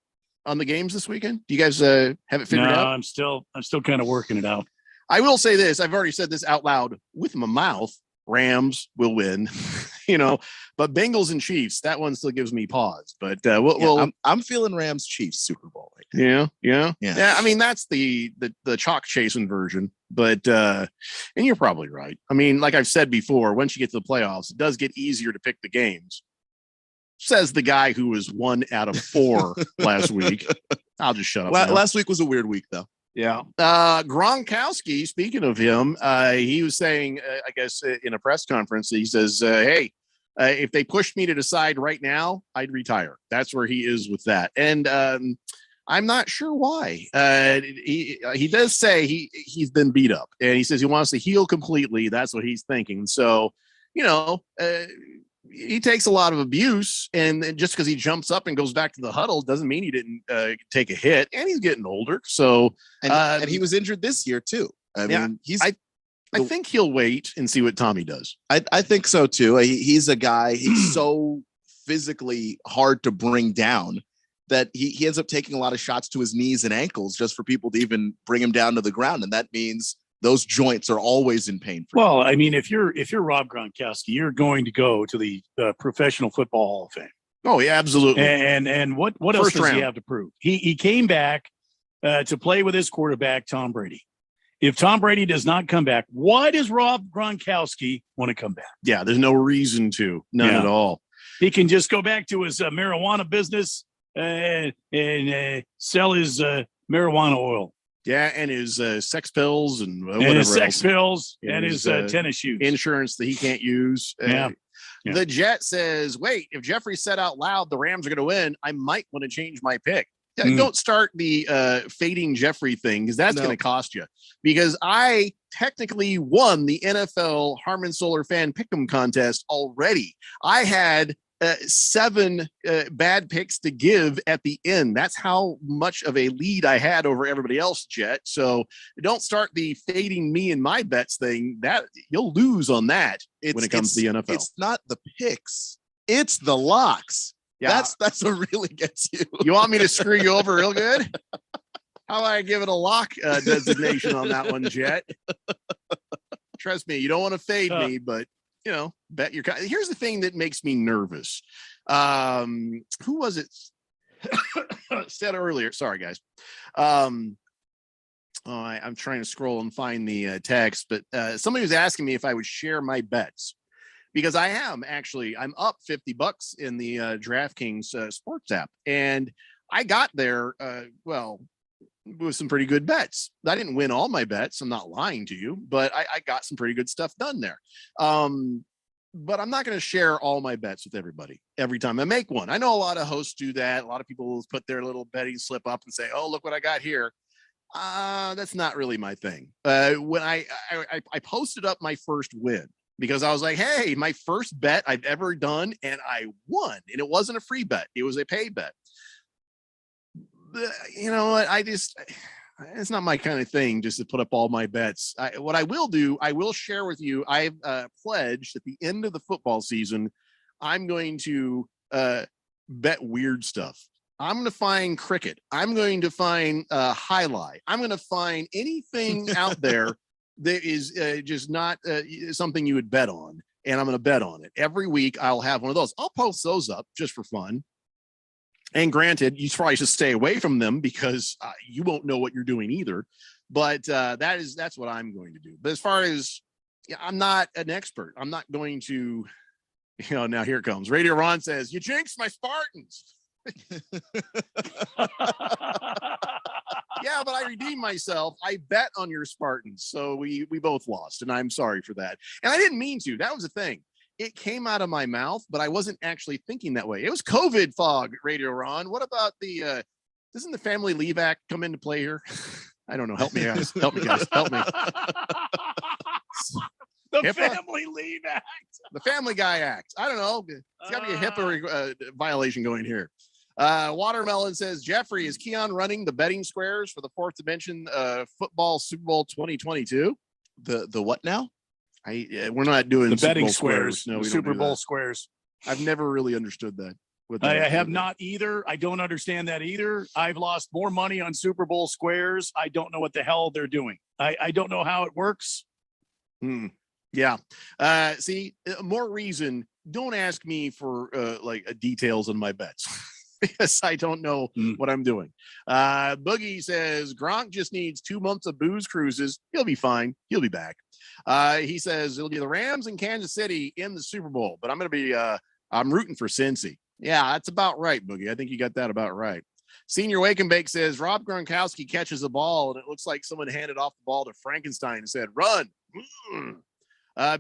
games this weekend? Do you guys have it figured out? I'm still kind of working it out. I will say this. I've already said this out loud with my mouth. Rams will win, but Bengals and Chiefs, that one still gives me pause. But I'm feeling Rams Chiefs Super Bowl. Right? Yeah. I mean, that's the chalk chasing version. But and you're probably right. I mean, like I've said before, once you get to the playoffs, it does get easier to pick the games. Says the guy who was 1 out of 4 last week. I'll just shut up. Last week was a weird week, though. Yeah. Gronkowski, speaking of him, he was saying, I guess in a press conference, he says, hey, if they pushed me to decide right now, I'd retire. That's where he is with that. And I'm not sure why. He does say he's been beat up, and he says he wants to heal completely. That's what he's thinking. So, he takes a lot of abuse, and just because he jumps up and goes back to the huddle doesn't mean he didn't take a hit. And he's getting older, so and he was injured this year too. I mean, I think he'll wait and see what Tommy does. I think so too. He's a guy. He's so physically hard to bring down that he ends up taking a lot of shots to his knees and ankles just for people to even bring him down to the ground, and that means those joints are always in pain. Well, I mean, if you're Rob Gronkowski, you're going to go to the Professional Football Hall of Fame. Oh, yeah, absolutely. And what else does he have to prove? He came back to play with his quarterback, Tom Brady. If Tom Brady does not come back, why does Rob Gronkowski want to come back? Yeah, there's no reason to. None at all. He can just go back to his marijuana business and sell his marijuana oil. Yeah, and his sex pills and whatever his sex else. pills and his tennis shoes. Insurance that he can't use. Yeah. The Jet says, wait, if Jeffrey said out loud the Rams are going to win, I might want to change my pick. Don't start the fading Jeffrey thing, because that's going to cost you. Because I technically won the NFL Harman Solar Fan Pick'em contest already. I had 7 bad picks to give at the end. That's how much of a lead I had over everybody else, Jet. So don't start the fading me and my bets thing. That you'll lose on that when it comes to the NFL. It's not the picks, it's the locks. Yeah. That's what really gets you. You want me to screw you over real good? How do I give it a lock designation on that one, Jet? Trust me, you don't want to fade me, but bet your. Here's the thing that makes me nervous. Who was it? Said earlier. Sorry, guys. I'm trying to scroll and find the text, but somebody was asking me if I would share my bets because I am actually. I'm up $50 in the DraftKings sports app, and I got there. With some pretty good bets. I didn't win all my bets. I'm not lying to you, but I got some pretty good stuff done there. But I'm not going to share all my bets with everybody every time I make one. I know a lot of hosts do that. A lot of people will put their little betting slip up and say, "Oh, look what I got here." That's not really my thing. When I posted up my first win because I was like, "Hey, my first bet I've ever done, and I won." And it wasn't a free bet; it was a paid bet. You know what? It's not my kind of thing just to put up all my bets. What I will do, I will share with you. I've pledged at the end of the football season, I'm going to bet weird stuff. I'm going to find cricket. I'm going to find highlight. I'm going to find anything out there that is just not something you would bet on. And I'm going to bet on it. Every week I'll have one of those. I'll post those up just for fun. And granted, you probably should stay away from them because you won't know what you're doing either. But that's what I'm going to do. But as far as I'm not an expert, I'm not going to, now here it comes. Radio Ron says, "You jinxed my Spartans." Yeah, but I redeemed myself. I bet on your Spartans. So we both lost. And I'm sorry for that. And I didn't mean to. That was the thing. It came out of my mouth, but I wasn't actually thinking that way. It was COVID fog, Radio Ron. What about doesn't the Family Leave Act come into play here? I don't know. Help me, guys. Help me, guys. Help me. The Family Leave Act. The Family Guy Act. I don't know. It's got to be a HIPAA violation going here. Watermelon says, "Jeffrey, is Keon running the betting squares for the Fourth Dimension football Super Bowl 2022? The what now? We're not doing the Super betting Bowl squares. No, we Super don't do Bowl that. squares. I've never really understood that. I have not either. I don't understand that either. I've lost more money on Super Bowl squares. I don't know what the hell they're doing. I don't know how it works. Yeah. See, more reason. Don't ask me for details on my bets because I don't know what I'm doing. Boogie says Gronk just needs 2 months of booze cruises. He'll be fine. He'll be back. He says it'll be the Rams in Kansas City in the Super Bowl, but I'm going to be I'm rooting for Cincy. Yeah, that's about right, Boogie. I think you got that about right. Senior Wake and Bake says Rob Gronkowski catches the ball and it looks like someone handed off the ball to Frankenstein and said, "Run."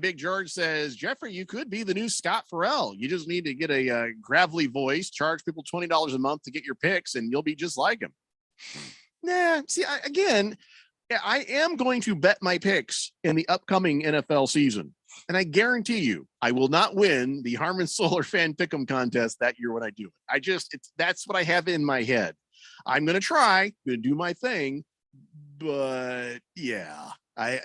Big George says, "Jeffrey, you could be the new Scott Farrell. You just need to get a gravelly voice, charge people $20 a month to get your picks, and you'll be just like him." Nah, see, I am going to bet my picks in the upcoming NFL season. And I guarantee you, I will not win the Harmon Solar Fan Pick'em contest that year when I do it. That's what I have in my head. I'm going to try, going to do my thing. But yeah, I've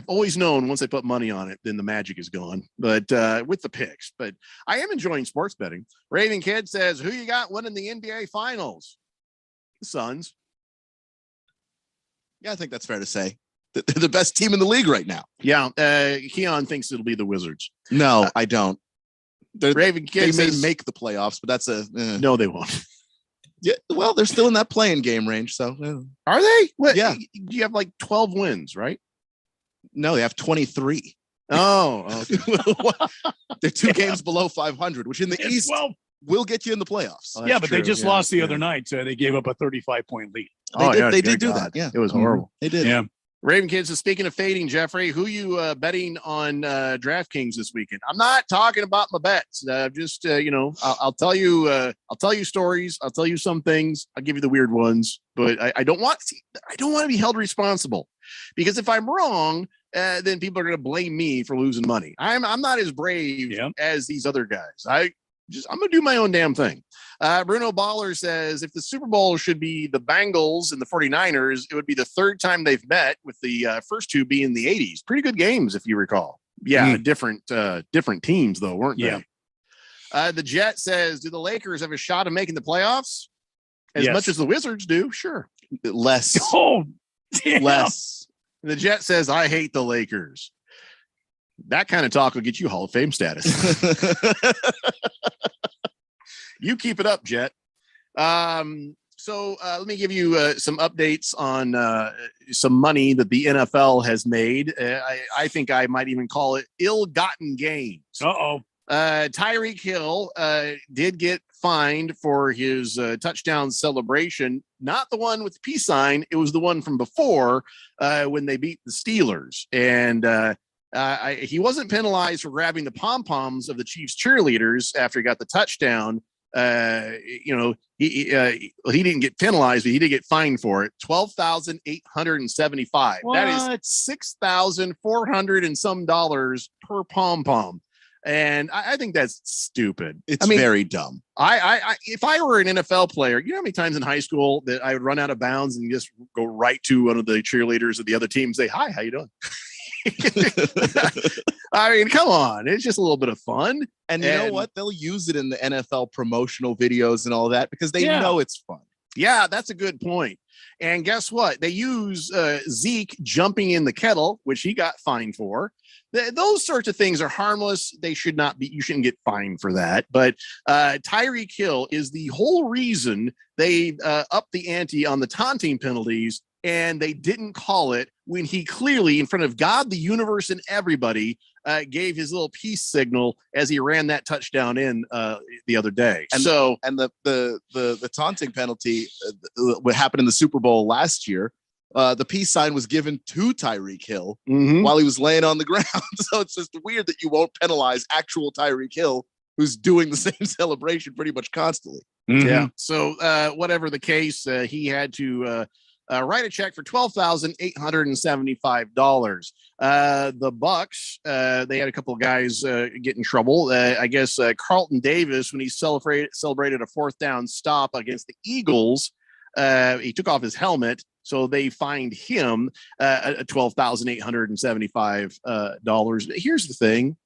always known once I put money on it, then the magic is gone. But with the picks, but I am enjoying sports betting. Raven Kid says, "Who you got winning the NBA Finals?" The Suns. Yeah, I think that's fair to say. They're the best team in the league right now. Yeah, Keon thinks it'll be the Wizards. No, I don't. Raven Kid they says, may make the playoffs, but that's no, they won't. Yeah, well, they're still in that playing game range. So are they? What? Yeah, you have like 12 wins, right? No, they have 23. Oh, okay. They're 2 games below 500, which in the East will get you in the playoffs. Oh, yeah, but they just lost the other night. So they gave up a 35-point lead. They did do that. Yeah, it was horrible. They did. Yeah. Raven Kids is speaking of fading, Jeffrey. Who you betting on DraftKings this weekend? I'm not talking about my bets. Just I'll tell you stories. I'll tell you some things. I'll give you the weird ones, but I don't want to be held responsible because if I'm wrong, then people are going to blame me for losing money. I'm not as brave as these other guys. I'm going to do my own damn thing. Bruno Baller says, if the Super Bowl should be the Bengals and the 49ers, it would be the third time they've met, with the first 2 being the 80s. Pretty good games, if you recall. Yeah, different teams, though, weren't they? The Jet says, do the Lakers have a shot of making the playoffs? As much as the Wizards do? Sure. Less. Oh, damn. Less. The Jet says, I hate the Lakers. That kind of talk will get you Hall of Fame status. You keep it up, Jet. So let me give you some updates on some money that the NFL has made. I think I might even call it ill-gotten gains. Tyreek Hill did get fined for his touchdown celebration, not the one with the peace sign. It was the one from before when they beat the Steelers. And he wasn't penalized for grabbing the pom-poms of the Chiefs cheerleaders after he got the touchdown. He didn't get penalized, but he did get fined for it. $12,875. That is $6,400 and some dollars per pom pom. And I think that's stupid. It's very dumb. If I were an NFL player, you know how many times in high school that I would run out of bounds and just go right to one of the cheerleaders of the other team and say, "Hi, how you doing?" I mean, come on. It's just a little bit of fun. And you know what? They'll use it in the NFL promotional videos and all that because they know it's fun. Yeah, that's a good point. And guess what? They use Zeke jumping in the kettle, which he got fined for. Those sorts of things are harmless. They should not be. You shouldn't get fined for that. But Tyreek Hill is the whole reason they upped the ante on the taunting penalties, and they didn't call it when he clearly, in front of God, the universe, and everybody, gave his little peace signal as he ran that touchdown in the other day. And the taunting penalty, what happened in the Super Bowl last year, the peace sign was given to Tyreek Hill while he was laying on the ground. So it's just weird that you won't penalize actual Tyreek Hill, who's doing the same celebration pretty much constantly. Yeah. So whatever the case, he had to write a check for $12,875. The Bucks, they had a couple of guys get in trouble. I guess Carlton Davis, when he celebrated a fourth down stop against the Eagles, he took off his helmet. So they fined him $12,875. Here's the thing.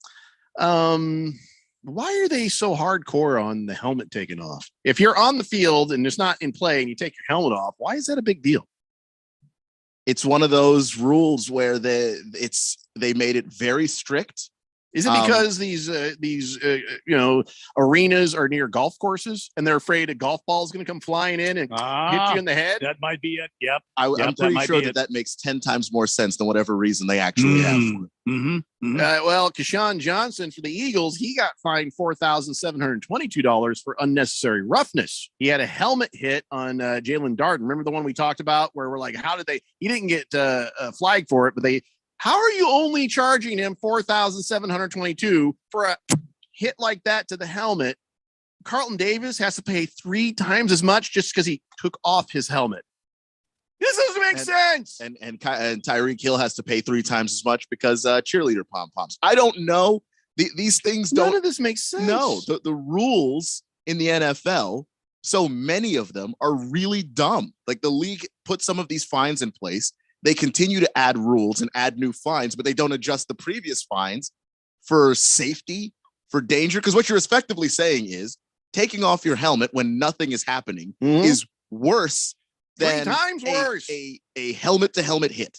Why are they so hardcore on the helmet taken off? If you're on the field and it's not in play and you take your helmet off, why is that a big deal? It's one of those rules where they made it very strict. Is it because these arenas are near golf courses and they're afraid a golf ball is going to come flying in and hit you in the head? That might be it. Yep. I'm pretty sure that makes 10 times more sense than whatever reason they actually have for it. Well, Keyshawn Johnson for the Eagles, he got fined $4,722 for unnecessary roughness. He had a helmet hit on Jalen Darden. Remember the one we talked about where we're like, he didn't get flagged for it, but how are you only charging him $4,722 for a hit like that to the helmet? Carlton Davis has to pay 3 times as much just because he took off his helmet. This doesn't make sense. And Tyreek Hill has to pay 3 times as much because cheerleader pom-poms. I don't know. These things don't. None of this makes sense. No, the rules in the NFL, so many of them are really dumb. Like the league put some of these fines in place. They continue to add rules and add new fines, but they don't adjust the previous fines for safety, for danger. Because what you're effectively saying is taking off your helmet when nothing is happening is worse than 3 times worse. A helmet-to-helmet hit.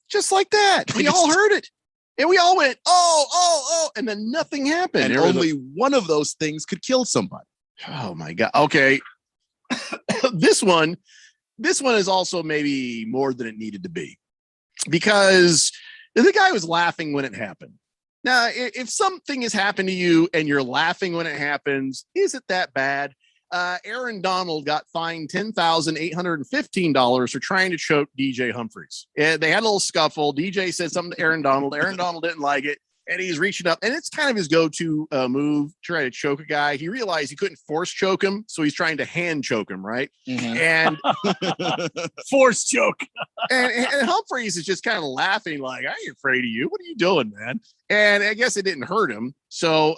Just like that. We all heard it. And we all went, oh, and then nothing happened. And only one of those things could kill somebody. Oh, my God. Okay. This one is also maybe more than it needed to be because the guy was laughing when it happened. Now, if something has happened to you and you're laughing when it happens, is it that bad? Aaron Donald got fined $10,815 for trying to choke DJ Humphries. They had a little scuffle. DJ said something to Aaron Donald. Aaron Donald didn't like it. And he's reaching up, and it's kind of his go-to move, try to choke a guy. He realized he couldn't force choke him, so he's trying to hand choke him, right? And force choke. and Humphreys is just kind of laughing, like, "I ain't afraid of you. What are you doing, man?" And I guess it didn't hurt him, so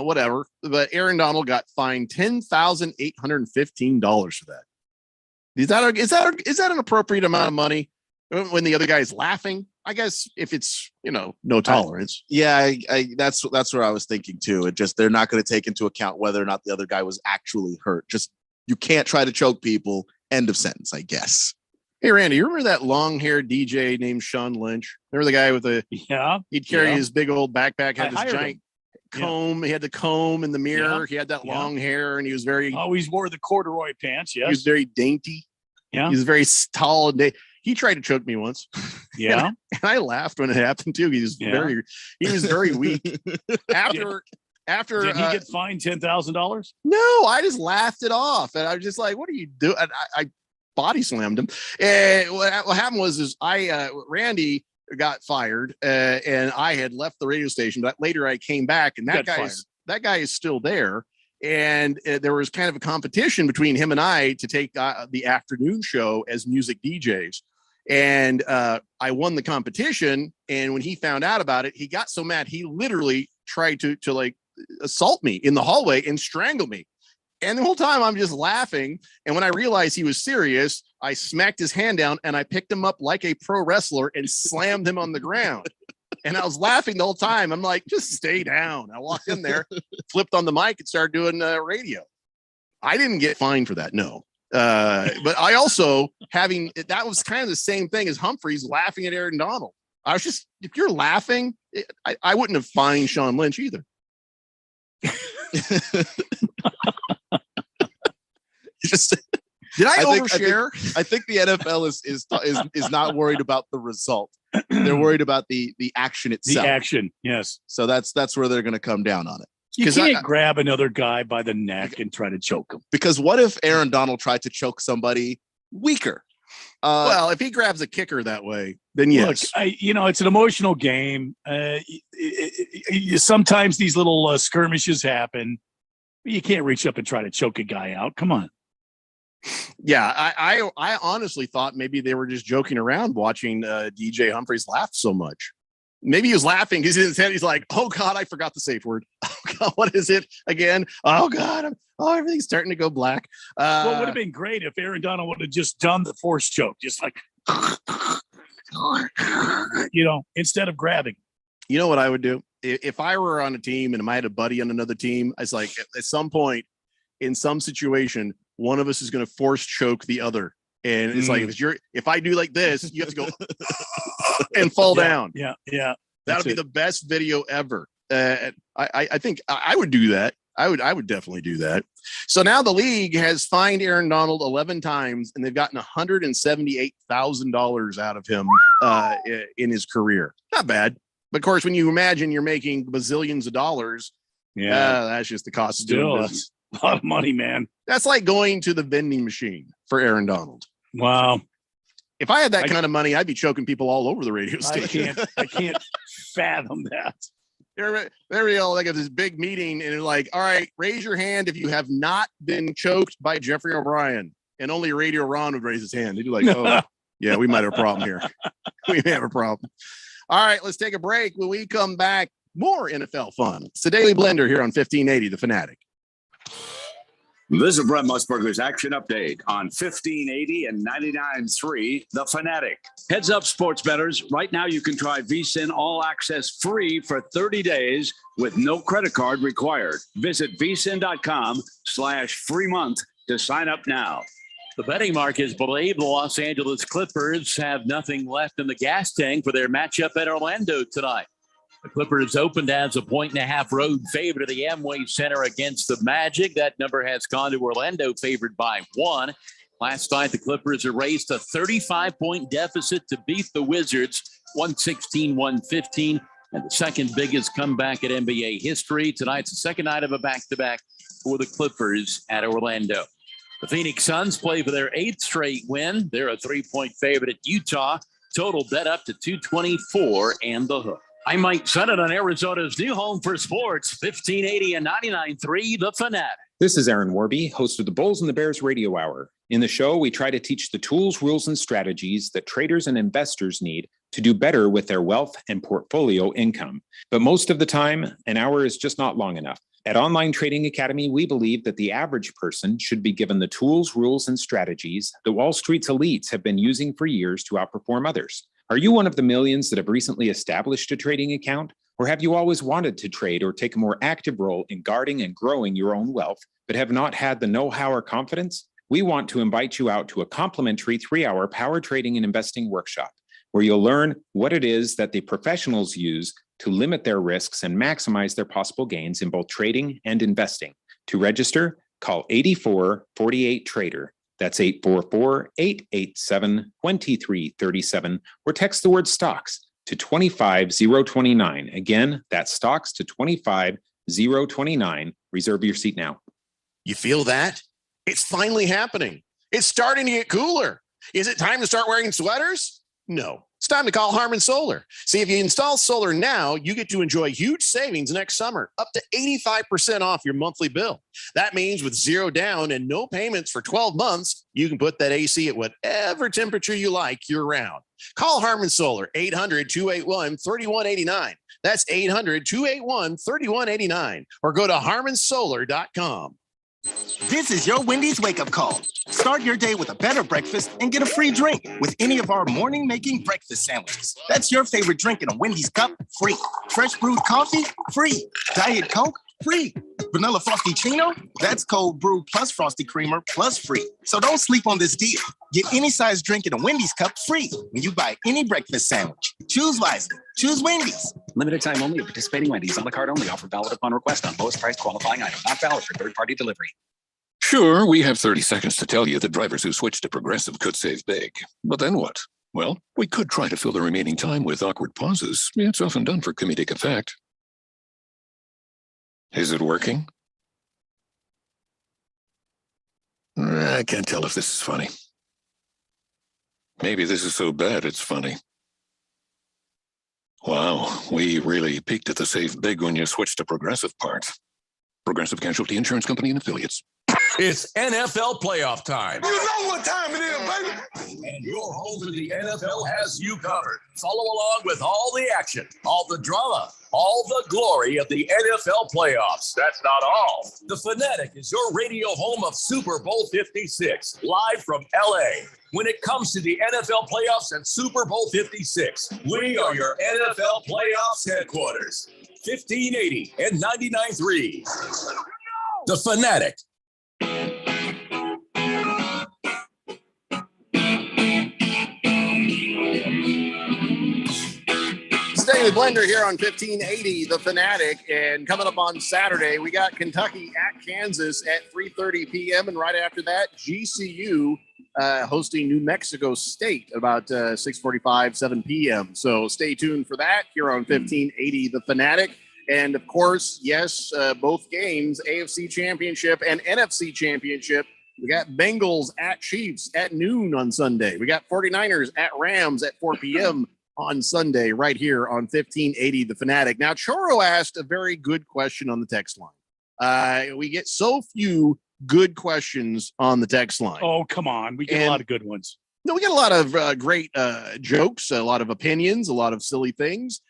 whatever. But Aaron Donald got fined $10,815 for that. Is that an appropriate amount of money when the other guy is laughing? I guess if it's, no tolerance. That's where I was thinking too. They're not going to take into account whether or not the other guy was actually hurt. Just, you can't try to choke people. End of sentence, I guess. Hey, Randy, you remember that long-haired DJ named Sean Lynch? Remember the guy with he'd carry his big old backpack, had this giant comb. He had the comb in the mirror. He had that long hair, and he was very. Always wore the corduroy pants. Yes. He was very dainty. Yeah. He was very tall and he tried to choke me once. Yeah. and I laughed when it happened too. He was very weak. After did he get fined $10,000? No, I just laughed it off, and I was just like, "What are you doing?" I body slammed him. And what happened was Randy got fired, and I had left the radio station. But later, I came back, and that guy is still there. And there was kind of a competition between him and I to take the afternoon show as music DJs. And I won the competition. And when he found out about it, he got so mad, he literally tried to like assault me in the hallway and strangle me. And the whole time I'm just laughing. And when I realized he was serious, I smacked his hand down and I picked him up like a pro wrestler and slammed him on the ground. And I was laughing the whole time. I'm like, just stay down. I walked in there, flipped on the mic, and started doing radio. I didn't get fined for that, no. But I also that was kind of the same thing as Humphreys laughing at Aaron Donald. I was just, if you're laughing, I wouldn't have fined Sean Lynch either. Did I overshare? I think the NFL is not worried about the result. They're worried about the action itself. The action, yes. So that's where they're going to come down on it. You can't grab another guy by the neck and try to choke him. Because what if Aaron Donald tried to choke somebody weaker? Well, if he grabs a kicker that way, then yes. Look, it's an emotional game. Sometimes these little skirmishes happen. You can't reach up and try to choke a guy out. Come on. Yeah, I honestly thought maybe they were just joking around watching DJ Humphreys laugh so much. Maybe he was laughing because in his head he's like, "Oh God, I forgot the safe word. Oh God, what is it again? Oh God, everything's starting to go black." Well, it would have been great if Aaron Donald would have just done the force choke, just like, instead of grabbing. You know what I would do if I were on a team and I had a buddy on another team? I was like, at some point in some situation, one of us is going to force choke the other. And it's like, if I do like this, you have to go and fall down. Yeah. That would be the best video ever. I think I would do that. I would definitely do that. So now the league has fined Aaron Donald 11 times, and they've gotten $178,000 out of him in his career. Not bad. But of course, when you imagine you're making bazillions of dollars, that's just the cost of doing business. A lot of money, man. That's like going to the vending machine for Aaron Donald. Wow. If I had that kind of money, I'd be choking people all over the radio station. I can't fathom that. They're all like at this big meeting, and they're like, "All right, raise your hand if you have not been choked by Jeffrey O'Brien." And only Radio Ron would raise his hand. They'd be like, "Oh, yeah, we might have a problem here. We may have a problem." All right, let's take a break. When we come back, more NFL fun. It's the Daily Blender here on 1580 The Fanatic. This is Brent Musburger's Action Update on 1580 and 99.3 The Fanatic. Heads up, sports bettors. Right now, you can try VSiN All Access free for 30 days with no credit card required. Visit vsin.com/free month to sign up now. The betting markets believe the Los Angeles Clippers have nothing left in the gas tank for their matchup at Orlando tonight. The Clippers opened as a 1.5 road favorite at the Amway Center against the Magic. That number has gone to Orlando, favored by 1. Last night, the Clippers erased a 35-point deficit to beat the Wizards, 116-115, and the second biggest comeback in NBA history. Tonight's the second night of a back-to-back for the Clippers at Orlando. The Phoenix Suns play for their 8th straight win. They're a 3-point favorite at Utah. Total bet up to 224 and the hook. I'm Mike Sennett on Arizona's new home for sports, 1580 and 99.3 The Fanatic. This is Aaron Warby, host of the Bulls and the Bears Radio Hour. In the show, we try to teach the tools, rules, and strategies that traders and investors need to do better with their wealth and portfolio income. But most of the time, an hour is just not long enough. At Online Trading Academy, we believe that the average person should be given the tools, rules, and strategies that Wall Street's elites have been using for years to outperform others. Are you one of the millions that have recently established a trading account? Or have you always wanted to trade or take a more active role in guarding and growing your own wealth, but have not had the know-how or confidence? We want to invite you out to a complimentary 3-hour power trading and investing workshop, where you'll learn what it is that the professionals use to limit their risks and maximize their possible gains in both trading and investing. To register, call 8448-TRADER. That's 844-887-2337, or text the word stocks to 25029. Again, that's stocks to 25029. Reserve your seat now. You feel that? It's finally happening. It's starting to get cooler. Is it time to start wearing sweaters? No. It's time to call Harman Solar. See, if you install solar now, you get to enjoy huge savings next summer, up to 85% off your monthly bill. That means with zero down and no payments for 12 months, you can put that AC at whatever temperature you like year-round. Call Harman Solar, 800-281-3189. That's 800-281-3189. Or go to harmansolar.com. This is your Wendy's wake-up call. Start your day with a better breakfast and get a free drink with any of our morning-making breakfast sandwiches. That's your favorite drink in a Wendy's cup, free. Fresh brewed coffee, free. Diet Coke, free. Vanilla Frosty-Chino, that's cold brew plus Frosty Creamer plus free. So don't sleep on this deal. Get any size drink in a Wendy's cup free when you buy any breakfast sandwich. Choose wisely. Choose Wendy's. Limited time only. Participating Wendy's on the card only. Offer valid upon request on lowest price qualifying item. Not valid for third-party delivery. Sure, we have 30 seconds to tell you that drivers who switch to Progressive could save big. But then what? Well, we could try to fill the remaining time with awkward pauses. It's often done for comedic effect. Is it working? I can't tell if this is funny. Maybe this is so bad it's funny. Wow, we really peaked at the save big when you switched to Progressive part. Progressive Casualty Insurance Company and Affiliates. It's NFL playoff time. You know what time it is, baby. And your home to the NFL has you covered. Follow along with all the action, all the drama, all the glory of the NFL playoffs. That's not all. The Fanatic is your radio home of Super Bowl 56, live from LA. When it comes to the NFL playoffs and Super Bowl 56, we are your NFL playoffs headquarters. 1580 and 99.3. The Fanatic. Daily Blender here on 1580, The Fanatic, and coming up on Saturday, we got Kentucky at Kansas at 3:30 p.m. and right after that, GCU hosting New Mexico State about 6:45, 7 p.m. So stay tuned for that here on 1580, The Fanatic. And of course, yes, both games, AFC Championship and NFC Championship. We got Bengals at Chiefs at noon on Sunday. We got 49ers at Rams at 4 p.m. on Sunday right here on 1580 The Fanatic. Now, Choro asked a very good question on the text line. We get so few good questions on the text line. Oh, come on. We get a lot of good ones. No, we get a lot of great jokes, a lot of opinions, a lot of silly things,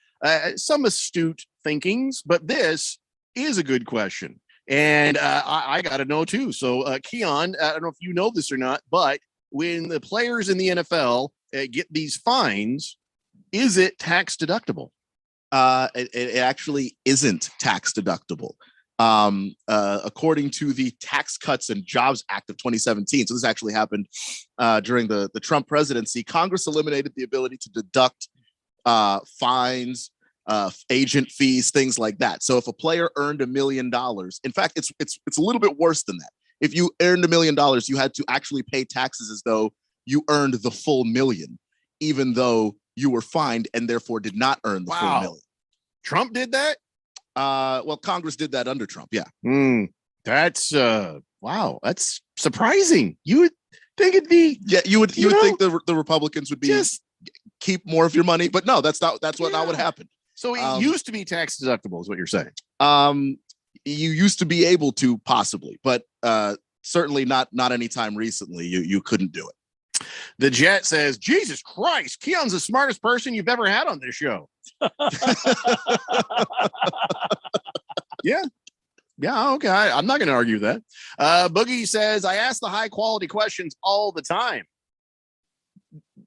some astute thinkings, but this is a good question. And I got to know too. So, Keon, I don't know if you know this or not, but when the players in the NFL get these fines, is it tax deductible? It actually isn't tax deductible. According to the Tax Cuts and Jobs Act of 2017, so this actually happened during the Trump presidency, Congress eliminated the ability to deduct fines, agent fees, things like that. So if a player earned $1 million, in fact, it's a little bit worse than that. If you earned $1 million, you had to actually pay taxes as though you earned the full million, even though you were fined and therefore did not earn the full million. Trump did that? Well, Congress did that under Trump. Yeah. That's wow. That's surprising. You would think it'd be. Yeah, you would think the Republicans would be just keep more of your money, but no, that's not what would happen. So it used to be tax deductible, is what you're saying. You used to be able to possibly, but certainly not anytime recently. You couldn't do it. The Jet says, Jesus Christ, Keon's the smartest person you've ever had on this show. Yeah. Yeah, okay. I'm not going to argue that. Boogie says, I ask the high quality questions all the time.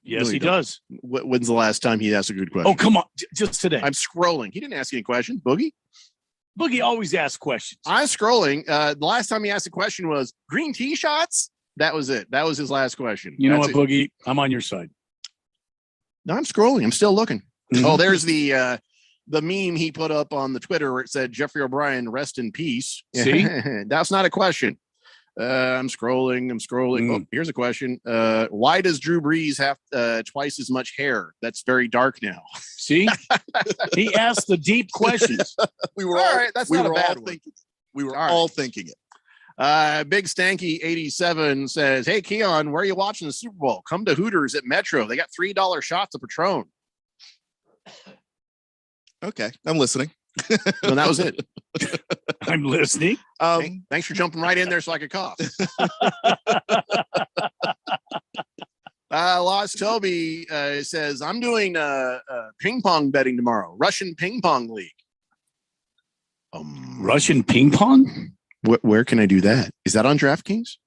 Yes, he does. When's the last time he asked a good question? Oh, come on. Just today. I'm scrolling. He didn't ask any questions. Boogie always asks questions. I'm scrolling. The last time he asked a question was green tea shots. That was it. That was his last question. You know what, Boogie? I'm on your side. No, I'm scrolling. I'm still looking. Oh, there's the the meme he put up on the Twitter where it said Jeffrey O'Brien, rest in peace. See? That's not a question. I'm scrolling. Oh, here's a question. Why does Drew Brees have twice as much hair? That's very dark now. See? He asked the deep questions. We were all right. That's we not a were bad all one. thinking. We were All right. all thinking it. Big Stanky 87 says, "Hey Keon, where are you watching the Super Bowl? Come to Hooters at Metro. They got $3 shots of Patron." Okay, I'm listening. And that was it. I'm listening. Thanks for jumping right in there so I could cough. Lost Toby says, "I'm doing ping pong betting tomorrow. Russian ping pong league." Russian ping pong? Where can I do that? Is that on DraftKings? Is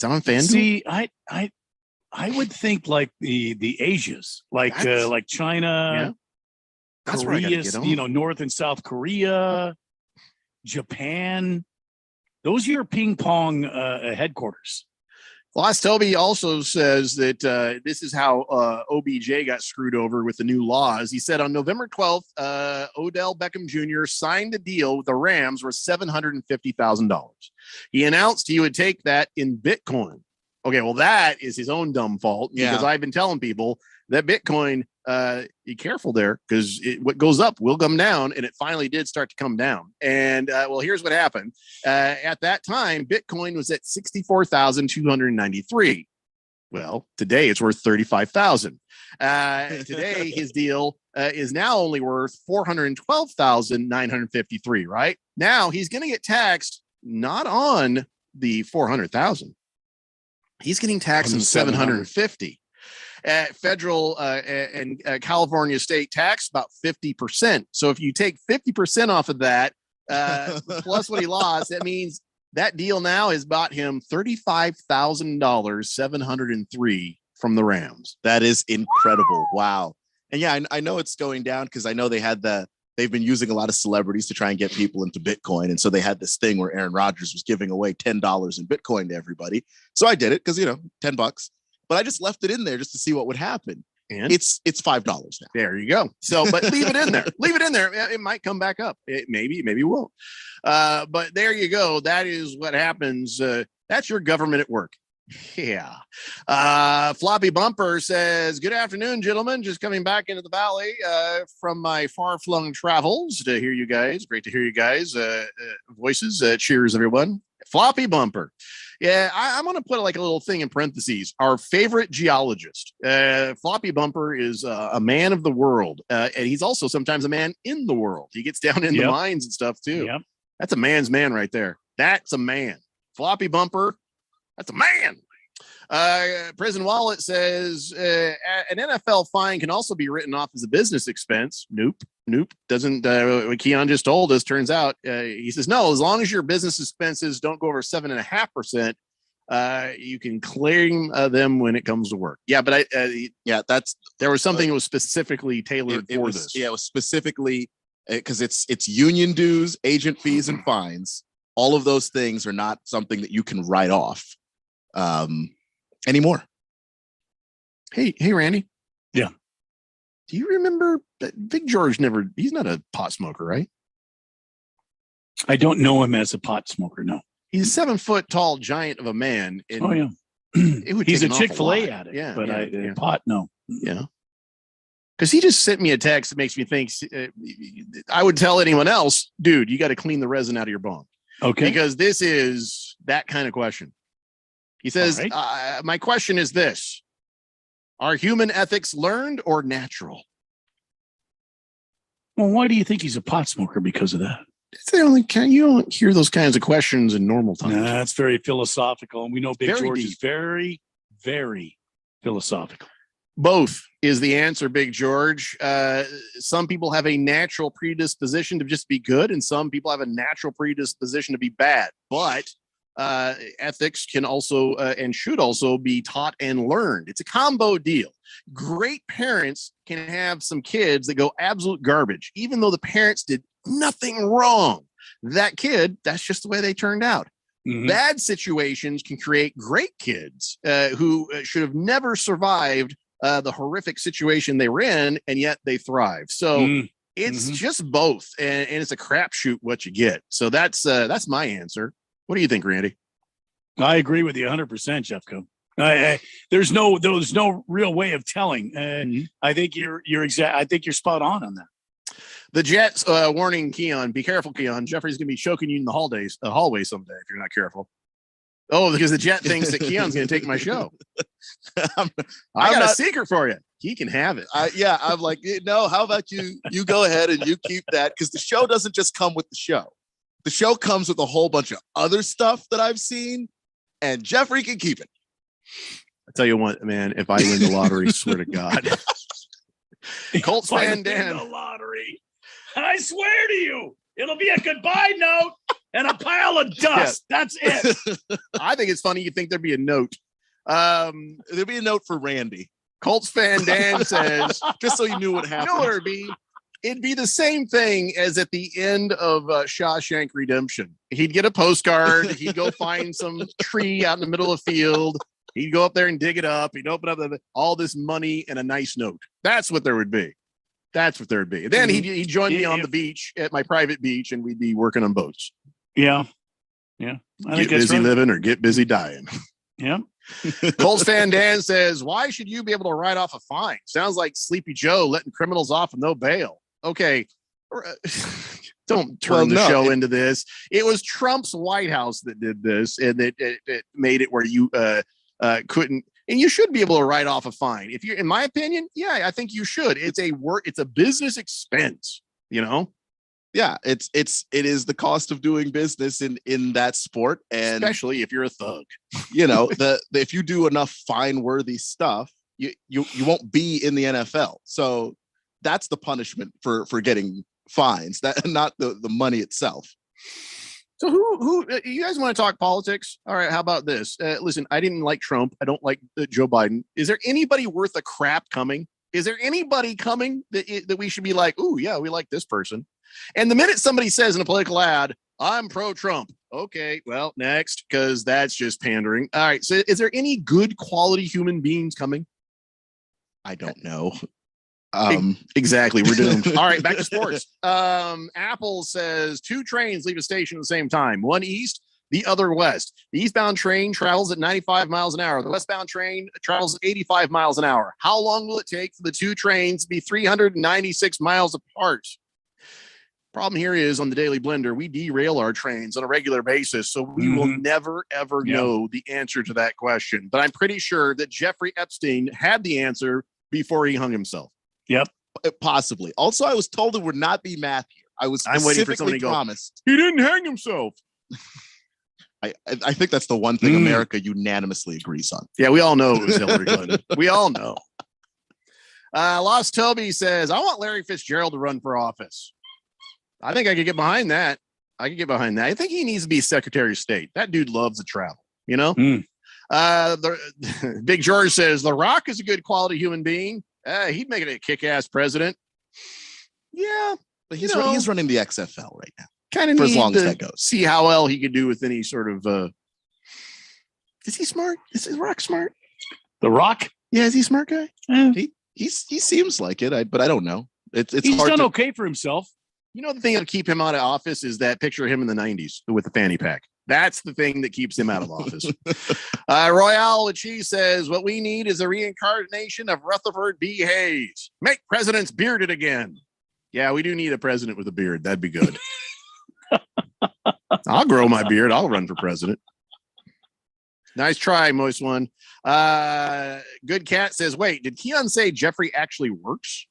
that on FanDuel? See, I would think like the Asias, like China, Yeah. That's where I gotta Korea, get on. North and South Korea, Japan. Those are your ping pong headquarters. Lost Toby also says that this is how OBJ got screwed over with the new laws. He said on November 12th, Odell Beckham Jr. signed a deal with the Rams worth $750,000. He announced he would take that in Bitcoin. Okay, well, that is his own dumb fault because I've been telling people that Bitcoin, be careful there because what goes up will come down, and it finally did start to come down. And well, here's what happened. At that time, Bitcoin was at 64,293. Well, today it's worth 35,000. Today, his deal is now only worth 412,953. Right now, he's going to get taxed not on the 400,000. He's getting taxed on 750. Federal and California state tax about 50%. So if you take 50% off of that, plus what he lost, that means that deal now has bought him $35,000, 703 from the Rams. That is incredible. Wow. And yeah, I know it's going down because I know they've been using a lot of celebrities to try and get people into Bitcoin. And so they had this thing where Aaron Rodgers was giving away $10 in Bitcoin to everybody. So I did it because, $10, but I just left it in there just to see what would happen. And it's $5 now. There you go. So, but leave it in there. Leave it in there. It might come back up. It maybe won't. But there you go. That is what happens. That's your government at work. Yeah. Floppy Bumper says, "Good afternoon, gentlemen. Just coming back into the valley from my far-flung travels to hear you guys. Great to hear you guys. Voices. Cheers, everyone." Floppy Bumper. Yeah, I'm going to put like a little thing in parentheses. Our favorite geologist. Floppy Bumper is a man of the world. And he's also sometimes a man in the world. He gets down in the mines and stuff too. Yep. That's a man's man right there. That's a man. Floppy Bumper. That's a man. Prison Wallet says an NFL fine can also be written off as a business expense. Nope. Doesn't what Keon just told us. Turns out he says no. As long as your business expenses don't go over 7.5%, you can claim them when it comes to work. Yeah, but there was something that was specifically tailored for this. Yeah, it was specifically because it's union dues, agent fees, and fines. All of those things are not something that you can write off anymore. Hey, Randy. Yeah. Do you remember that Big George he's not a pot smoker, right? I don't know him as a pot smoker. No. He's a 7 foot tall giant of a man. Oh yeah. He's a Chick-fil-A addict, but pot, no. Yeah. Because he just sent me a text that makes me think I would tell anyone else, dude, you got to clean the resin out of your bong. Okay. Because this is that kind of question. He says, my question is this: are human ethics learned or natural? Well, why do you think he's a pot smoker because of that? It's the only kind you don't hear those kinds of questions in normal times. Nah, that's very philosophical. And we know Big Very George deep. is very, very philosophical. Both is the answer, Big George. Some people have a natural predisposition to just be good, and some people have a natural predisposition to be bad. But ethics can also and should also be taught and learned. It's a combo deal. Great parents can have some kids that go absolute garbage, even though the parents did nothing wrong. That kid, that's just the way they turned out. Mm-hmm. Bad situations can create great kids who should have never survived the horrific situation they were in, and yet they thrive. So It's just both, and it's a crapshoot what you get. So that's my answer. What do you think, Randy? I agree with you 100%, Jeffco. There's no real way of telling. I think you're exact. I think you're spot on that. The Jets warning Keon, be careful, Keon. Jeffrey's gonna be choking you in the hallway someday if you're not careful. Oh, because the Jet thinks that Keon's gonna take my show. I got a secret for you. He can have it. I'm like, no, how about you go ahead and you keep that, because the show doesn't just come with the show. The show comes with a whole bunch of other stuff that I've seen, and Jeffrey can keep it. I tell you what, man, if I win the lottery, swear to God. Colts fan Dan. The lottery. I swear to you, it'll be a goodbye note and a pile of dust. Yeah. That's it. I think it's funny you think there'd be a note. There'd be a note for Randy. Colts fan Dan says, just so you knew what happened. You know what it'd be? It'd be the same thing as at the end of Shawshank Redemption. He'd get a postcard. He'd go find some tree out in the middle of the field. He'd go up there and dig it up. He'd open up all this money and a nice note. That's what there would be. That's what there would be. And then he'd join me on the beach at my private beach, and we'd be working on boats. Yeah. Get busy living or get busy dying. Yeah. Colts fan Dan says, why should you be able to write off a fine? Sounds like Sleepy Joe letting criminals off with no bail. Okay. Don't turn the show into this. It was Trump's White House that did this, and it made it where you couldn't, and you should be able to write off a fine. If you're, in my opinion, I think you should. It's a business expense, you know? Yeah, it is the cost of doing business in that sport, and especially if you're a thug. You know, if you do enough fine-worthy stuff, you won't be in the NFL. So that's the punishment for getting fines, that not the money itself. So who you guys want to talk politics? All right, how about this? Listen, I didn't like Trump. I don't like Joe Biden. Is there anybody worth a crap coming? Is there anybody coming that we should be like, ooh, yeah, we like this person? And the minute somebody says in a political ad, I'm pro-Trump. Okay, well, next, because that's just pandering. All right, so is there any good quality human beings coming? I don't know. Exactly, we're doomed. All right, back to sports. Apple says 2 trains leave a station at the same time, one east, the other west. The eastbound train travels at 95 miles an hour. The westbound train travels at 85 miles an hour. How long will it take for the 2 trains to be 396 miles apart? Problem here is, on the Daily Blender, we derail our trains on a regular basis, so we will never, ever know the answer to that question. But I'm pretty sure that Jeffrey Epstein had the answer before he hung himself. Yep. Possibly. Also, I was told it would not be math here. I'm waiting for somebody to promised. He didn't hang himself. I think that's the one thing America unanimously agrees on. Yeah, we all know it was Hillary Clinton. We all know. Lost Toby says, I want Larry Fitzgerald to run for office. I think I could get behind that. I think he needs to be Secretary of State. That dude loves to travel, you know? Big George says, The Rock is a good quality human being. He'd make it a kick-ass president. Yeah. But he's running the XFL right now. Kind of for as long as that goes. See how well he could do with any sort of is he smart? Is The Rock smart? The Rock? Yeah, is he a smart guy? He seems like it, but I don't know. He's done okay for himself. You know, the thing that'll keep him out of office is that picture of him in the 90s with the fanny pack. That's the thing that keeps him out of office. Royale Cheese says, what we need is a reincarnation of Rutherford B. Hayes. Make presidents bearded again. Yeah, we do need a president with a beard. That'd be good. I'll grow my beard. I'll run for president. Nice try, Moist One. Good Cat says, wait, did Keon say Jeffrey actually works?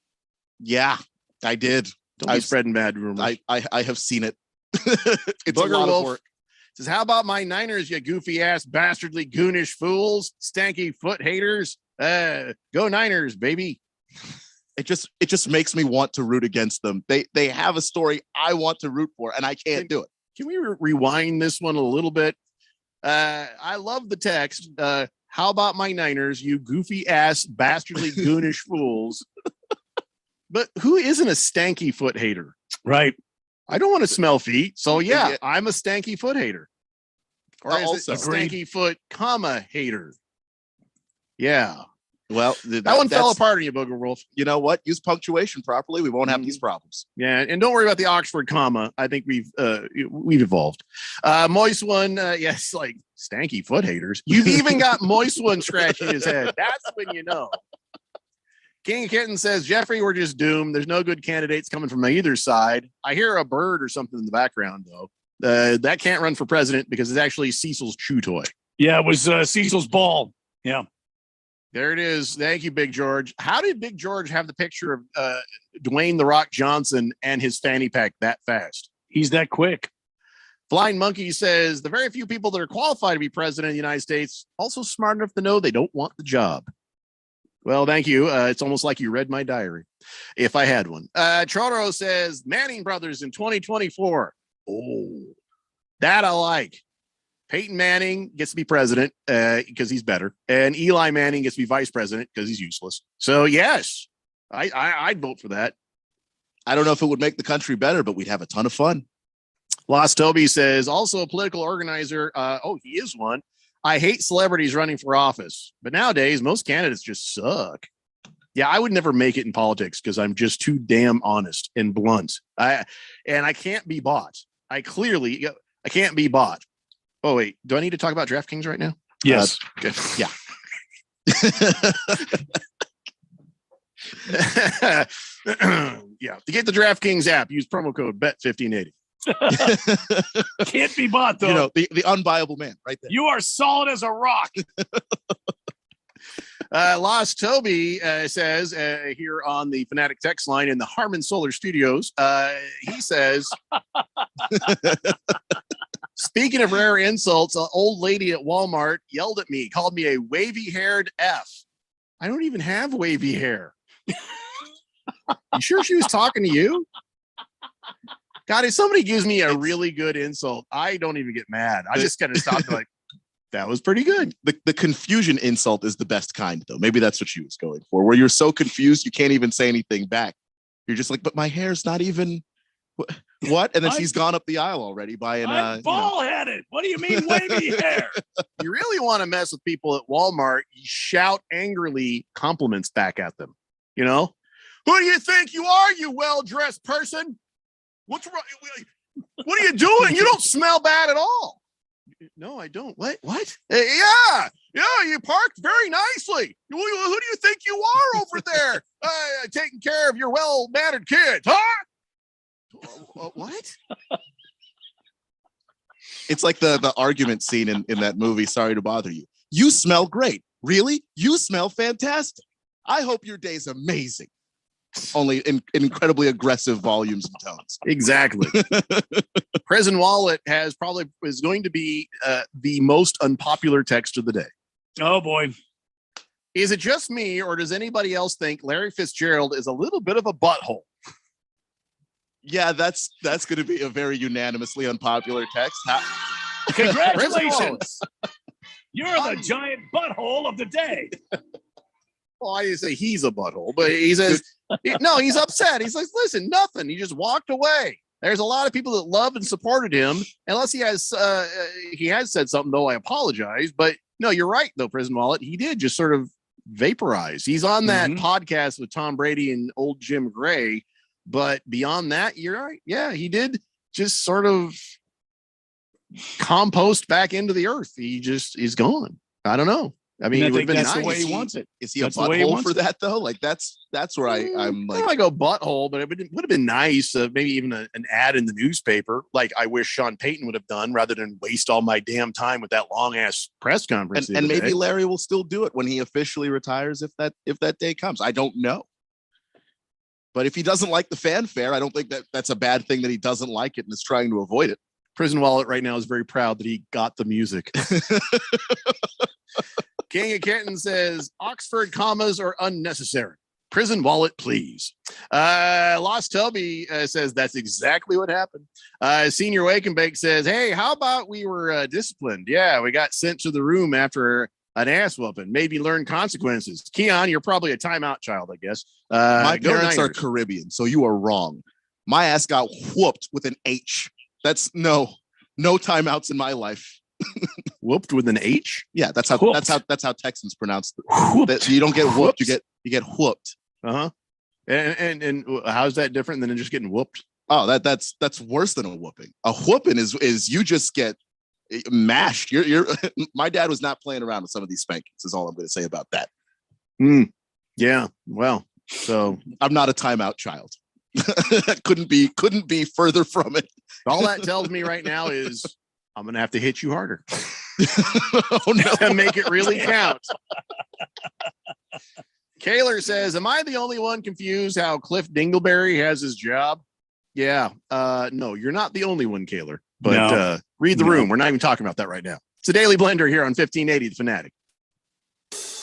Yeah, I did. Don't be spreading bad rumors. I have seen it. It's Booger a lot Wolf of work. Says, how about my Niners, you goofy ass, bastardly, goonish fools, stanky foot haters? Go Niners, baby. It just makes me want to root against them. They have a story I want to root for, and I can't do it. Can we rewind this one a little bit? I love the text. How about my Niners, you goofy ass, bastardly, goonish fools? But who isn't a stanky foot hater? Right. I don't want to smell feet. So yeah, I'm a stanky foot hater. Or is Also, it a stanky foot, hater? Yeah. Well, that one fell apart on you, Booger Wolf. You know what? Use punctuation properly. We won't have these problems. Yeah, and don't worry about the Oxford comma. I think we've evolved. Moist One, yes, like stanky foot haters. You've even got Moist One scratching his head. That's when you know. King of Kitten says, Jeffrey, we're just doomed. There's no good candidates coming from either side. I hear a bird or something in the background, though. That can't run for president because it's actually Cecil's chew toy. Yeah, it was Cecil's ball. Yeah. There it is. Thank you, Big George. How did Big George have the picture of Dwayne The Rock Johnson and his fanny pack that fast? He's that quick. Flying Monkey says, the very few people that are qualified to be president of the United States also smart enough to know they don't want the job. Well, thank you. It's almost like you read my diary, if I had one. Trotro says, Manning brothers in 2024. Oh, that I like. Peyton Manning gets to be president because he's better, and Eli Manning gets to be vice president because he's useless. So yes, I'd vote for that. I don't know if it would make the country better, but we'd have a ton of fun. Lost Toby says, also a political organizer. He is one. I hate celebrities running for office, but nowadays most candidates just suck. Yeah, I would never make it in politics because I'm just too damn honest and blunt. I can't be bought. I can't be bought. Oh, wait. Do I need to talk about DraftKings right now? Yes. Okay. Yeah. Yeah. To get the DraftKings app, use promo code BET1580. Can't be bought, though. You know, the unbuyable man right there. You are solid as a rock. Lost Toby says here on the Fanatic text line in the Harmon Solar Studios, he says, speaking of rare insults, an old lady at Walmart yelled at me, called me a wavy-haired F. I don't even have wavy hair. You sure she was talking to you? God, if somebody gives me a really good insult, I don't even get mad. I just kind of stop like, that was pretty good. The confusion insult is the best kind, though. Maybe that's what she was going for, where you're so confused you can't even say anything back. You're just like, but my hair's not even what? And then she's gone up the aisle already buying. I'm ball-headed. What do you mean wavy hair? You really want to mess with people at Walmart? You shout angrily compliments back at them. You know, who do you think you are, you well-dressed person? What's wrong? What are you doing? You don't smell bad at all. No, I don't. What? Yeah, you parked very nicely. Who do you think you are over there taking care of your well-mannered kids, huh? What? It's like the argument scene in that movie, Sorry to Bother You. You smell great. Really? You smell fantastic. I hope your day's amazing. Only in incredibly aggressive volumes and tones. Exactly. Prison Wallet is going to be the most unpopular text of the day. Oh boy. Is it just me, or does anybody else think Larry Fitzgerald is a little bit of a butthole? Yeah, that's going to be a very unanimously unpopular text. Congratulations. You're the giant butthole of the day. Well, I didn't say he's a butthole, but he says, no, he's upset. He's like, listen, nothing. He just walked away. There's a lot of people that loved and supported him. Unless he has said something, though, I apologize. But no, you're right, though, Prison Wallet. He did just sort of vaporize. He's on that podcast with Tom Brady and old Jim Gray. But beyond that, you're right. Yeah, he did just sort of compost back into the earth. He's gone. I don't know. I mean, I it would think have been that's nice. the way he wants it. Is he a butthole for that, though? Like, that's where I'm like. I go butthole, but it would have been nice. Maybe even an ad in the newspaper, like I wish Sean Payton would have done, rather than waste all my damn time with that long ass press conference. And maybe Larry will still do it when he officially retires, if that day comes. I don't know. But if he doesn't like the fanfare, I don't think that's a bad thing that he doesn't like it and is trying to avoid it. Prison Wallet right now is very proud that he got the music. King of Kitten says Oxford commas are unnecessary. Prison Wallet, please. Lost Toby says that's exactly what happened. Senior Wake and Bake says, hey, how about we were disciplined? Yeah, we got sent to the room after an ass whooping. Maybe learn consequences. Keon, you're probably a timeout child, I guess. My parents are Caribbean, so you are wrong. My ass got whooped with an H. That's no timeouts in my life. Whooped with an H? Yeah, that's how Texans pronounce it. You don't get whooped, you get whooped. Uh-huh. And how's that different than just getting whooped? Oh, that's worse than a whooping. A whooping is you just get mashed. You're my dad was not playing around with some of these spankings, is all I'm going to say about that. Yeah. Well, so I'm not a timeout child. couldn't be further from it. All that tells me right now is I'm going to have to hit you harder. Oh no. To make it really count. Kaylor says, am I the only one confused how Cliff Dingleberry has his job? Yeah. No, you're not the only one, Kaylor. But read the room. We're not even talking about that right now. It's a Daily Blender here on 1580 The Fanatic.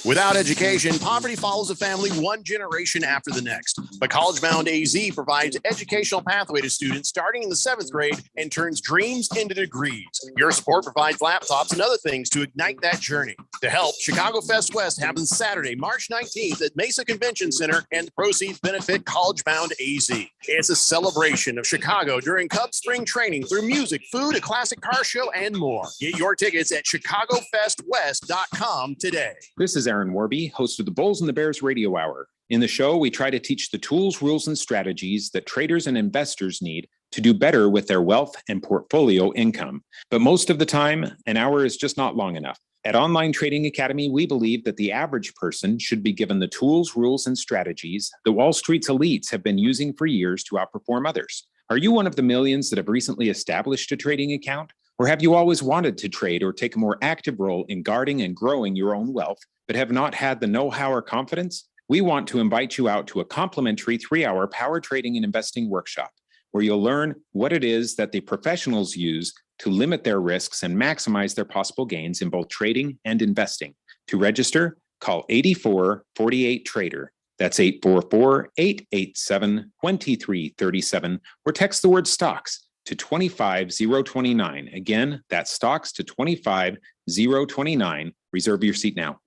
Without education, poverty follows a family one generation after the next. But College Bound AZ provides educational pathway to students starting in the 7th grade and turns dreams into degrees. Your support provides laptops and other things to ignite that journey. To help, Chicago Fest West happens Saturday, March 19th at Mesa Convention Center, and the proceeds benefit College Bound AZ. It's a celebration of Chicago during Cubs spring training through music, food, a classic car show, and more. Get your tickets at ChicagoFestWest.com today. This is Aaron Warby, host of the Bulls and the Bears Radio Hour. In the show, we try to teach the tools, rules, and strategies that traders and investors need to do better with their wealth and portfolio income. But most of the time, an hour is just not long enough. At Online Trading Academy, we believe that the average person should be given the tools, rules, and strategies that Wall Street's elites have been using for years to outperform others. Are you one of the millions that have recently established a trading account? Or have you always wanted to trade or take a more active role in guarding and growing your own wealth, but have not had the know-how or confidence? We want to invite you out to a complimentary 3-hour power trading and investing workshop, where you'll learn what it is that the professionals use to limit their risks and maximize their possible gains in both trading and investing. To register, call 8448-TRADER. That's 844-887-2337, or text the word stocks to 25029. Again, that's stocks to 25029. Reserve your seat now.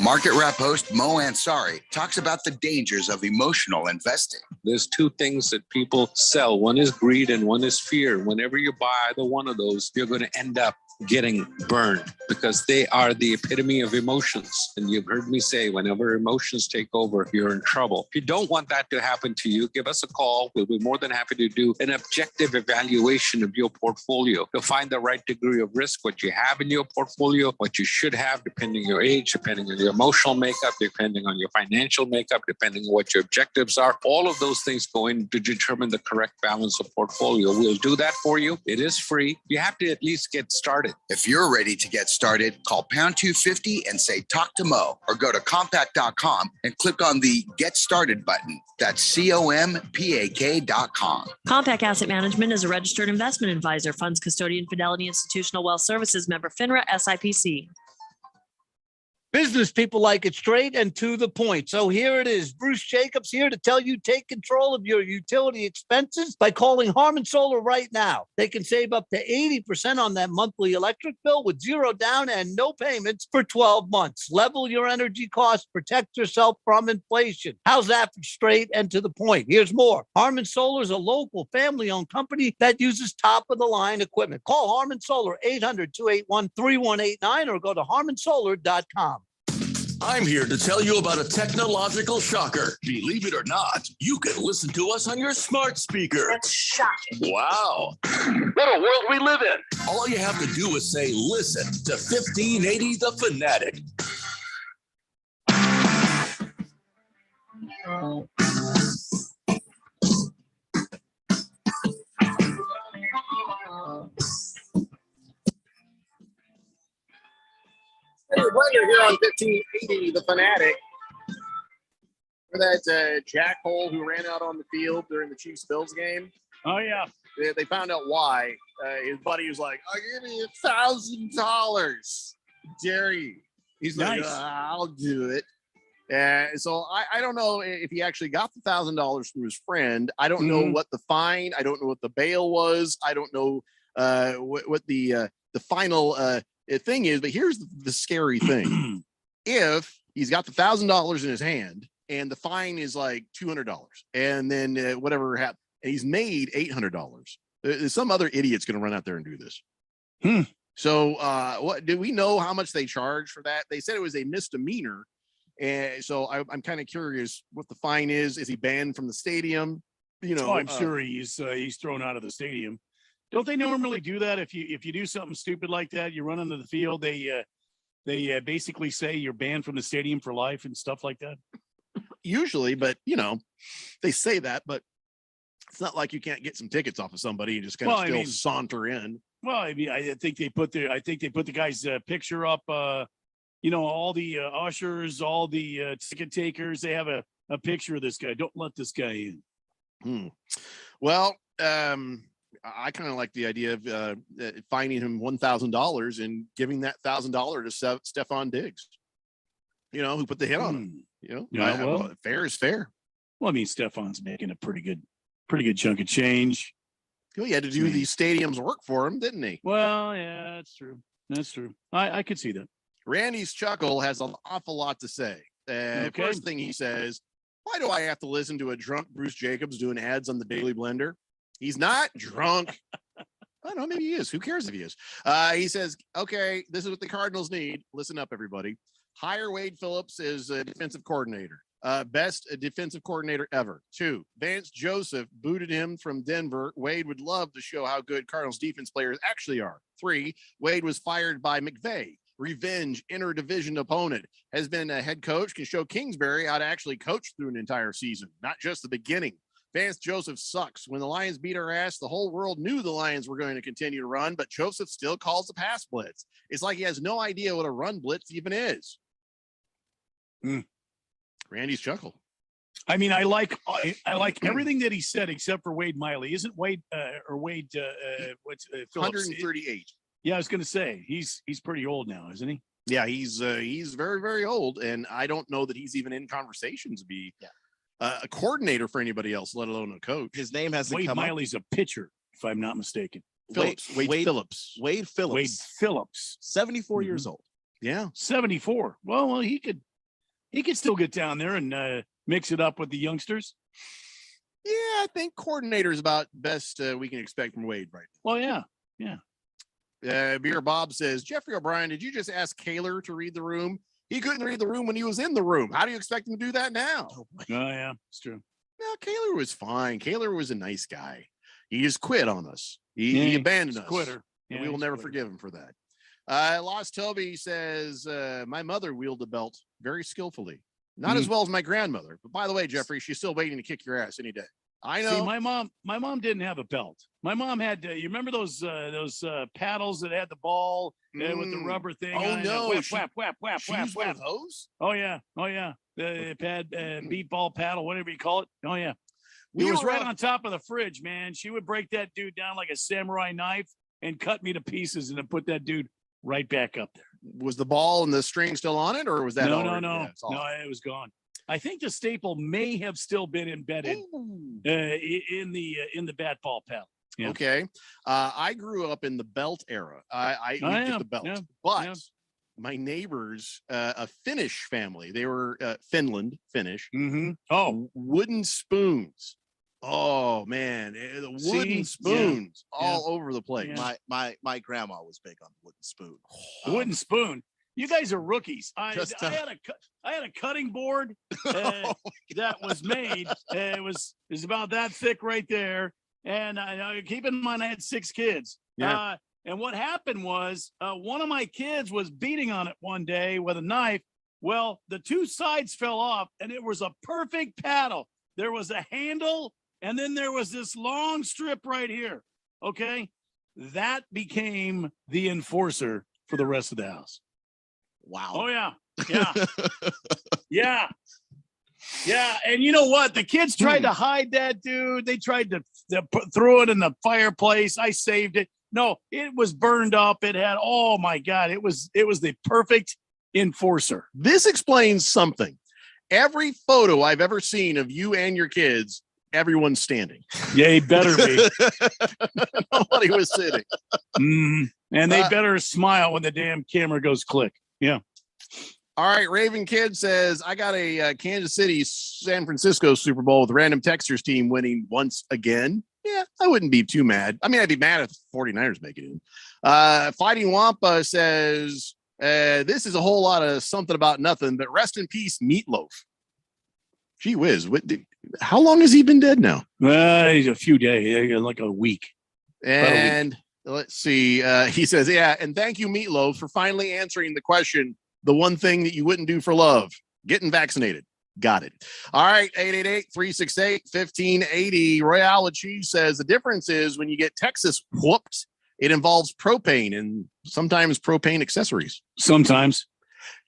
Market Wrap host Mo Ansari talks about the dangers of emotional investing. There's two things that people sell. One is greed and one is fear. Whenever you buy either one of those, you're going to end up getting burned because they are the epitome of emotions. And you've heard me say, whenever emotions take over, you're in trouble. If you don't want that to happen to you, give us a call. We'll be more than happy to do an objective evaluation of your portfolio to find the right degree of risk, what you have in your portfolio, what you should have, depending on your age, depending on your emotional makeup, depending on your financial makeup, depending on what your objectives are. All of those things go in to determine the correct balance of portfolio. We'll do that for you. It is free. You have to at least get started. If you're ready to get started, call pound 250 and say talk to Mo, or go to compact.com and click on the Get Started button. That's COMPAK.com. Compact Asset Management is a registered investment advisor, funds custodian, Fidelity Institutional Wealth Services, member FINRA, SIPC. Business people like it straight and to the point. So here it is. Bruce Jacobs here to tell you take control of your utility expenses by calling Harmon Solar right now. They can save up to 80% on that monthly electric bill with zero down and no payments for 12 months. Level your energy costs, protect yourself from inflation. How's that for straight and to the point? Here's more. Harmon Solar is a local family-owned company that uses top-of-the-line equipment. Call Harmon Solar 800-281-3189 or go to harmonsolar.com. I'm here to tell you about a technological shocker. Believe it or not, you can listen to us on your smart speaker. That's shocking. Wow. What a world we live in. All you have to do is say, listen to 1580 The Fanatic. Hey, Blender here on 1580 The Fanatic. For that Jack Hole who ran out on the field during the Chiefs-Bills game. Oh, yeah. They found out why. His buddy was like, I'll give you $1,000. Dare you? He's like, I'll do it. So I don't know if he actually got the $1,000 from his friend. I don't know what the fine. I don't know what the bail was. I don't know what the final thing is. But here's the scary thing: if he's got the $1,000 in his hand and the fine is like $200, and then whatever happened, and he's made $800, some other idiot's going to run out there and do this. So what do we know how much they charge for that? They said it was a misdemeanor. And so I'm kind of curious what the fine is. Is he banned from the stadium? You know, I'm sure he's thrown out of the stadium. Don't they normally do that if you do something stupid like that? You run onto the field, they basically say you're banned from the stadium for life and stuff like that. Usually, but you know, they say that, but it's not like you can't get some tickets off of somebody and just kind of still saunter in. Well, I mean, I think they put the guy's picture up. You know, all the ushers, all the ticket takers, they have a picture of this guy. Don't let this guy in. Well, I kind of like the idea of fining him $1,000 and giving that $1,000 to Stephon Diggs. You know, who put the hit on him. You know, Yeah, well, fair is fair. Well, I mean, Stephon's making a pretty good chunk of change. Well, he had to do these stadiums work for him, didn't he? Well, yeah, that's true. That's true. I could see that. Randy's chuckle has an awful lot to say. Okay. First thing he says, why do I have to listen to a drunk Bruce Jacobs doing ads on the Daily Blender? He's not drunk. I don't know, maybe he is. Who cares if he is? He says, okay, this is what the Cardinals need. Listen up, everybody. Hire Wade Phillips as a defensive coordinator. Best defensive coordinator ever. 2, Vance Joseph booted him from Denver. Wade would love to show how good Cardinals defense players actually are. 3, Wade was fired by McVay. Revenge, interdivision opponent. Has been a head coach, can show Kingsbury how to actually coach through an entire season, not just the beginning. Vance Joseph sucks. When the Lions beat our ass, the whole world knew the Lions were going to continue to run, but Joseph still calls the pass blitz. It's like he has no idea what a run blitz even is. Randy's chuckle. I mean, I like everything that he said except for Wade Miley. Isn't Wade what's Phillips? 138. Yeah, I was going to say he's pretty old now, isn't he? Yeah, he's very, very old, and I don't know that he's even in conversation to be a coordinator for anybody else, let alone a coach. His name hasn't Wade come Miley's a pitcher, if I'm not mistaken. Wade Phillips. Wade Phillips. 74 years old. Yeah, 74. Well, he could still get down there and mix it up with the youngsters. Yeah, I think coordinator is about best we can expect from Wade right now. Well, yeah. Beer Bob says, Jeffrey O'Brien, did you just ask Kaler to read the room? He couldn't read the room when he was in the room. How do you expect him to do that now? Oh yeah, it's true. No, Kaler was fine. Kaler was a nice guy. He just quit on us. He abandoned us. Quitter. And we will never forgive him for that. Lost Toby says, my mother wielded a belt very skillfully. Not as well as my grandmother. But by the way, Jeffrey, she's still waiting to kick your ass any day. I know. See, my mom didn't have a belt. My mom had, you remember those paddles that had the ball with the rubber thing? Oh, on no. It? Whap. One of those? Oh, yeah. The beat ball paddle, whatever you call it. Oh, yeah. It was right on top of the fridge, man. She would break that dude down like a samurai knife and cut me to pieces and then put that dude right back up there. Was the ball and the string still on it, or was that No, yeah, it was gone. I think the staple may have still been embedded in the bat ball paddle. Yeah. Okay. I grew up in the belt era. I didn't get the belt, but my neighbors, a Finnish family, they were Finnish. Mm-hmm. Oh, wooden spoons. Oh man, the wooden spoons all over the place. My grandma was big on the wooden spoon. Wooden spoon. You guys are rookies. I had a cutting board that was made. It was about that thick right there. And keep in mind, I had 6 kids. Yeah. And what happened was one of my kids was beating on it one day with a knife. Well, the 2 sides fell off, and it was a perfect paddle. There was a handle, and then there was this long strip right here. Okay, that became the enforcer for the rest of the house. Wow. Oh yeah. Yeah. And you know what? The kids tried to hide that dude. They tried to throw it in the fireplace. I saved it. No, it was burned up. It had, oh my God, it was the perfect enforcer. This explains something. Every photo I've ever seen of you and your kids, everyone's standing. Yeah, he better be. Nobody was sitting. And they better smile when the damn camera goes click. Yeah. All right. Raven Kid says, I got a Kansas City, San Francisco Super Bowl with random texters team winning once again. Yeah, I wouldn't be too mad. I mean, I'd be mad if the 49ers make it in. Fighting Wampa says, this is a whole lot of something about nothing, but rest in peace, Meatloaf. Gee whiz. How long has he been dead now? He's a few days, like a week. And let's see. He says, yeah, and thank you, Meatloaf, for finally answering the question, the one thing that you wouldn't do for love, getting vaccinated. Got it. All right, 888-368-1580. Royale Cheese says the difference is when you get Texas whooped, it involves propane and sometimes propane accessories. Sometimes.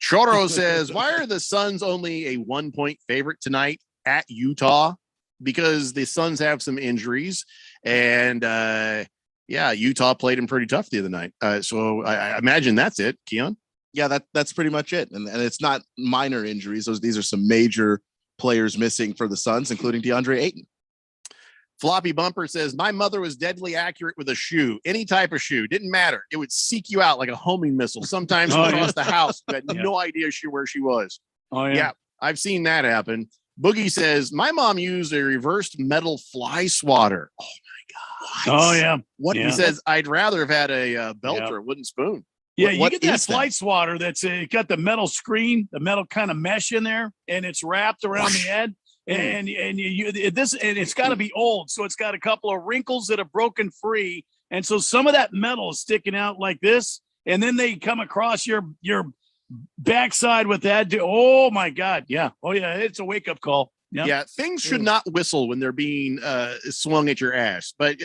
Choro says, why are the Suns only a 1-point favorite tonight at Utah? Because the Suns have some injuries. And Utah played them pretty tough the other night. So I imagine that's it, Keon. Yeah, that's pretty much it. And it's not minor injuries. These are some major players missing for the Suns, including DeAndre Ayton. Floppy Bumper says, my mother was deadly accurate with a shoe, any type of shoe. Didn't matter. It would seek you out like a homing missile. Sometimes across the house, you had no idea where she was. Oh, yeah. Yeah, I've seen that happen. Boogie says, my mom used a reversed metal fly swatter. Oh, my God. Oh, yeah. What he says, I'd rather have had a belt or a wooden spoon. Yeah, you get that flight swatter that's got the metal screen, the metal kind of mesh in there, and it's wrapped around the head. And it's got to be old, so it's got a couple of wrinkles that have broken free, and so some of that metal is sticking out like this, and then they come across your backside with that. Oh my God, yeah, oh yeah, it's a wake up call. Yeah, things should not whistle when they're being swung at your ass, but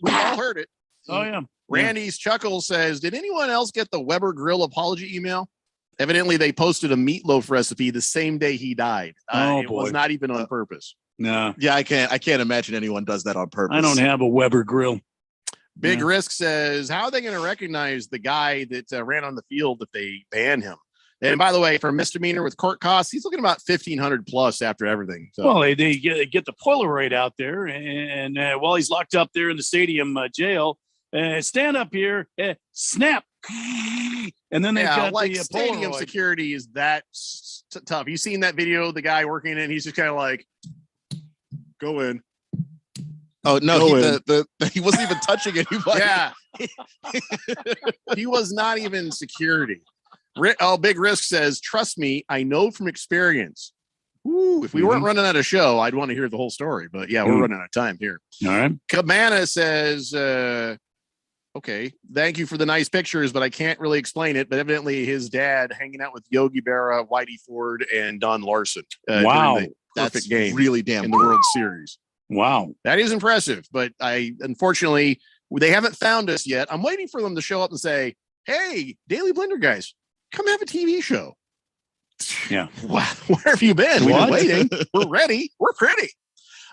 we all heard it. Oh yeah. Randy's Chuckle says, did anyone else get the Weber Grill apology email? Evidently, they posted a meatloaf recipe the same day he died. It was not even on purpose. No. Yeah, I can't imagine anyone does that on purpose. I don't have a Weber Grill. Big Risk says, how are they going to recognize the guy that ran on the field if they ban him? And by the way, for a misdemeanor with court costs, he's looking about $1,500 plus after everything. So. Well, they get the Polaroid out there, and while he's locked up there in the stadium jail, stand up here, snap, and then they got like the stadium Polaroid. Security is that tough. You seen that video? The guy working in, he's just kind of like, go in. Oh no, he wasn't even touching anybody. Yeah, he was not even security. Big Risk says, trust me, I know from experience. Ooh, if we weren't running out of show, I'd want to hear the whole story. But yeah, we're running out of time here. All right. Cabana says, okay, thank you for the nice pictures, but I can't really explain it. But evidently his dad hanging out with Yogi Berra, Whitey Ford, and Don Larson. Wow. Perfect game really damn in the World Series. Wow. That is impressive. But unfortunately, they haven't found us yet. I'm waiting for them to show up and say, hey, Daily Blender guys, come have a TV show. Yeah. Wow. Where have you been? We've What? been waiting. We're ready. We're pretty.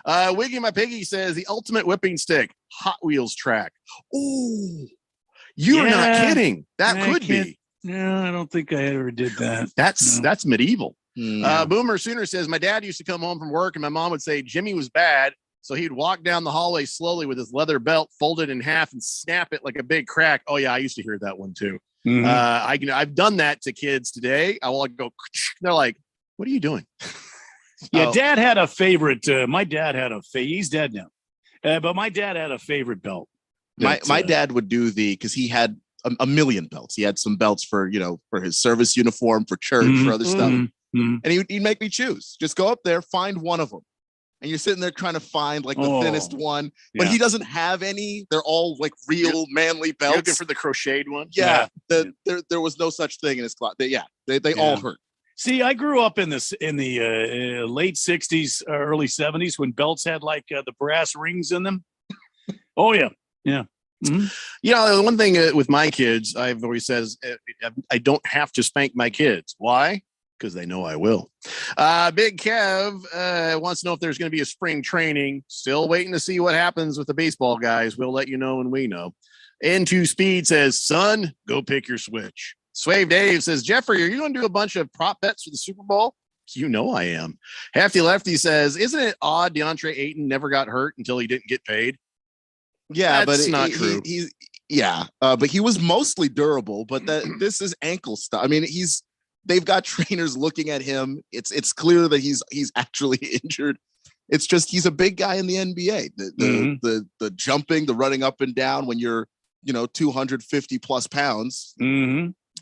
Wiggy My Piggy says the ultimate whipping stick, Hot Wheels track. Oh, you're not kidding. That could be. No, I don't think I ever did that. That's medieval. No. Boomer Sooner says my dad used to come home from work and my mom would say Jimmy was bad. So he'd walk down the hallway slowly with his leather belt folded in half and snap it like a big crack. Oh yeah, I used to hear that one too. Mm-hmm. I've done that to kids today. I will go. They're like, "What are you doing?" Yeah, Dad had a favorite. My dad had he's dead now, but my dad had a favorite belt. My dad would do because he had a million belts. He had some belts for his service uniform, for church, for other stuff, and he'd make me choose. Just go up there, find one of them. And you're sitting there trying to find like the thinnest one, but he doesn't have any. They're all like real manly belts. You're looking for the crocheted one. Yeah. There was no such thing in his closet. They all hurt. See, I grew up in the late 60s, early 70s when belts had like the brass rings in them. Oh yeah. Yeah. Mm-hmm. The one thing with my kids, I've always said is I don't have to spank my kids. Why? Because they know I will. Big Kev wants to know if there's going to be a spring training. Still waiting to see what happens with the baseball guys. We'll let you know when we know. N2 Speed says, son, go pick your switch. Swave Dave says, Jeffrey, are you going to do a bunch of prop bets for the Super Bowl? You know I am. Hefty Lefty says, isn't it odd DeAndre Ayton never got hurt until he didn't get paid? Yeah, that's but not true. But he was mostly durable. But this is ankle stuff. I mean, they've got trainers looking at him. It's clear that he's actually injured. It's just he's a big guy in the NBA. The jumping, the running up and down when you're 250 plus pounds.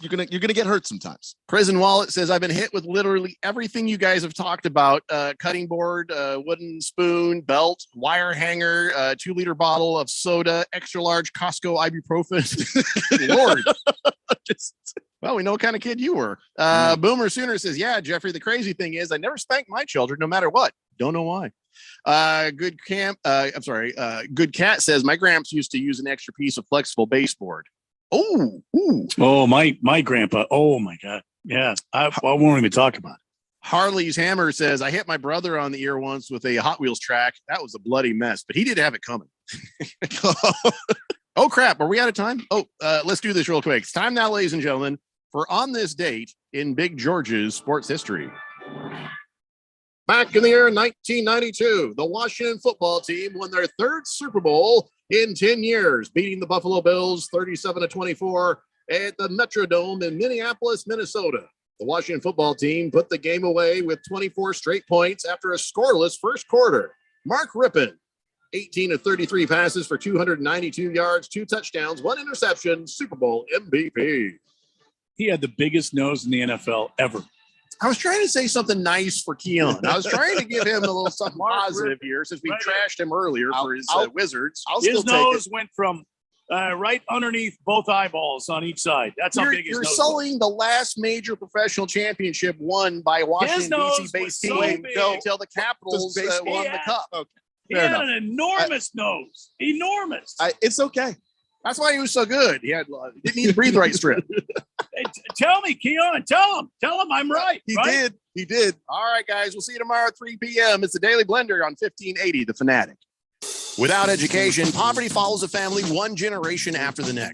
You're gonna get hurt sometimes. Prison Wallet says, I've been hit with literally everything you guys have talked about: cutting board, wooden spoon, belt, wire hanger, 2-liter bottle of soda, extra large Costco ibuprofen. Lord. Well, we know what kind of kid you were. Boomer Sooner says, yeah, Jeffrey, the crazy thing is I never spanked my children no matter what. Don't know why. Good Cat says, my gramps used to use an extra piece of flexible baseboard. Oh, my grandpa. Oh my God. Yeah. I won't even talk about it. Harley's Hammer says, I hit my brother on the ear once with a Hot Wheels track. That was a bloody mess, but he did have it coming. Oh crap. Are we out of time? Let's do this real quick. It's time now, ladies and gentlemen, for On This Date in Big George's sports history. Back in the year 1992, the Washington football team won their third Super Bowl in 10 years, beating the Buffalo Bills 37-24 at the Metrodome in Minneapolis, Minnesota. The Washington football team put the game away with 24 straight points after a scoreless first quarter. Mark Rippon, 18 of 33 passes for 292 yards, 2 touchdowns, 1 interception, Super Bowl MVP. He had the biggest nose in the NFL ever. I was trying to say something nice for Keon. I was trying to give him a little something positive here since we trashed him earlier for his Wizards. His nose went from right underneath both eyeballs on each side. That's how big his nose was. You're sullying the last major professional championship won by Washington, D.C.-based team until the Capitals won the cup. Okay. He had an enormous nose. Enormous. It's okay. That's why he was so good. He didn't need the breathe right strip. Hey, tell me, Keon. Tell him I'm right. He did. All right, guys. We'll see you tomorrow at 3 p.m. It's the Daily Blender on 1580 The Fanatic. Without education, poverty follows a family one generation after the next.